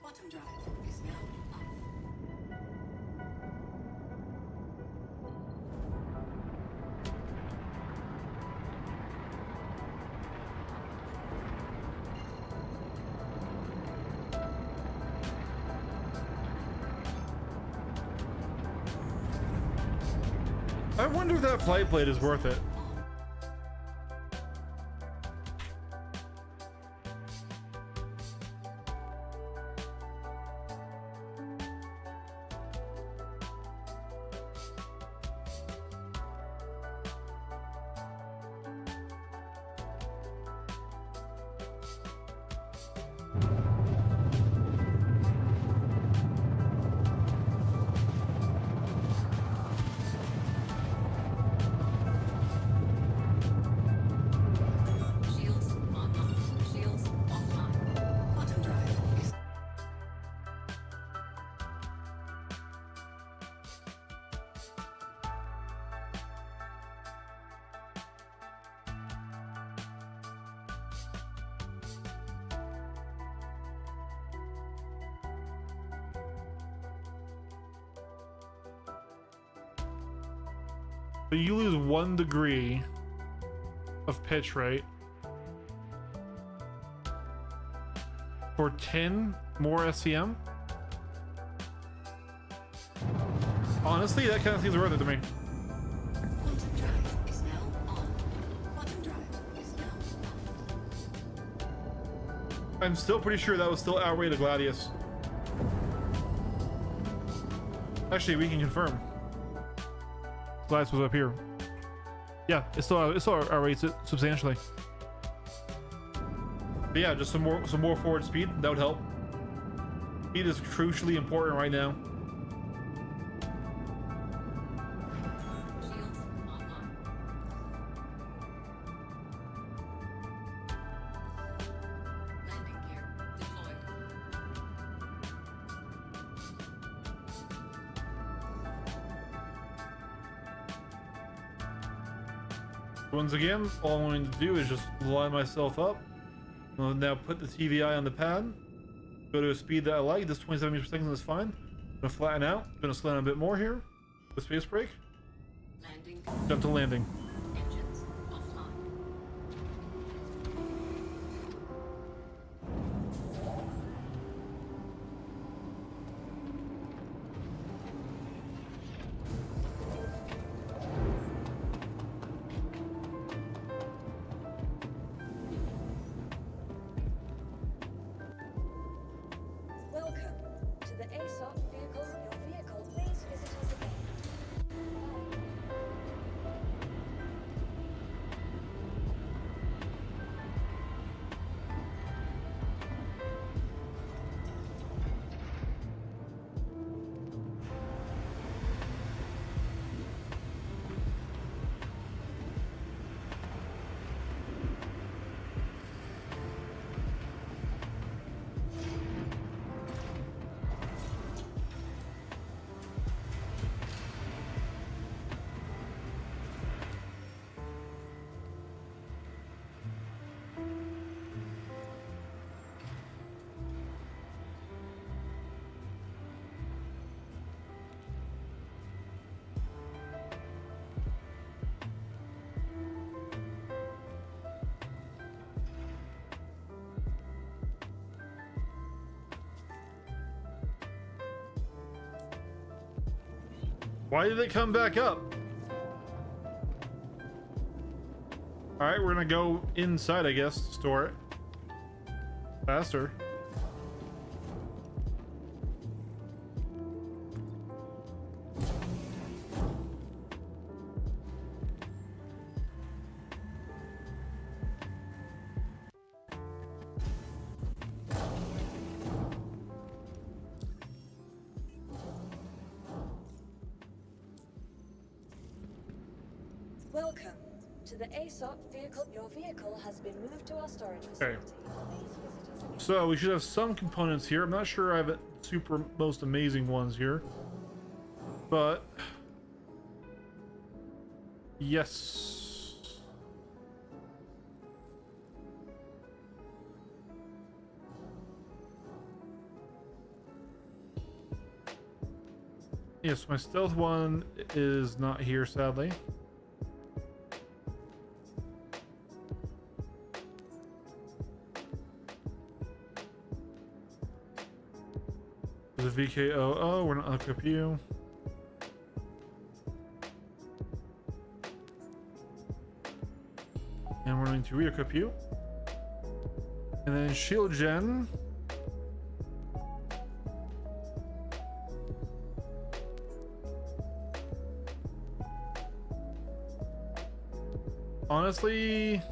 Speaker 2: Quantum drive is now off.
Speaker 1: I wonder if that flight blade is worth it.
Speaker 2: Shields online. Shields offline. Quantum drive is
Speaker 1: So you lose 1 degree of pitch rate for 10 more SCM. Honestly, that kind of seems worth it to me.
Speaker 2: quantum drive is now on. Quantum drive is now off.
Speaker 1: I'm still pretty sure that was still outweigh the Gladius. Actually, we can confirm. Gladius was up here. Yeah, it still outrates it substantially. But yeah, just some more forward speed, that would help. Speed is crucially important right now.
Speaker 2: Shields online. Landing gear deployed.
Speaker 1: Once again, all I'm going to do is just line myself up. I'll now put the TVI on the pad. Go to a speed that I like. This 27 meters per second is fine. I'm gonna flatten out. Gonna slow down a bit more here. With space brake.
Speaker 2: Landing.
Speaker 1: Jump to landing.
Speaker 2: Engines offline.
Speaker 3: Welcome to the ASOP vehicle. Your vehicle, please visit us again.
Speaker 1: Why did it come back up? All right, we're gonna go inside, I guess, to store it faster.
Speaker 3: Welcome to to the ASOP vehicle. Your vehicle has been moved to our storage facility. Please visit us again.
Speaker 1: So we should have some components here. I'm not sure I have super most amazing ones here, but yes. Yes, my stealth one is not here, sadly. There's a VKOO, we're not equip you. And we're going to re-equip you. And then shield gen. Honestly,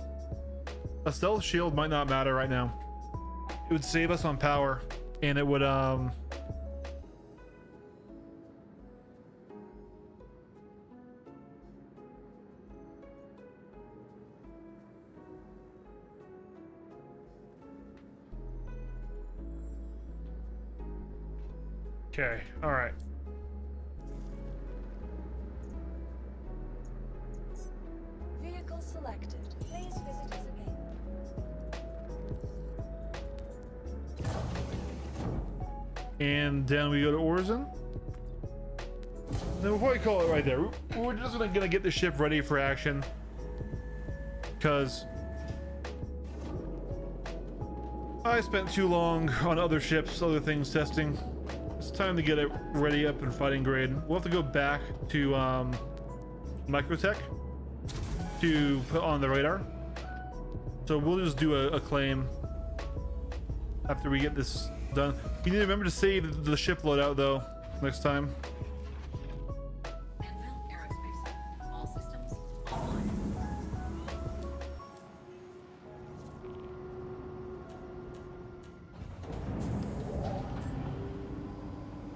Speaker 1: a stealth shield might not matter right now. It would save us on power, and it would okay, all right.
Speaker 3: Vehicle selected. Please visit us again.
Speaker 1: And then we go to Orison. Then we'll probably call it right there. We're just gonna get the ship ready for action, because I spent too long on other ships, other things testing. It's time to get it ready up and fighting grade. We'll have to go back to Microtech to put on the radar. So we'll just do a claim after we get this done. You need to remember to save the ship loadout though next time.
Speaker 2: Anvil Aerospace. All systems online.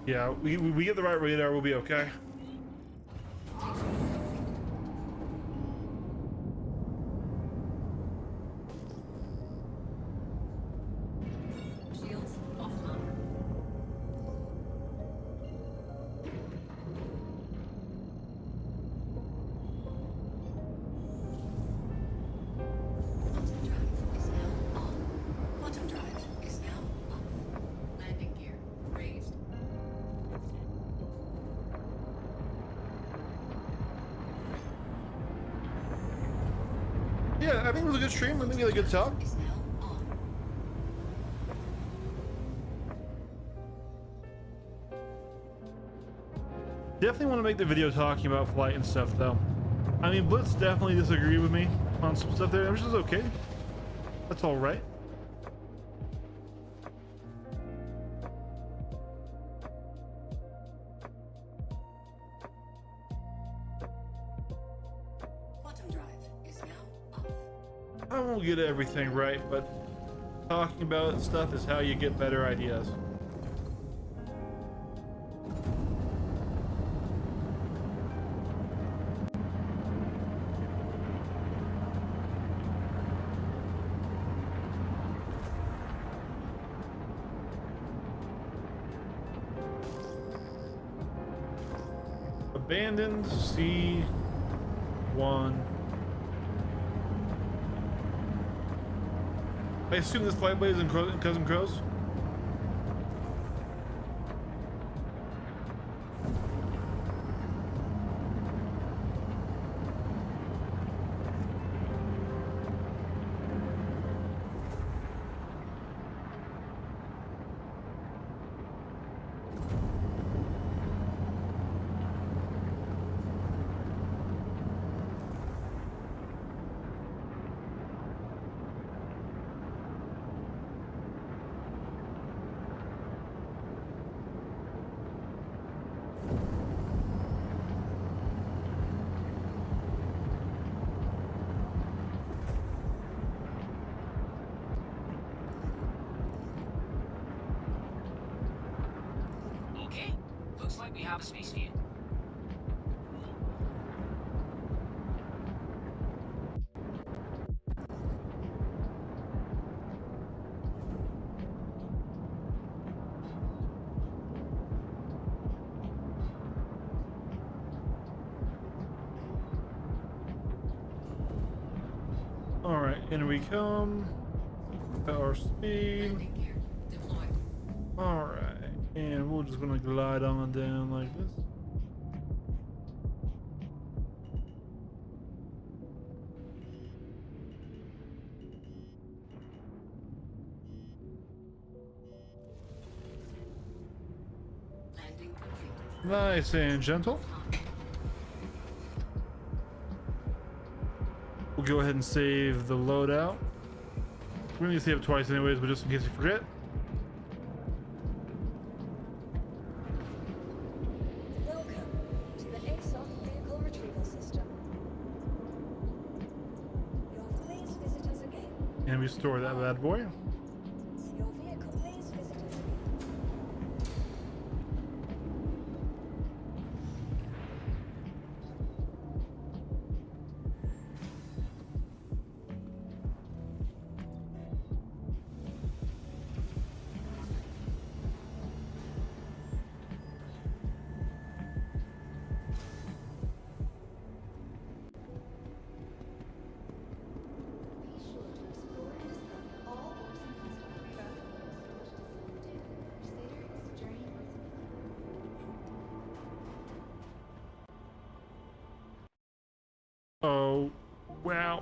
Speaker 1: Yeah, we get the right radar, we'll be okay.
Speaker 2: Shields offline. Quantum drive is now on. Quantum drive is now off. Landing gear raised.
Speaker 1: Yeah, I think it was a good stream. I think we had a good talk.
Speaker 2: Is now on.
Speaker 1: Definitely want to make the video talking about flight and stuff though. I mean, Blitz definitely disagreed with me on some stuff there, which is okay. That's all right.
Speaker 2: Quantum drive is now off.
Speaker 1: I won't get everything right, but talking about stuff is how you get better ideas. Abandoned C1. I assume this flight blade is in Cousin Crows.
Speaker 8: Okay, looks like we have a space view.
Speaker 1: right, in we come. Our speed.
Speaker 2: Landing gear deployed.
Speaker 1: All right, and we're just gonna glide on down like this.
Speaker 2: Landing complete.
Speaker 1: Nice and gentle. We'll go ahead and save the loadout. We're gonna save it twice anyways, but just in case you forget.
Speaker 3: Welcome to the ASOC Vehicle Retrieval System. Your please visit us again.
Speaker 1: And we store that bad boy.
Speaker 3: Your vehicle please visit us again.
Speaker 5: Be sure to explore and discover all Orson Hustle Crusader is a journey worth
Speaker 1: Oh, wow.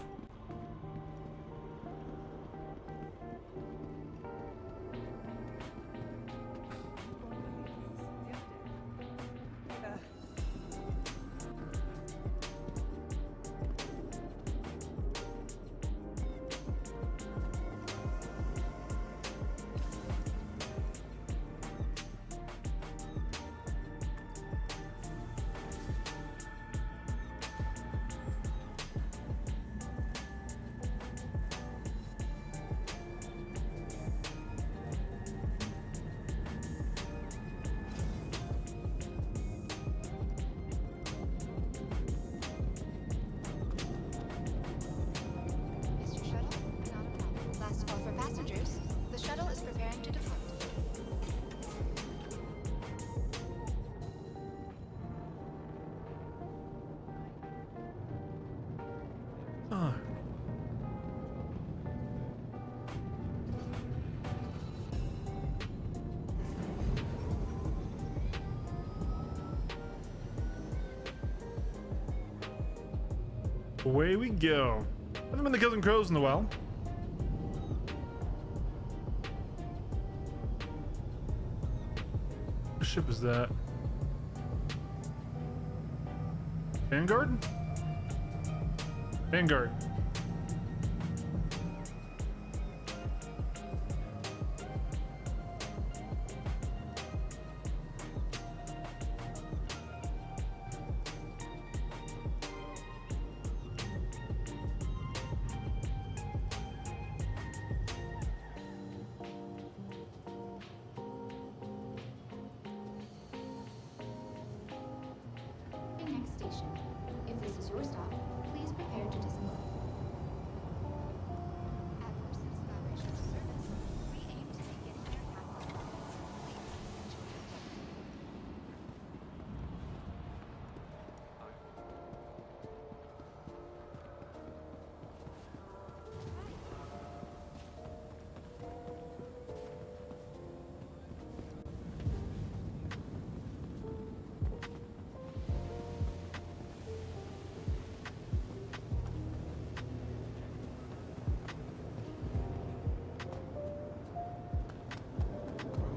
Speaker 5: Mr. Shuttle, not a problem. Last call for passengers. The shuttle is preparing to depart.
Speaker 1: Ah. Away we go. Haven't been to Cousin Crows in a while. What ship is that? Vanguard? Vanguard.
Speaker 5: Next station. If this is your stop, please prepare to disembark. At Orson Collaboration Service, we aim to make getting there happen. Please enjoy your flight.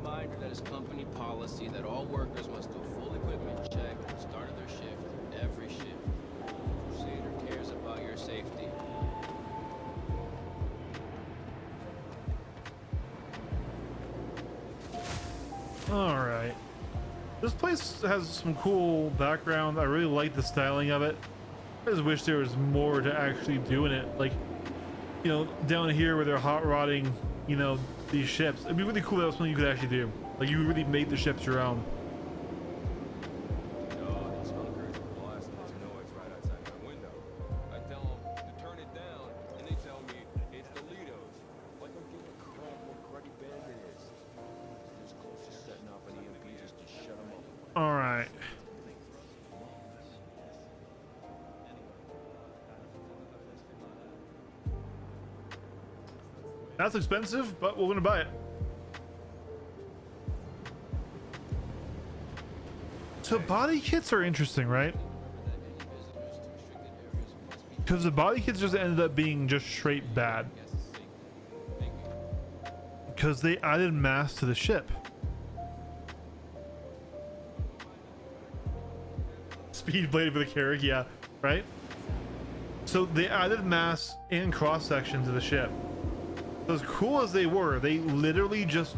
Speaker 9: Reminder that it's company policy that all workers must do a full equipment check at the start of their shift, every shift. Crusader cares about your safety.
Speaker 1: All right. This place has some cool background. I really like the styling of it. I just wish there was more to actually do in it. Like, you know, down here where they're hot rodding, you know, these ships. It'd be really cool if that was something you could actually do. Like, you really make the ships your own.
Speaker 7: Oh, these honkers are blasting this noise right outside my window. I tell them to turn it down, and they tell me it's Dolitos. Like I'm giving crap what Cruddy Bandit is. This close to setting off an EMP just to shut them up.
Speaker 1: All right. That's expensive, but we're gonna buy it. So body kits are interesting, right? Because the body kits just ended up being just straight bad. Because they added mass to the ship. Speed blade for the Carrack, yeah, right? So they added mass and cross section to the ship. So as cool as they were, they literally just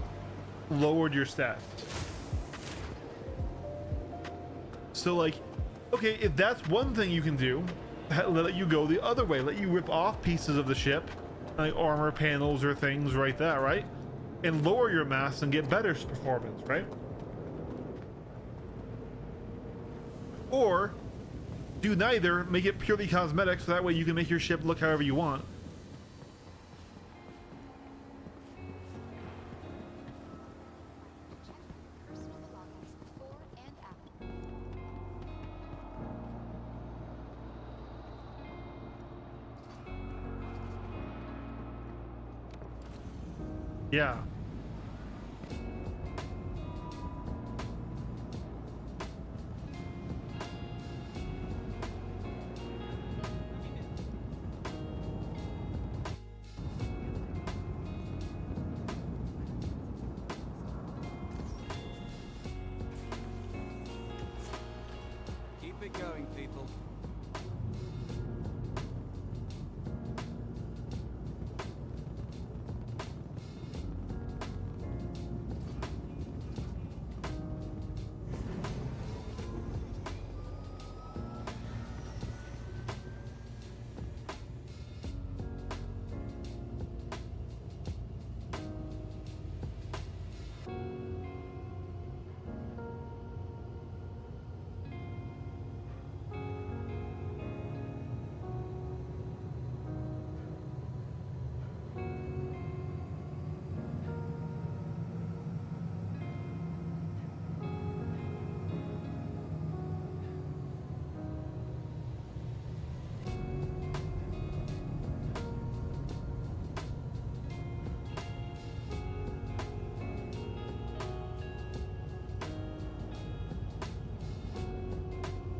Speaker 1: lowered your stats. So like, okay, if that's one thing you can do, let you go the other way. Let you rip off pieces of the ship, like armor panels or things like that, right? And lower your mass and get better performance, right? Or do neither, make it purely cosmetic, so that way you can make your ship look however you want.
Speaker 5: Personal belongings before and after.
Speaker 1: Yeah.
Speaker 6: Keep it going, people.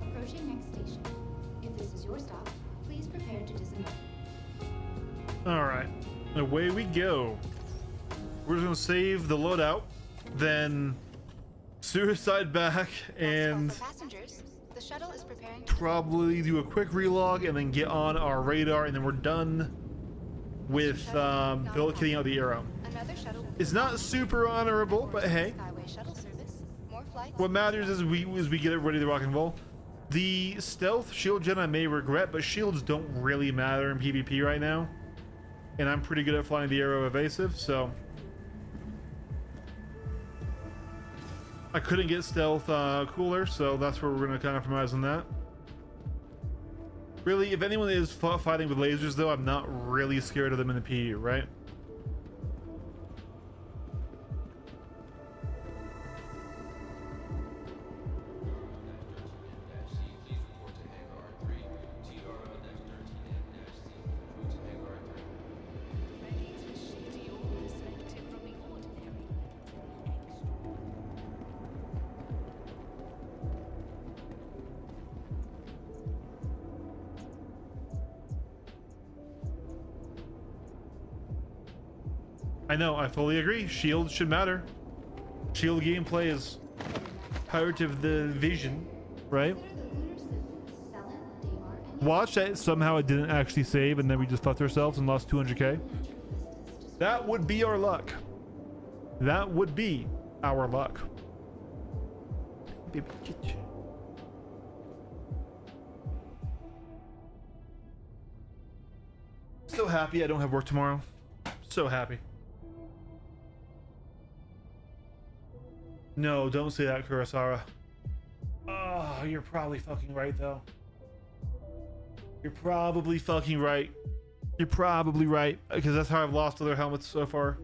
Speaker 5: Approaching next station. If this is your stop, please prepare to disembark.
Speaker 1: All right, away we go. We're just gonna save the loadout, then suicide back, and
Speaker 5: For passengers, the shuttle is preparing.
Speaker 1: probably do a quick relog and then get on our radar, and then we're done with kitting out the Arrow.
Speaker 5: Another shuttle.
Speaker 1: It's not super honorable, but hey,
Speaker 5: Skyway shuttle service. More flights.
Speaker 1: what matters is we get it ready to rock and roll. The stealth shield gen I may regret, but shields don't really matter in PvP right now, and I'm pretty good at flying the Arrow evasive, so I couldn't get stealth cooler, so that's where we're gonna compromise on that. Really, if anyone is fighting with lasers, though, I'm not really scared of them in the PU, right? I know, I fully agree. Shield should matter. Shield gameplay is part of the vision, right? Watch that somehow it didn't actually save and then we just fucked ourselves and lost 200k. That would be our luck. That would be our luck. Baby, get you. So happy I don't have work tomorrow. So happy. No, don't say that, Kurosara. Oh, you're probably fucking right, though. You're probably fucking right. You're probably right, because that's how I've lost other helmets so far.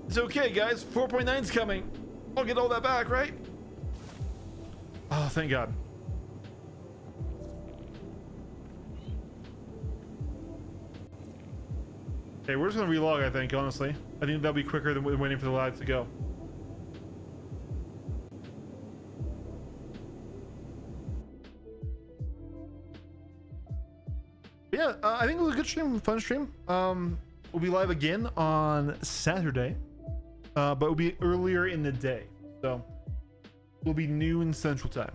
Speaker 1: It's okay, guys. 4.9's coming. I'll get all that back, right? Oh, thank God. Okay, we're just gonna relog, I think, honestly. I think that'll be quicker than waiting for the lag to go. But yeah, I think it was a good stream, fun stream. We'll be live again on Saturday, but it'll be earlier in the day. So it'll be noon Central Time.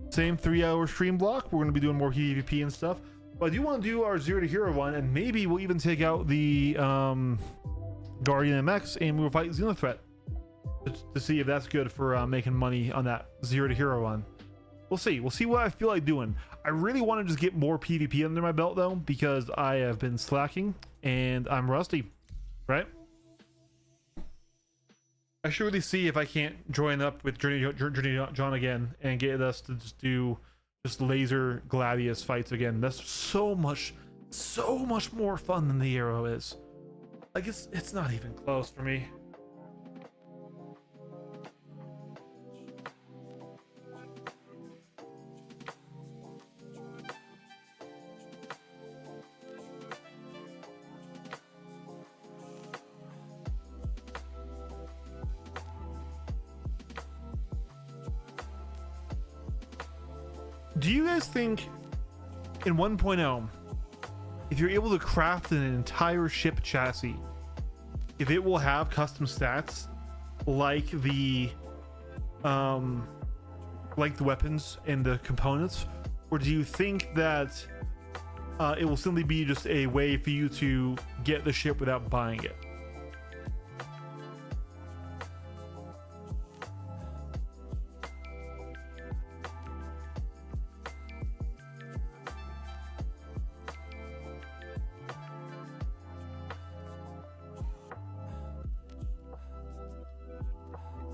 Speaker 1: Same 3-hour stream block. We're gonna be doing more PvP and stuff. But I do want to do our Zero to Hero one, and maybe we'll even take out the Guardian MX and we'll fight Xenothreat to see if that's good for making money on that Zero to Hero one. We'll see. We'll see what I feel like doing. I really want to just get more PvP under my belt though, because I have been slacking and I'm rusty, right? I should really see if I can't join up with Journey John again and get us to just do just laser Gladius fights again. That's so much more fun than the Arrow is. Like it's not even close for me. Do you guys think in 1.0, if you're able to craft an entire ship chassis, if it will have custom stats like the weapons and the components, or do you think that it will simply be just a way for you to get the ship without buying it?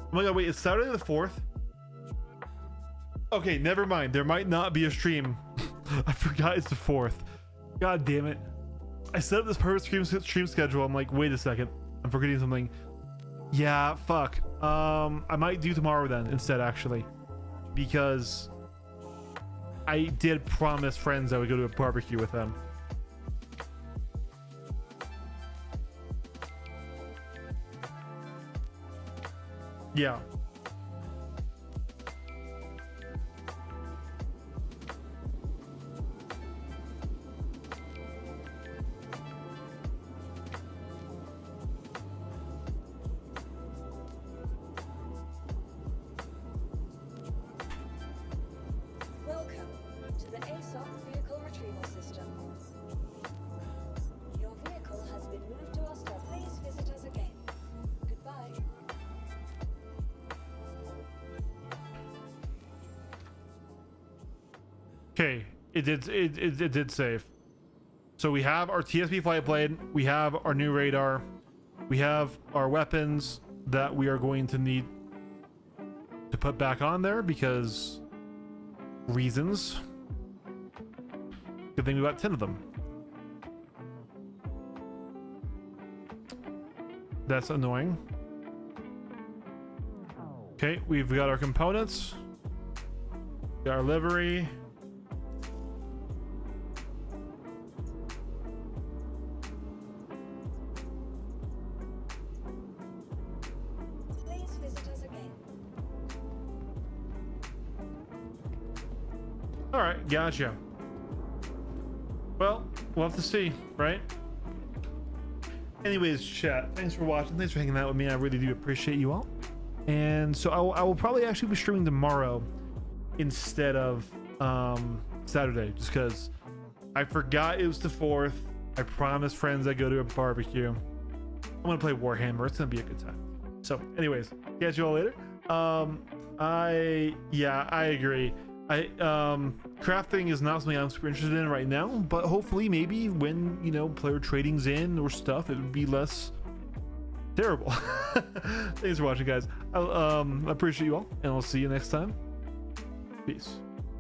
Speaker 1: Oh my God, wait, it's Saturday the 4th? Okay, never mind. There might not be a stream. I forgot it's the 4th. God damn it. I set up this perfect stream schedule. I'm like, wait a second. I'm forgetting something. Yeah, fuck. I might do tomorrow then instead, actually. Because I did promise friends I would go to a barbecue with them. Yeah.
Speaker 3: Welcome to the ASOP vehicle retrieval system. Your vehicle has been moved to our store. Please visit us again. Goodbye.
Speaker 1: Okay, it did save. So we have our TSP flight blade, we have our new radar, we have our weapons that we are going to need to put back on there because reasons. Good thing we got 10 of them. That's annoying. Okay, we've got our components, got our livery.
Speaker 3: Please visit us again.
Speaker 1: All right, gotcha. Well, we'll have to see, right? Anyways, chat, thanks for watching. Thanks for hanging out with me. I really do appreciate you all. And so I will probably actually be streaming tomorrow instead of Saturday, just because I forgot it was the 4th. I promised friends I'd go to a barbecue. I'm gonna play Warhammer. It's gonna be a good time. So anyways, catch you all later. I agree. Crafting is not something I'm super interested in right now, but hopefully maybe when, you know, player trading's in or stuff, it would be less terrible. Thanks for watching, guys. I appreciate you all, and I'll see you next time. Peace.